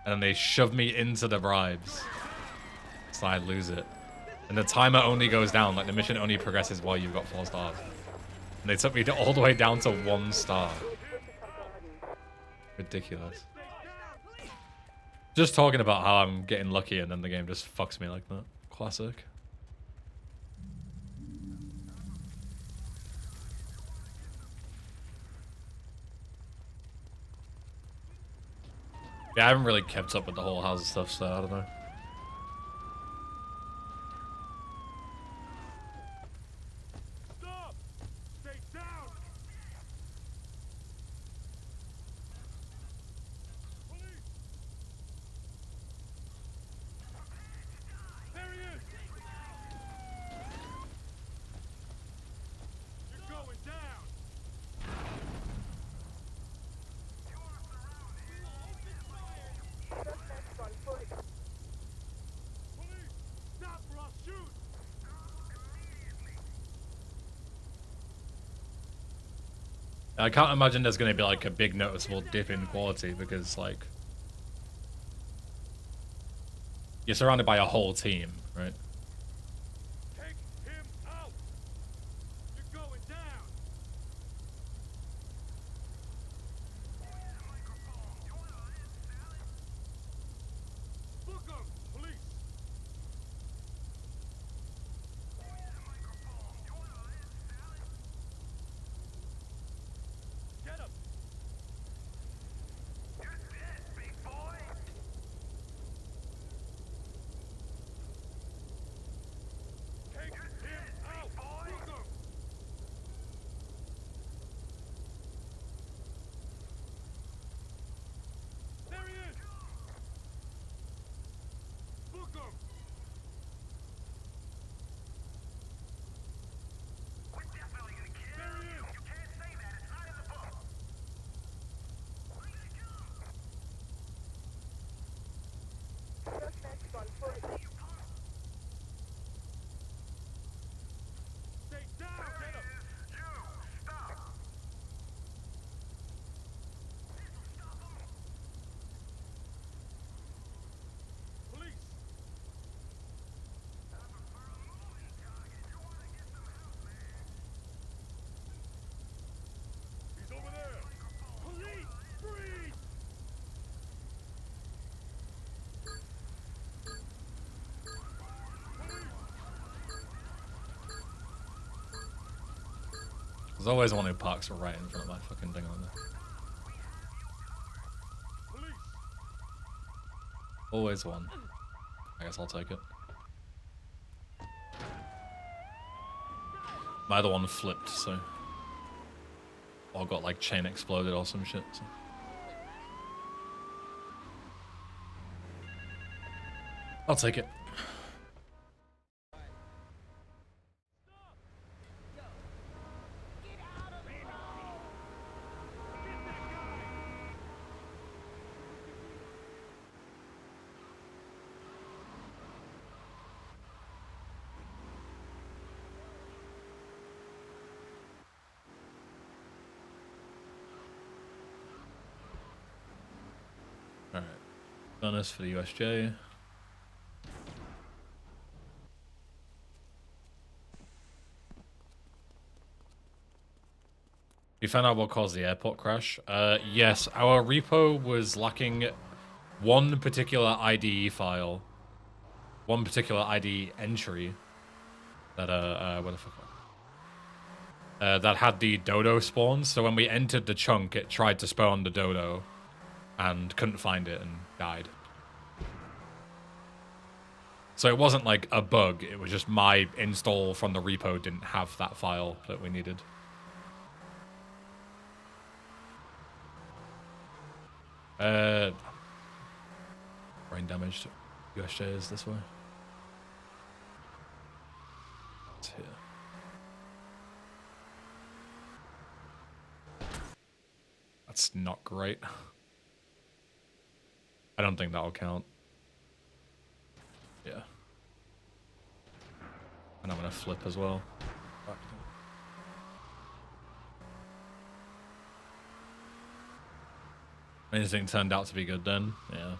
And then they shoved me into the bribes. So I lose it. And the timer only goes down, like the mission only progresses while you've got 4 stars. And they took me all the way down to 1 star. Ridiculous. Just talking about how I'm getting lucky and then the game just fucks me like that. Classic. Yeah, I haven't really kept up with the whole house stuff, so I don't know. Stop! Stay down! Police! There he is! You're going down! Police! Stop or I'll shoot! I can't imagine there's going to be like a big noticeable dip in quality because like you're surrounded by a whole team, right? Take him out! You're going down! Book 'em! Police! Get him! You're dead, big boy! Take him out! Book 'em! There he is! Book 'em! We're definitely gonna kill there he is! You can't say that, it's not in the book! Stay down! Get him! You! Stop! Police! He's over there! Police! Freeze! There's always one who parks right in front of my fucking thing on there. Police! Always one. I guess I'll take it. My other one flipped, so. Or got like chain exploded or some shit. So. I'll take it. Alright. Bonus for the USJ. We found out what caused the airport crash. Yes, our repo was lacking one particular IDE file. One particular IDE entry. That, what the fuck? That had the dodo spawns. So when we entered the chunk, it tried to spawn the dodo. And couldn't find it and died. So it wasn't like a bug, it was just my install from the repo didn't have that file that we needed. Brain damage to USJ is this way. It's here. That's not great. I don't think that'll count. Yeah. And I'm gonna flip as well. Anything turned out to be good then? Yeah.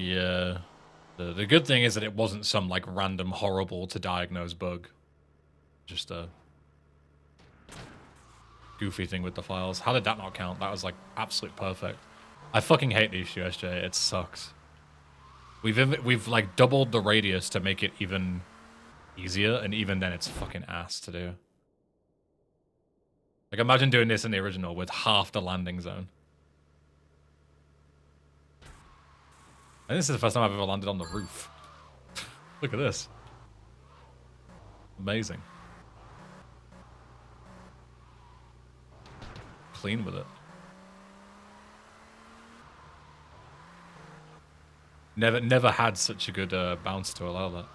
Yeah. The good thing is that it wasn't some like random horrible to diagnose bug. Just a goofy thing with the files. How did that not count? That was like absolute perfect. I fucking hate the issue, SJ. It sucks. We've like doubled the radius to make it even easier, and even then it's fucking ass to do. Like imagine doing this in the original with half the landing zone. And this is the first time I've ever landed on the roof. Look at this. Amazing. Clean with it. Never had such a good bounce to allow that.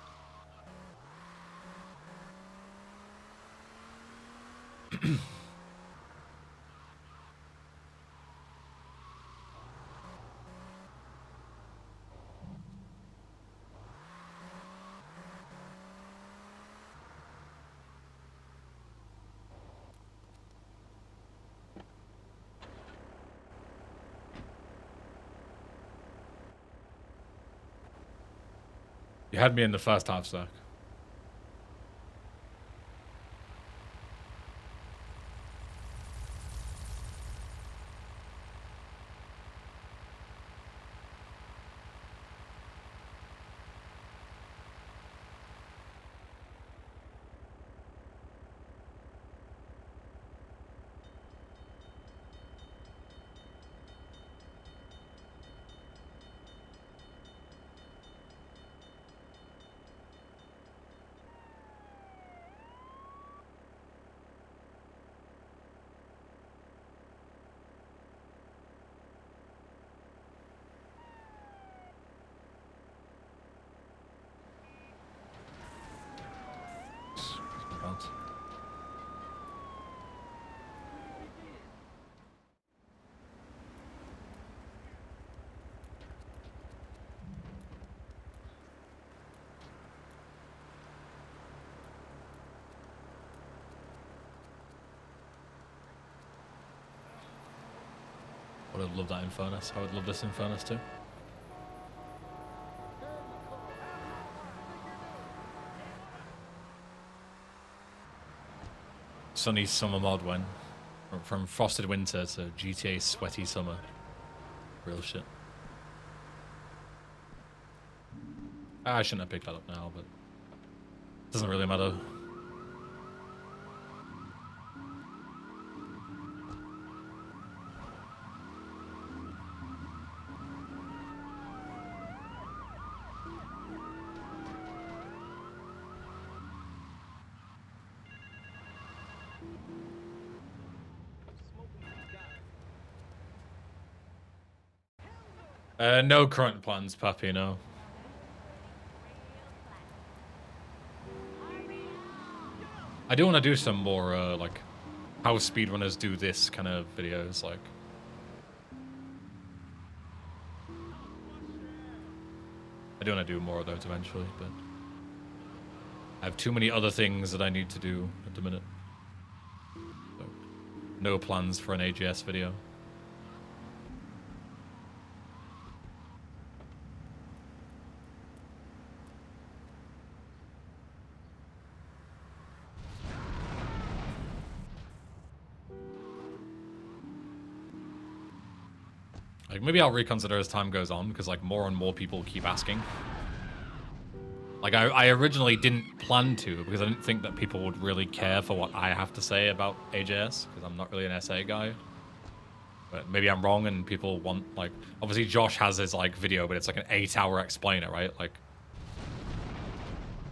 You had me in the first half, Zach. Bounce. I would love that Infernus. I would love this Infernus too. Sunny summer mod when from frosted winter to GTA sweaty summer. Real shit. I shouldn't have picked that up now, but it doesn't really matter. No current plans, Pappy, no. I do want to do some more, like, how speedrunners do this kind of videos, like. I do want to do more of those eventually, but I have too many other things that I need to do at the minute. So, no plans for an AGS video. Like, maybe I'll reconsider as time goes on, because, like, more and more people keep asking. Like, I originally didn't plan to, because I didn't think that people would really care for what I have to say about AJS, because I'm not really an SA guy. But maybe I'm wrong, and people want, like... Obviously, Josh has his, like, video, but it's, like, an 8-hour explainer, right? Like...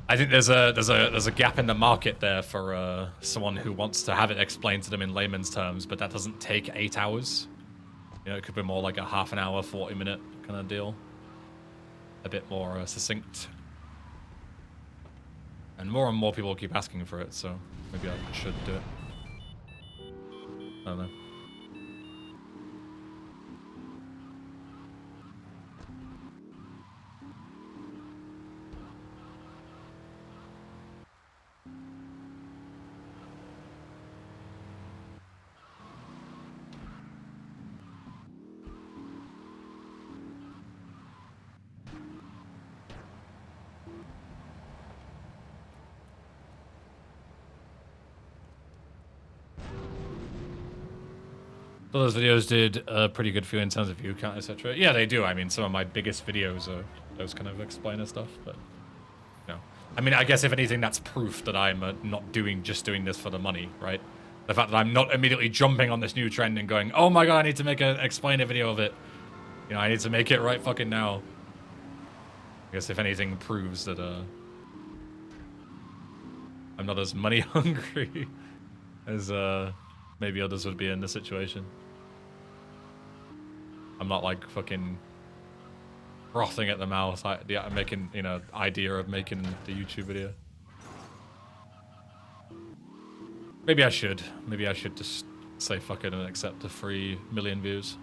I think there's a gap in the market there for someone who wants to have it explained to them in layman's terms, but that doesn't take 8 hours. You know, it could be more like a half an hour, 40-minute kind of deal. A bit more succinct. And more people keep asking for it, so maybe I should do it. I don't know. So those videos did pretty good for you in terms of view count, etc. Yeah, they do. I mean, some of my biggest videos are those kind of explainer stuff, but you know, I mean, I guess if anything, that's proof that I'm not just doing this for the money, right? The fact that I'm not immediately jumping on this new trend and going, oh my god, I need to make an explainer video of it. You know, I need to make it right fucking now. I guess if anything proves that I'm not as money hungry as maybe others would be in this situation. I'm not like fucking frothing at the mouth. I'm making, you know, idea of making the YouTube video. Maybe I should. Maybe I should just say fuck it and accept the 3 million views.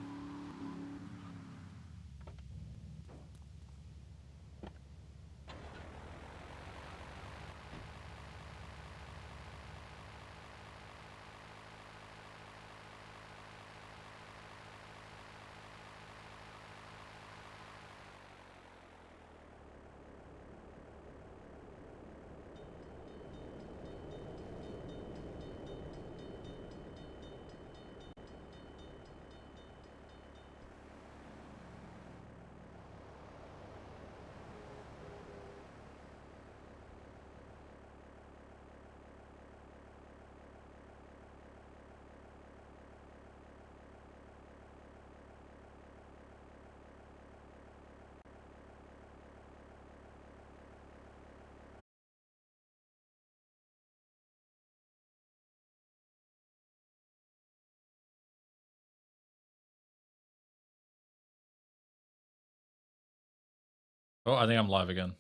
Oh, I think I'm live again.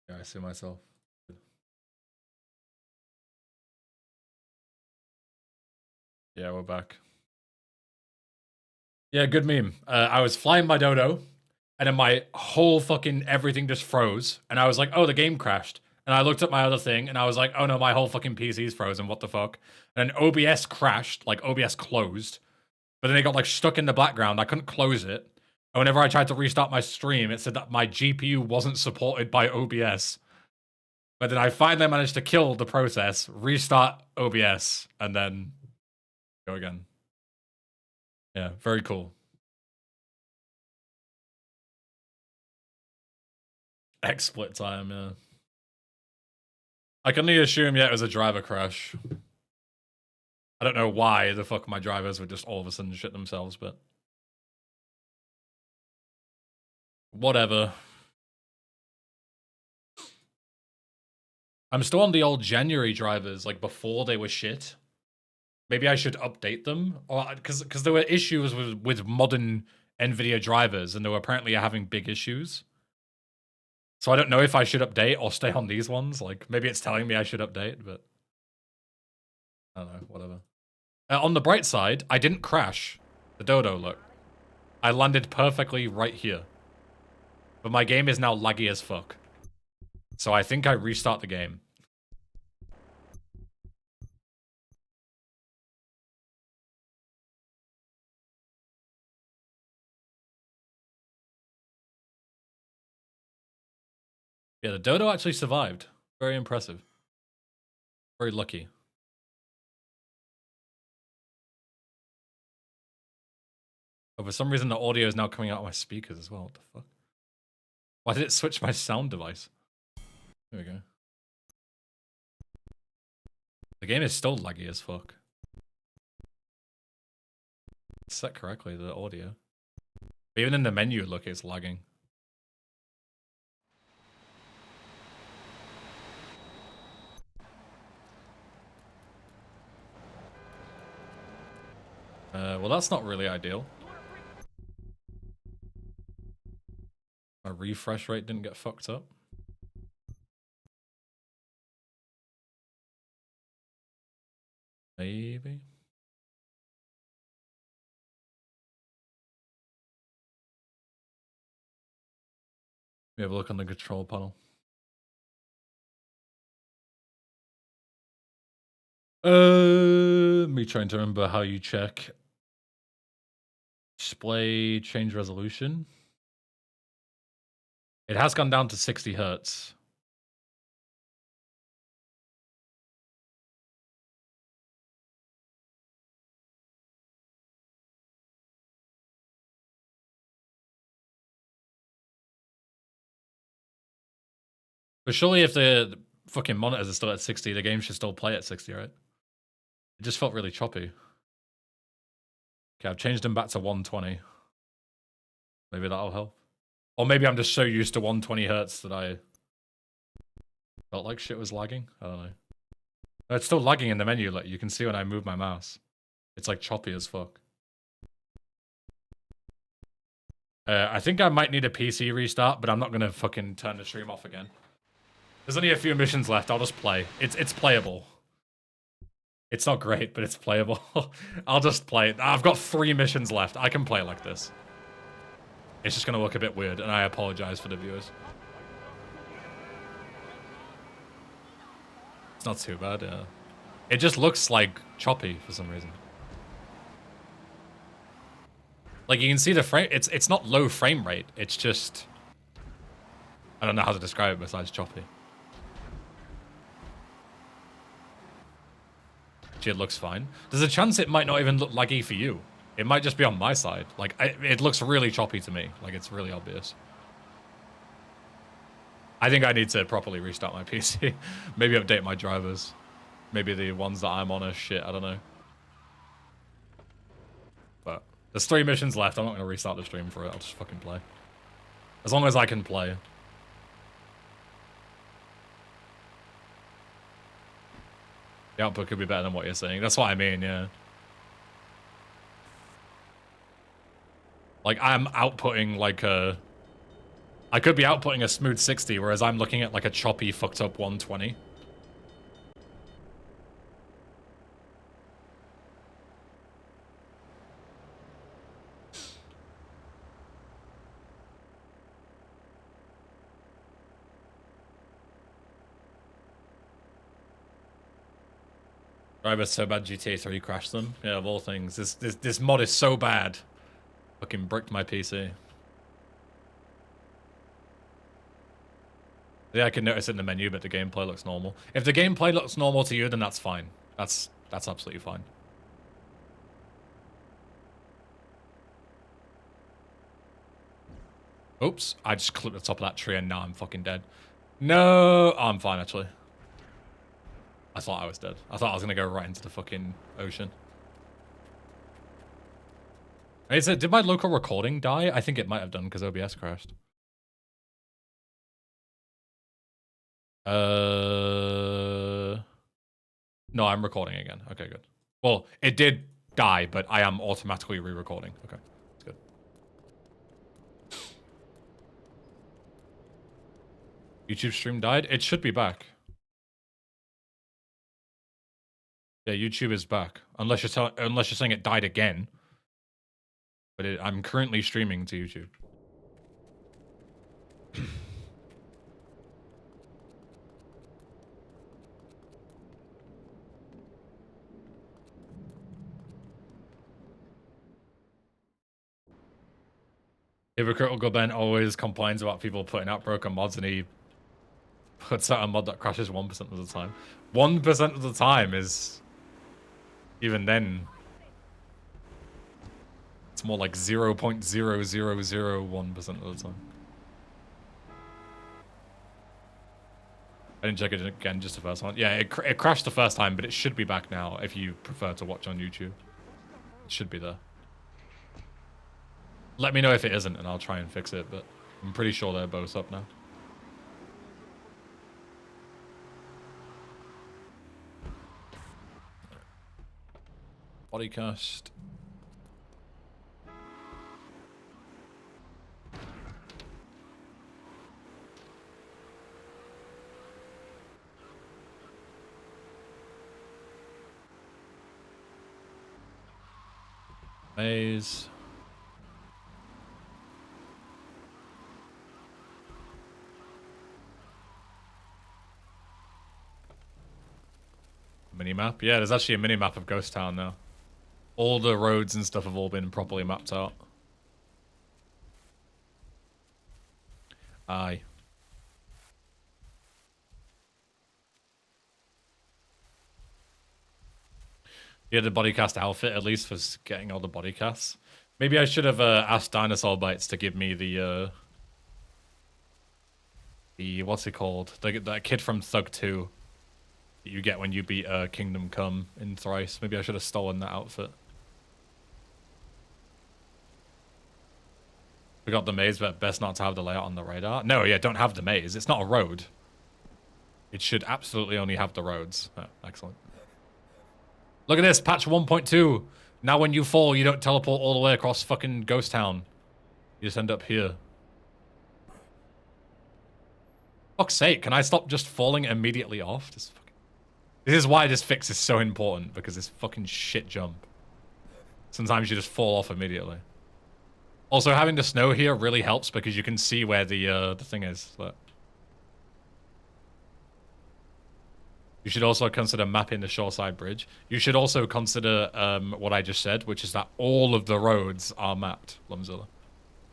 Yeah, I see myself. Yeah, we're back. Yeah, good meme. I was flying my dodo, and then my whole fucking everything just froze, and I was like, oh, the game crashed. And I looked at my other thing, and I was like, oh no, my whole fucking PC's frozen, what the fuck? And then OBS crashed, like OBS closed, but then it got like stuck in the background, I couldn't close it. And whenever I tried to restart my stream, it said that my GPU wasn't supported by OBS. But then I finally managed to kill the process, restart OBS, and then go again. Yeah, very cool. XSplit time, yeah. I can only assume, yeah, it was a driver crash. I don't know why the fuck my drivers would just all of a sudden shit themselves, but whatever. I'm still on the old January drivers, like before they were shit. Maybe I should update them, or because there were issues with modern NVIDIA drivers, and they were apparently having big issues. So I don't know if I should update or stay on these ones. Like maybe it's telling me I should update, but I don't know. Whatever. On the bright side, I didn't crash. The dodo, look. I landed perfectly right here. But my game is now laggy as fuck. So I think I restart the game. Yeah, the dodo actually survived. Very impressive. Very lucky. Oh, for some reason the audio is now coming out of my speakers as well. What the fuck? Why did it switch my sound device? There we go. The game is still laggy as fuck. It's set correctly, the audio. But even in the menu, look, it's lagging. Well, that's not really ideal. My refresh rate didn't get fucked up. Maybe. We have a look on the control panel. Me trying to remember how you check. Display change resolution. It has gone down to 60 hertz. But surely if the fucking monitors are still at 60, the game should still play at 60, right? It just felt really choppy. Okay, I've changed them back to 120. Maybe that'll help. Or maybe I'm just so used to 120 hertz that I felt like shit was lagging. I don't know. No, it's still lagging in the menu. Like you can see when I move my mouse. It's like choppy as fuck. I think I might need a PC restart, but I'm not gonna fucking turn the stream off again. There's only a few missions left. I'll just play. It's playable. It's not great, but it's playable. I'll just play it. I've got 3 missions left. I can play like this. It's just gonna look a bit weird, and I apologize for the viewers. It's not too bad, yeah. It just looks like choppy for some reason. Like you can see the frame. It's not low frame rate. It's just I don't know how to describe it besides choppy. It looks fine. There's a chance it might not even look laggy for you. It might just be on my side. Like, it looks really choppy to me. Like, it's really obvious. I think I need to properly restart my PC. Maybe update my drivers. Maybe the ones that I'm on are shit. I don't know. But there's 3 missions left. I'm not going to restart the stream for it. I'll just fucking play. As long as I can play. The output could be better than what you're saying. That's what I mean, yeah. Like, I'm outputting like a... I could be outputting a smooth 60, whereas I'm looking at like a choppy, fucked up 120. Driver's so bad GTA 3 crashed them. Yeah, of all things. This mod is so bad. Fucking bricked my PC. Yeah, I can notice it in the menu, but the gameplay looks normal. If the gameplay looks normal to you, then that's fine. That's absolutely fine. Oops, I just clipped the top of that tree and now I'm fucking dead. No! Oh, I'm fine, actually. I thought I was dead. I thought I was gonna go right into the fucking ocean. Did my local recording die? I think it might have done because OBS crashed. No, I'm recording again. Okay, good. Well, it did die, but I am automatically re-recording. Okay, that's good. YouTube stream died? It should be back. Yeah, YouTube is back. Unless you're saying it died again. But I'm currently streaming to YouTube. Hypocritical Ben always complains about people putting out broken mods, and he puts out a mod that crashes 1% of the time. 1% of the time is... Even then... It's more like 0.0001% of the time. I didn't check it again, just the first one. Yeah, it crashed the first time, but it should be back now if you prefer to watch on YouTube. It should be there. Let me know if it isn't, and I'll try and fix it, but I'm pretty sure they're both up now. Bodycast. Maze. Minimap? Yeah, there's actually a minimap of Ghost Town now. All the roads and stuff have all been properly mapped out. Aye. Yeah, the bodycast outfit, at least, for getting all the bodycasts. Maybe I should have asked Dinosaur Bites to give me the The, what's it called? That kid from Thug 2 that you get when you beat Kingdom Come in Thrice. Maybe I should have stolen that outfit. We got the maze, but best not to have the layout on the radar. No, yeah, don't have the maze. It's not a road. It should absolutely only have the roads. Oh, excellent. Look at this, patch 1.2. Now when you fall, you don't teleport all the way across fucking Ghost Town. You just end up here. Fuck's sake, can I stop just falling immediately off? This is why this fix is so important, because this fucking shit jump. Sometimes you just fall off immediately. Also, having the snow here really helps because you can see where the thing is. But you should also consider mapping the shoreside bridge. You should also consider what I just said, which is that all of the roads are mapped, Lumzilla.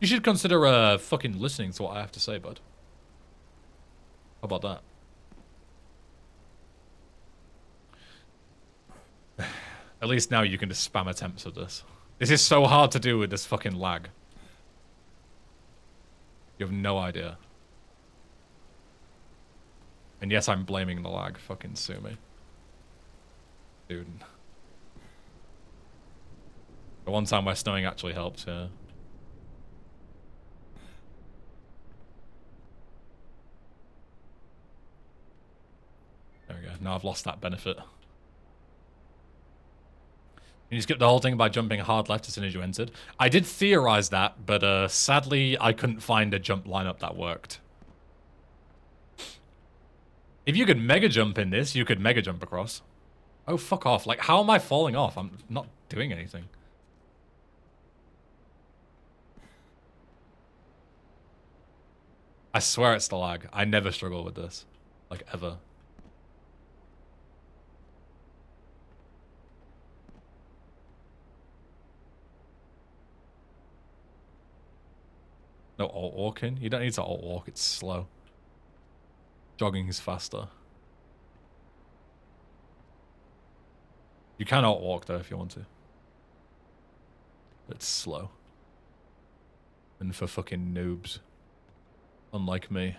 You should consider fucking listening to what I have to say, bud. How about that? At least now you can just spam attempts of this. This is so hard to do with this fucking lag. You have no idea. And yes, I'm blaming the lag. Fucking sue me. Dude. The one time where snowing actually helped, yeah. There we go. Now I've lost that benefit. You skip the whole thing by jumping hard left as soon as you entered. I did theorize that, but sadly I couldn't find a jump lineup that worked. If you could mega jump in this, you could mega jump across. Oh, fuck off. Like, how am I falling off? I'm not doing anything. I swear it's the lag. I never struggle with this. Like, ever. No alt walking? You don't need to alt walk, it's slow. Jogging is faster. You can alt walk though if you want to. But it's slow. And for fucking noobs. Unlike me.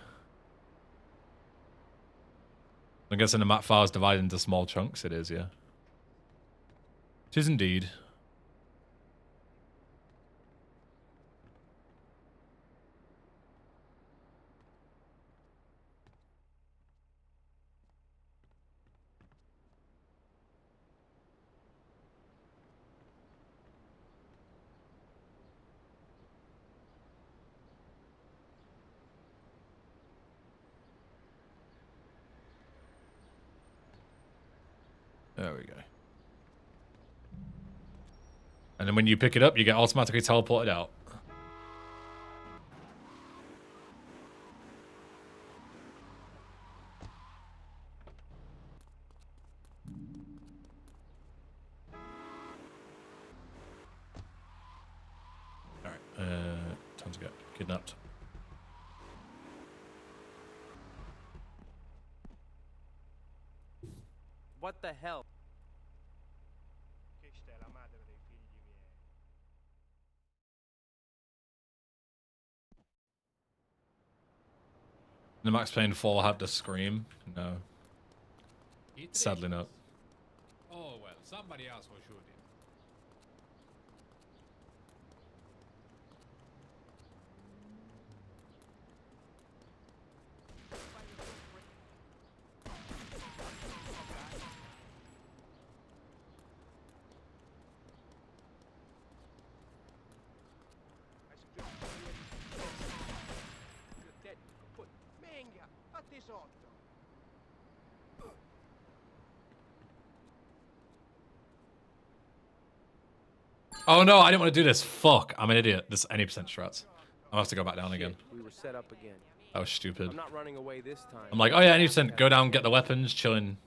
I'm guessing the map file is divided into small chunks. It is, yeah. It is indeed. There we go. And then when you pick it up, you get automatically teleported out. Alright, time to get kidnapped. What the hell? The Max Payne 4 had to scream? No. Sadly not. Oh well, somebody else will shoot him. Oh no, I didn't want to do this. Fuck, I'm an idiot. This is any percent strats. I'll have to go back down again. We were set up again. That was stupid. I'm not running away this time. I'm like, oh yeah, any percent. Go down, get the weapons, chilling.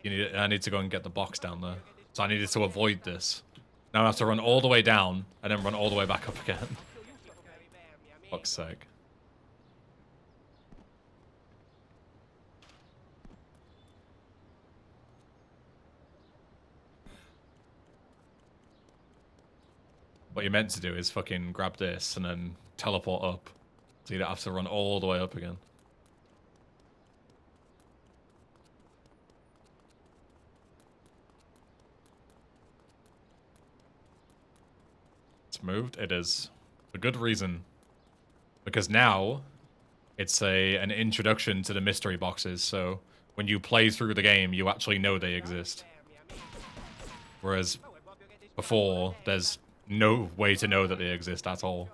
I need to go and get the box down there. So I needed to avoid this. Now I have to run all the way down and then run all the way back up again. Fuck's sake. What you're meant to do is fucking grab this and then teleport up So you don't have to run all the way up again. It's moved? It is. For good reason. Because now, it's an introduction to the mystery boxes, so when you play through the game, you actually know they exist. Whereas before, there's no way to know that they exist at all.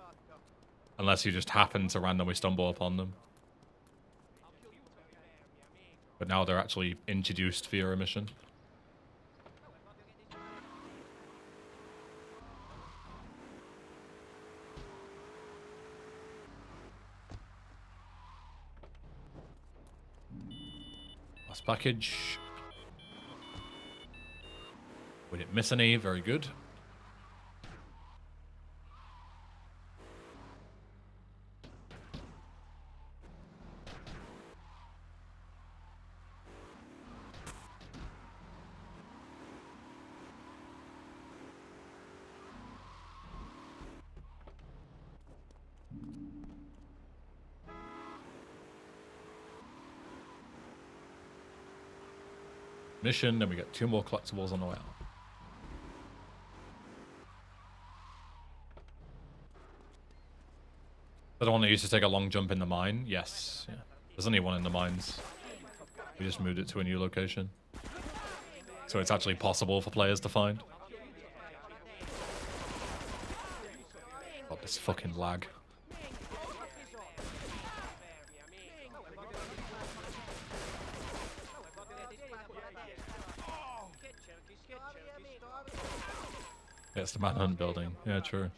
Unless you just happen to randomly stumble upon them. But now they're actually introduced via a mission. Last package. We didn't miss any, very good. Mission, then we get 2 more collectibles on the way out. The one that used to take a long jump in the mine? Yes. Yeah. There's only one in the mines. We just moved it to a new location. So it's actually possible for players to find. God, this fucking lag. Yeah, it's the Manhunt building. Yeah, true.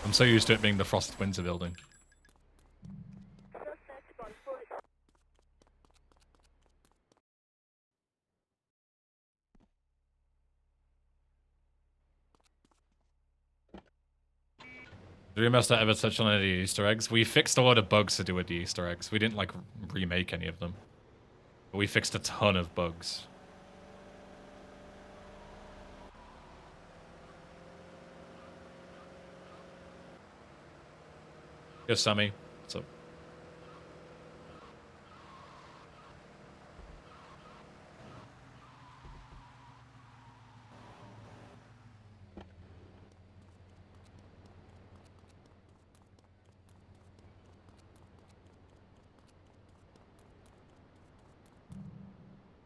I'm so used to it being the Frost Winter building. Did Remastered ever touch on any Easter eggs? We fixed a lot of bugs to do with the Easter eggs. We didn't, like, remake any of them. But we fixed a ton of bugs. Yo, Sammy. What's up?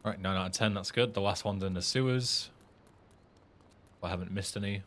Alright, 9 out of 10, that's good. The last one's in the sewers. I haven't missed any.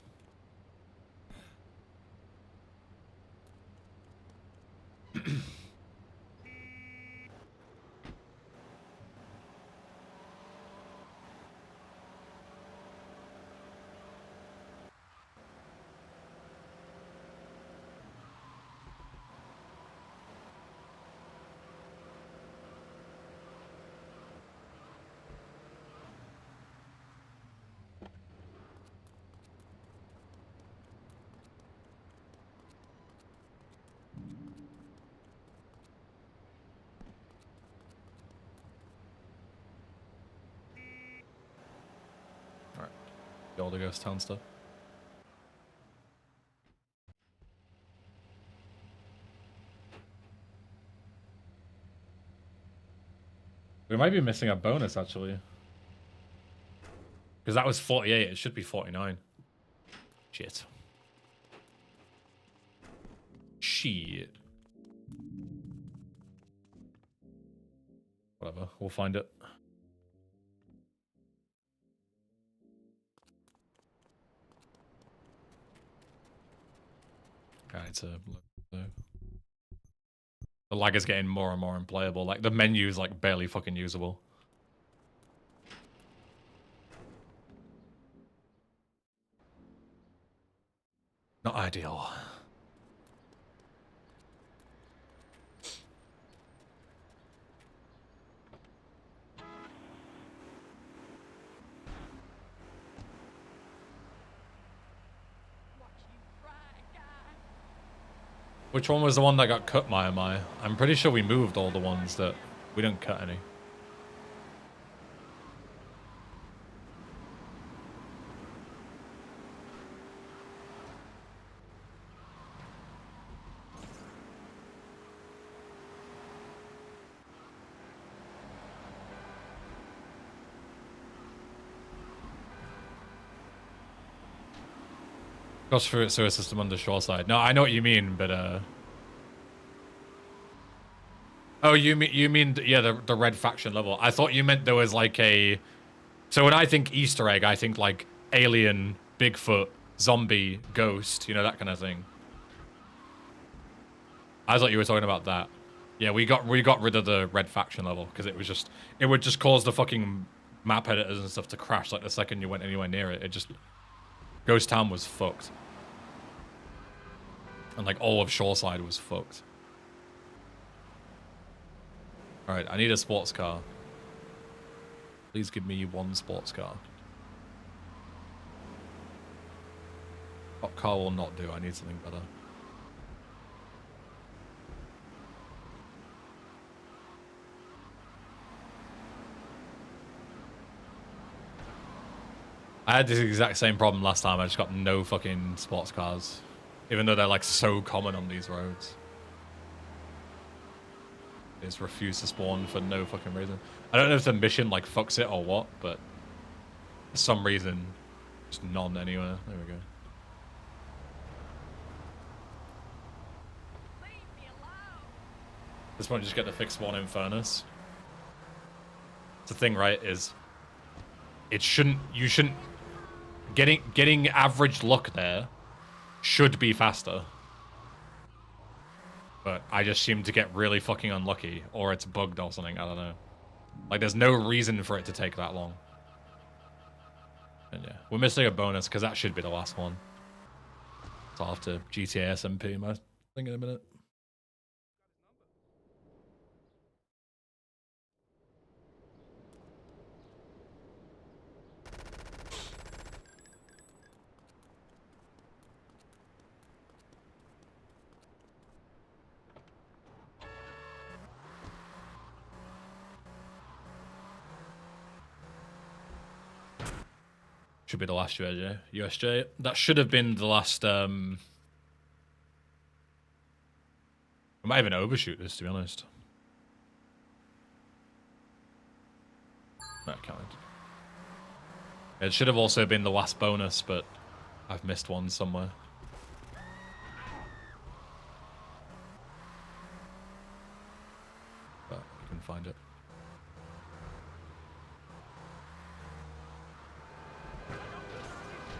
The older Ghost Town stuff. We might be missing a bonus, actually. Because that was 48, it should be 49. Shit. Shit. Whatever, we'll find it. Alright, so the lag is getting more and more unplayable. Like, the menu is, like, barely fucking usable. Not ideal. Which one was the one that got cut, my? I'm pretty sure we moved all the ones that we didn't cut any. Cross through sewer system under shoreside. No, I know what you mean, but oh, you mean yeah, the red faction level. I thought you meant there was like a. So when I think Easter egg, I think like alien, Bigfoot, zombie, ghost, you know, that kind of thing. I thought you were talking about that. Yeah, we got rid of the red faction level because it would just cause the fucking map editors and stuff to crash like the second you went anywhere near it. It just Ghost Town was fucked. And like all of Shoreside was fucked. Alright, I need a sports car. Please give me one sports car. Hot car will not do, I need something better. I had this exact same problem last time, I just got no fucking sports cars. Even though they're like so common on these roads. They just refuse to spawn for no fucking reason. I don't know if the mission like fucks it or what, but for some reason, just none anywhere. There we go. This one just get the fixed spawn in furnace. The thing, right, is you shouldn't getting average luck there should be faster. But I just seem to get really fucking unlucky, or it's bugged or something, I don't know. Like, there's no reason for it to take that long. And yeah, we're missing a bonus, because that should be the last one. So I'll have to GTA SMP my thing in a minute. Should be the last USJ. That should have been the last. I might even overshoot this, to be honest. No, I can't. It should have also been the last bonus, but I've missed one somewhere. But you can find it.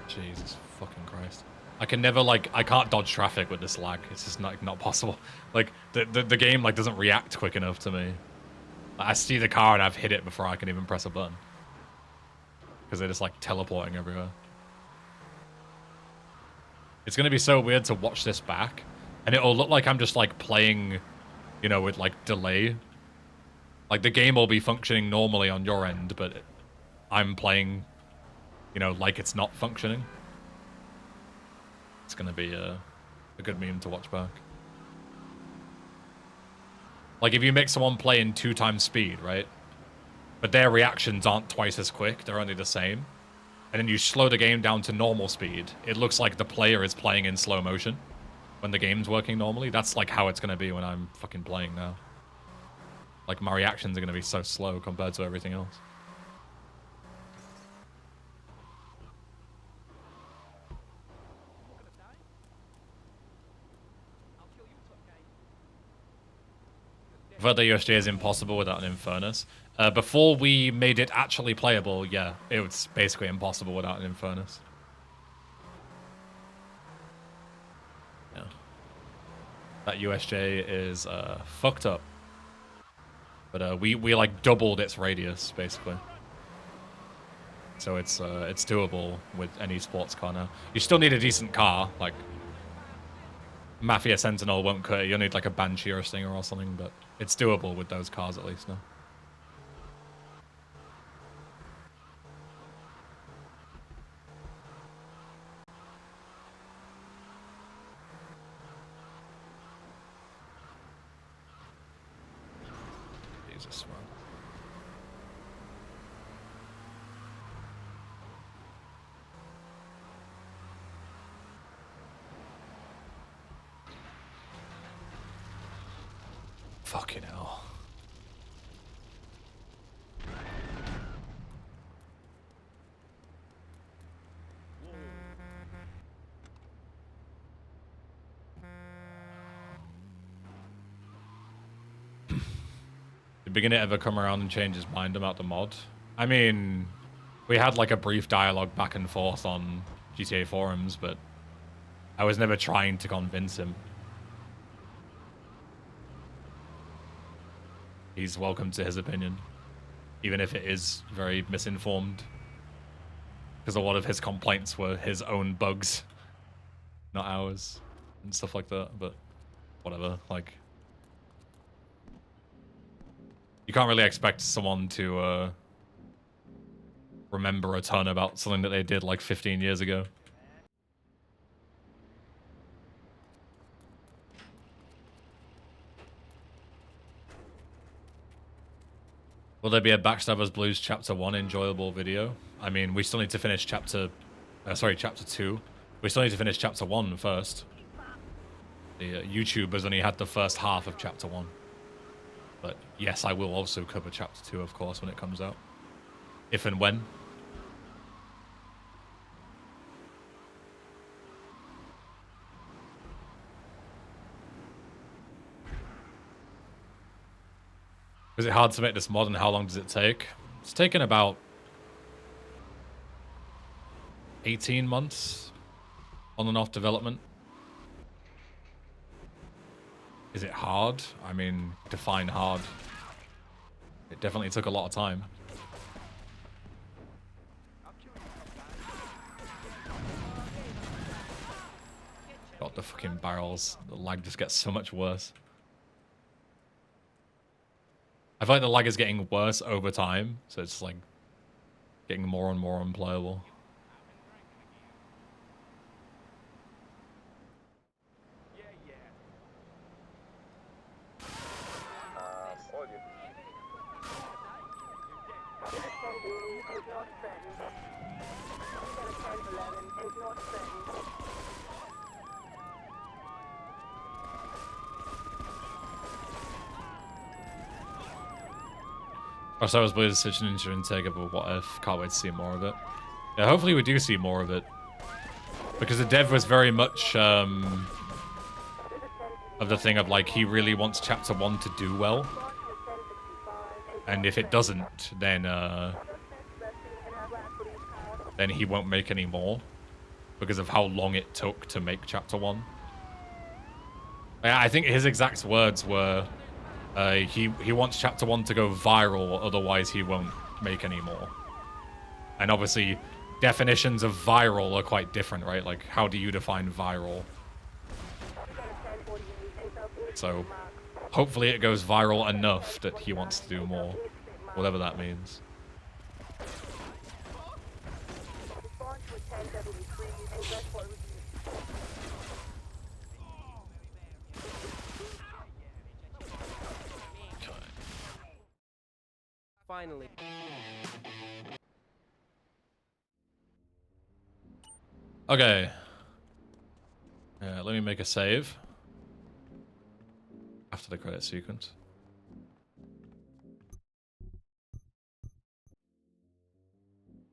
Jesus fucking Christ. I can never, like, I can't dodge traffic with this lag. It's just not possible. Like, the game, like, doesn't react quick enough to me. I see the car and I've hit it before I can even press a button. Because they're just, like, teleporting everywhere. It's going to be so weird to watch this back. And it'll look like I'm just, like, playing, you know, with, like, delay. Like, the game will be functioning normally on your end, but I'm playing, you know, like it's not functioning. It's gonna be a good meme to watch back. Like, if you make someone play in 2 times speed, right? But their reactions aren't twice as quick, they're only the same. And then you slow the game down to normal speed, it looks like the player is playing in slow motion when the game's working normally. That's like how it's gonna be when I'm fucking playing now. Like, my reactions are gonna be so slow compared to everything else. Whether USJ is impossible without an Infernus. Before we made it actually playable, yeah, it was basically impossible without an Infernus. Yeah. That USJ is fucked up. But we like doubled its radius, basically. So it's doable with any sports car now. You still need a decent car, like Mafia Sentinel won't cut it. You'll need like a Banshee or a Stinger or something, but it's doable with those cars at least now. Jesus, man. Fucking hell. Did Beginner ever come around and change his mind about the mod? I mean, we had like a brief dialogue back and forth on GTA forums, but I was never trying to convince him. He's welcome to his opinion, even if it is very misinformed. Because a lot of his complaints were his own bugs, not ours, and stuff like that, but whatever, like... You can't really expect someone to remember a ton about something that they did like 15 years ago. Will there be a Backstabbers Blues Chapter 1 enjoyable video? I mean, we still need to finish Chapter 2. We still need to finish Chapter 1 first. The YouTube has only had the first half of Chapter 1. But yes, I will also cover Chapter 2, of course, when it comes out. If and when. Is it hard to make this mod, and how long does it take? It's taken about 18 months on and off development. Is it hard? I mean, define hard. It definitely took a lot of time. God, the fucking barrels. The lag just gets so much worse. I feel like the lag is getting worse over time, so it's like getting more and more unplayable. I was playing such an interesting take of a what if. Can't wait to see more of it. Yeah, hopefully we do see more of it. Because the dev was very much of the thing of like, he really wants Chapter 1 to do well. And if it doesn't, then he won't make any more. Because of how long it took to make Chapter 1. I think his exact words were... he wants Chapter 1 to go viral, otherwise he won't make any more. And obviously, definitions of viral are quite different, right? Like, how do you define viral? So, hopefully it goes viral enough that he wants to do more. Whatever that means. Finally. Okay. Let me make a save. After the credit sequence.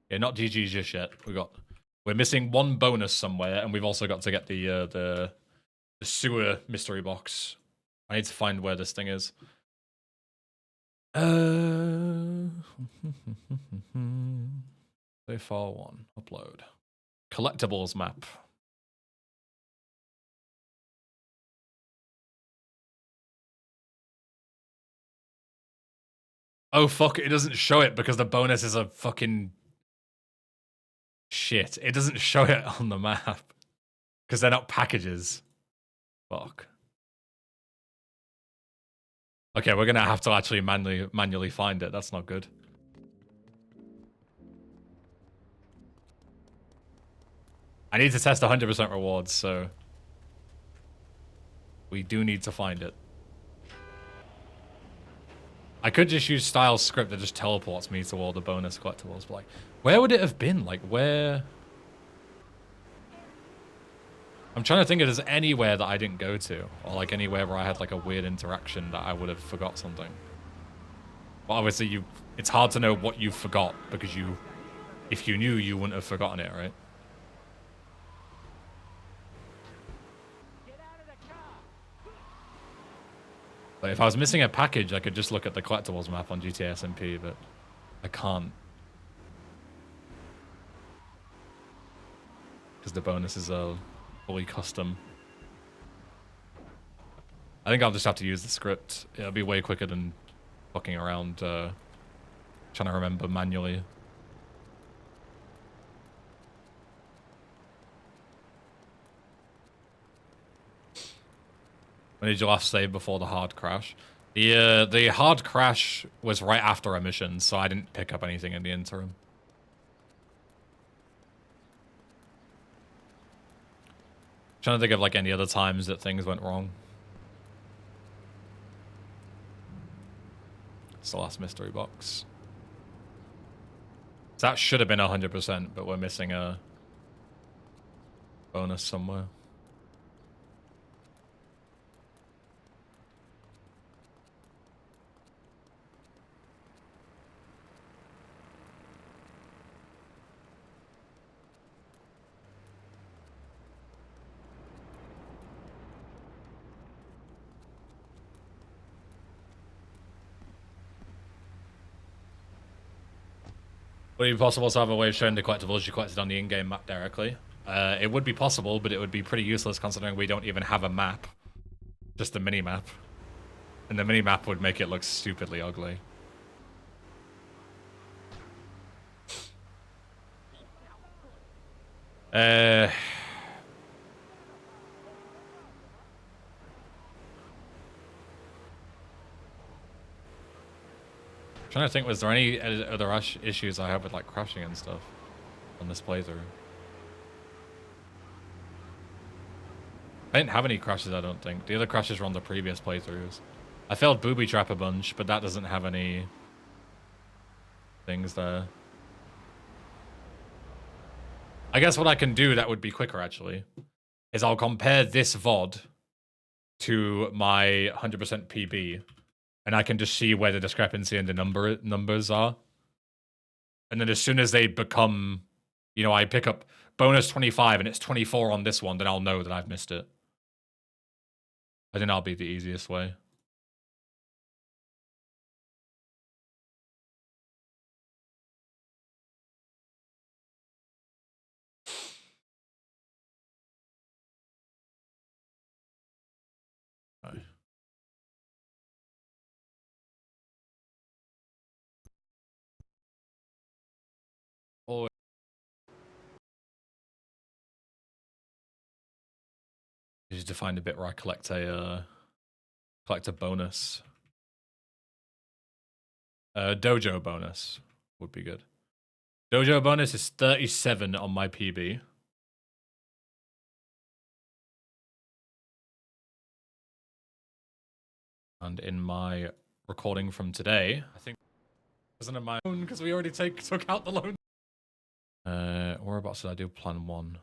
Yeah, not GG just yet. We're missing one bonus somewhere, and we've also got to get the sewer mystery box. I need to find where this thing is. So far one. Upload. Collectibles map. Oh fuck, it doesn't show it because the bonus is a fucking... Shit, it doesn't show it on the map. Because they're not packages. Fuck. Okay, we're gonna have to actually manually find it. That's not good. I need to test 100% rewards, so... We do need to find it. I could just use Styles script that just teleports me to all the bonus collectibles, but like... Where would it have been? Like, where... I'm trying to think if there's anywhere that I didn't go to. Or like anywhere where I had like a weird interaction that I would have forgot something. But obviously it's hard to know what you forgot because if you knew, you wouldn't have forgotten it, right? Get out of the car. But if I was missing a package, I could just look at the collectibles map on GTA SMP, but I can't. Because the bonuses are fully custom. I think I'll just have to use the script. It'll be way quicker than fucking around trying to remember manually. When did you last save before the hard crash? The hard crash was right after a mission, so I didn't pick up anything in the interim. Trying to think of like any other times that things went wrong. It's the last mystery box. So that should have been 100%, but we're missing a bonus somewhere. Would it be possible to have a way of showing the collectibles you collected on the in-game map directly? It would be possible, but it would be pretty useless considering we don't even have a map. Just a mini-map. And the mini-map would make it look stupidly ugly. Trying to think, was there any other issues I have with like crashing and stuff on this playthrough? I didn't have any crashes, I don't think. The other crashes were on the previous playthroughs. I failed booby trap a bunch, but that doesn't have any things there. I guess what I can do that would be quicker actually is I'll compare this VOD to my 100% PB. And I can just see where the discrepancy in the numbers are. And then as soon as they become, you know, I pick up bonus 25 and it's 24 on this one, then I'll know that I've missed it. I think that'll be the easiest way. Right. Oh. I need to find a bit where I collect a bonus. Dojo bonus would be good. Dojo bonus is 37 on my PB. And in my recording from today, I think it wasn't in my own because we already took out the loan. Whereabouts did I do plan 1?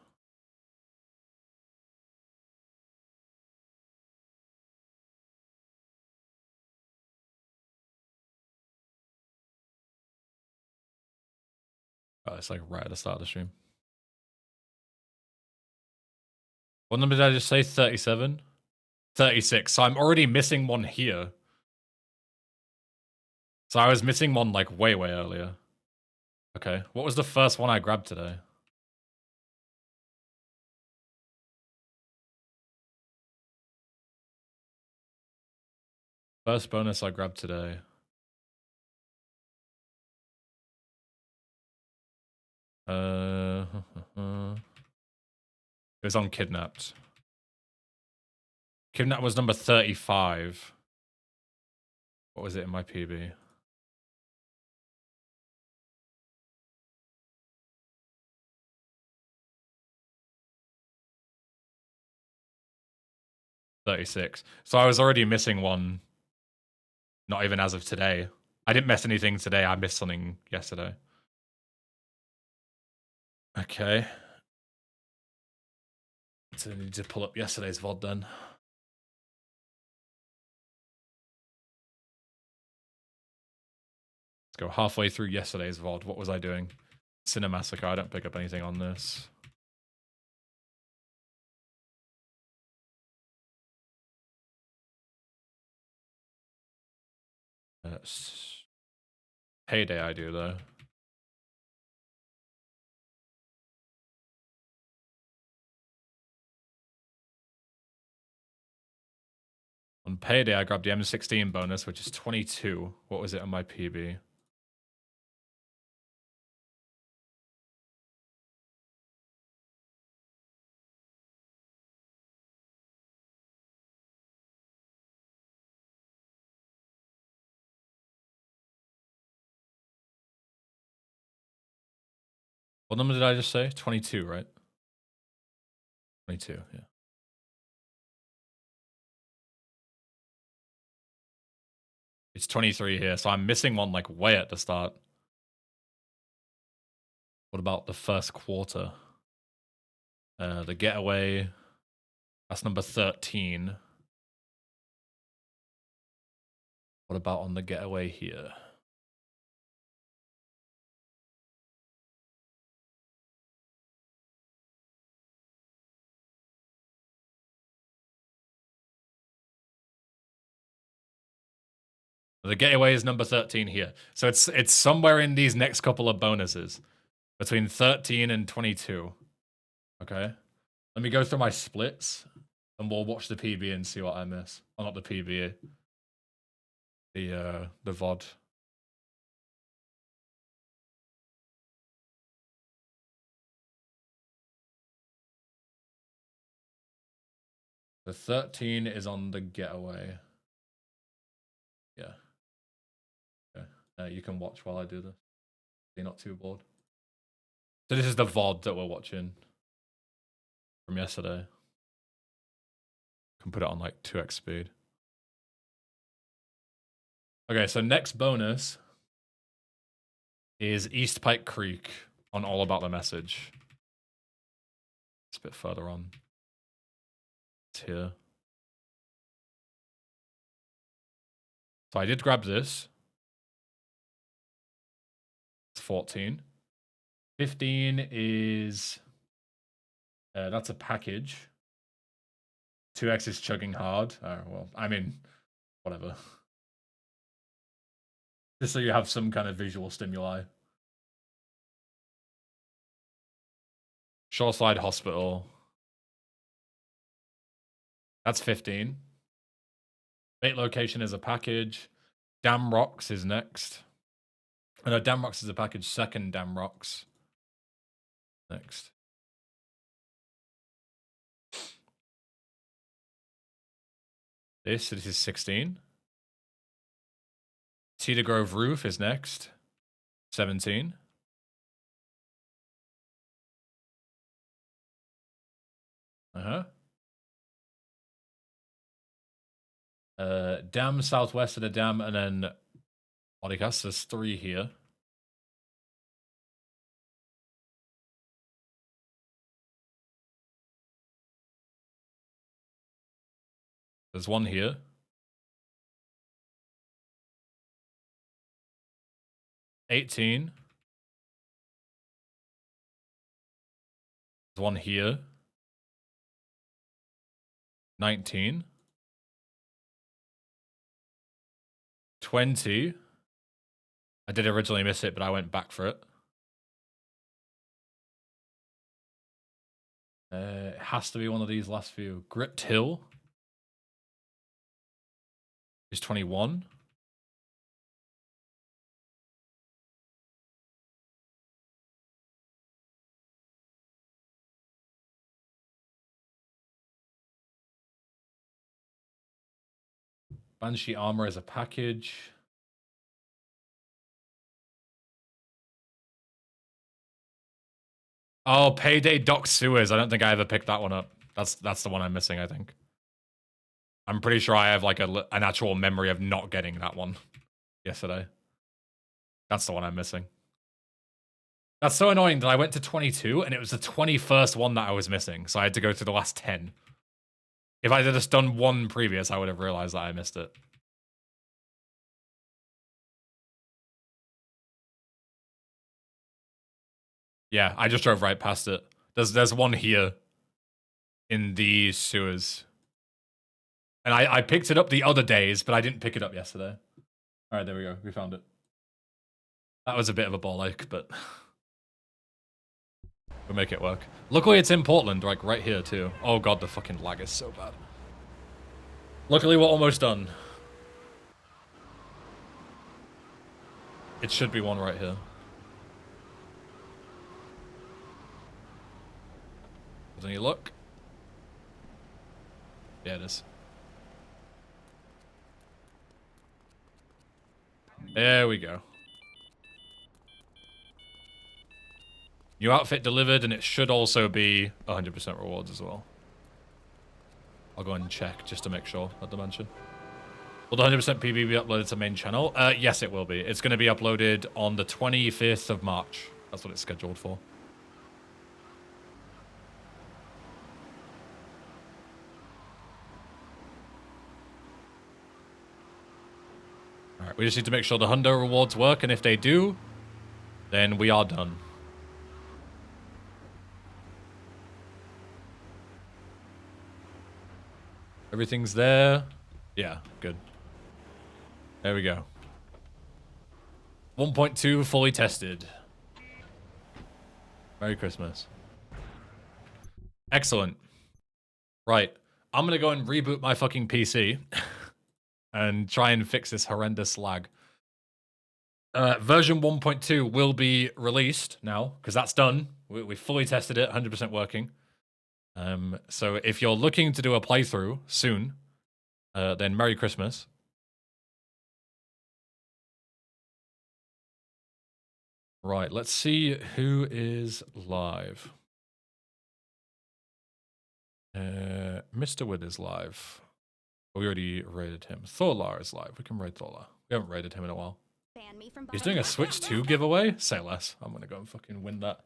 Oh, it's like right at the start of the stream. What number did I just say? 37? 36. So I'm already missing one here. So I was missing one like way earlier. Okay. What was the first one I grabbed today? First bonus I grabbed today. It was on Kidnapped. Kidnapped was number 35. What was it in my PB? $36. So I was already missing one. Not even as of today. I didn't miss anything today. I missed something yesterday. Okay. So I need to pull up yesterday's VOD then. Let's go halfway through yesterday's VOD. What was I doing? Cinemassacre. I don't pick up anything on this. Payday I do though. On Payday I grabbed the M16 bonus, which is 22. What was it on my PB? What number did I just say? 22, right? 22, yeah. It's 23 here, so I'm missing one like way at the start. What about the first quarter? The getaway, that's number 13. What about on the getaway here? The getaway is number 13 here. So it's somewhere in these next couple of bonuses. Between 13 and 22. Okay. Let me go through my splits. And we'll watch the PB and see what I miss. Oh, not the PB. The VOD. The 13 is on the getaway. Yeah. Okay. You can watch while I do this. You're not too bored. So this is the VOD that we're watching from yesterday. Can put it on like 2x speed. Okay, so next bonus is East Pike Creek on All About the Message. It's a bit further on. It's here. So I did grab this. It's 14. 15 is... that's a package. 2x is chugging hard. Oh, well, I mean, whatever. Just so you have some kind of visual stimuli. Shoreside Hospital. That's 15. Bait Location is a package. Dam Rocks is next. Oh, no, Dam Rocks is a package. Second Dam Rocks. Next. This is 16. Cedar Grove Roof is next. 17. Dam southwest of the dam, and then Bodycast. There's 3 here. There's 1 here. $18. There's 1 here. 19. 20. I did originally miss it, but I went back for it. It has to be one of these last few. Gripped Hill is 21. Banshee Armor is a package. Oh, Payday Dock Sewers. I don't think I ever picked that one up. That's the one I'm missing, I think. I'm pretty sure I have like an actual memory of not getting that one yesterday. That's the one I'm missing. That's so annoying that I went to 22 and it was the 21st one that I was missing. So I had to go through the last 10. If I had just done one previous, I would have realized that I missed it. Yeah, I just drove right past it. There's one here in the sewers. And I picked it up the other days, but I didn't pick it up yesterday. All right, there we go. We found it. That was a bit of a ball ache, but we'll make it work. Luckily, it's in Portland, like right here too. Oh god, the fucking lag is so bad. Luckily, we're almost done. It should be one right here. Does any luck? Yeah, it is. There we go. New outfit delivered, and it should also be 100% rewards as well. I'll go and check just to make sure at the mention. Will the 100% PB be uploaded to main channel? Yes, it will be. It's going to be uploaded on the 25th of March. That's what it's scheduled for. Alright, we just need to make sure the hundo rewards work, and if they do, then we are done. Everything's there. Yeah, good. There we go. 1.2 fully tested. Merry Christmas. Excellent. Right. I'm gonna go and reboot my fucking PC and try and fix this horrendous lag. Version 1.2 will be released now, because that's done. We fully tested it, 100% working. So if you're looking to do a playthrough soon, then Merry Christmas. Right, let's see who is live. Mr. Wood is live. We already raided him. Thorlar is live. We can raid Thorlar. We haven't raided him in a while. He's doing a Switch 2 giveaway? Say less. I'm gonna go and fucking win that.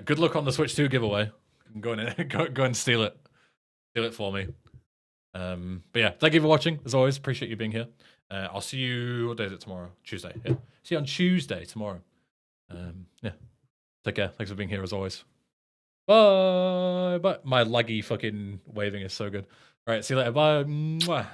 Good luck on the Switch 2 giveaway. Go and steal it. Steal it for me. But yeah, thank you for watching. As always, appreciate you being here. I'll see you. What day is it tomorrow? Tuesday. Yeah. See you on Tuesday tomorrow. Yeah. Take care. Thanks for being here as always. Bye. Bye. My laggy fucking waving is so good. All right. See you later. Bye. Mwah.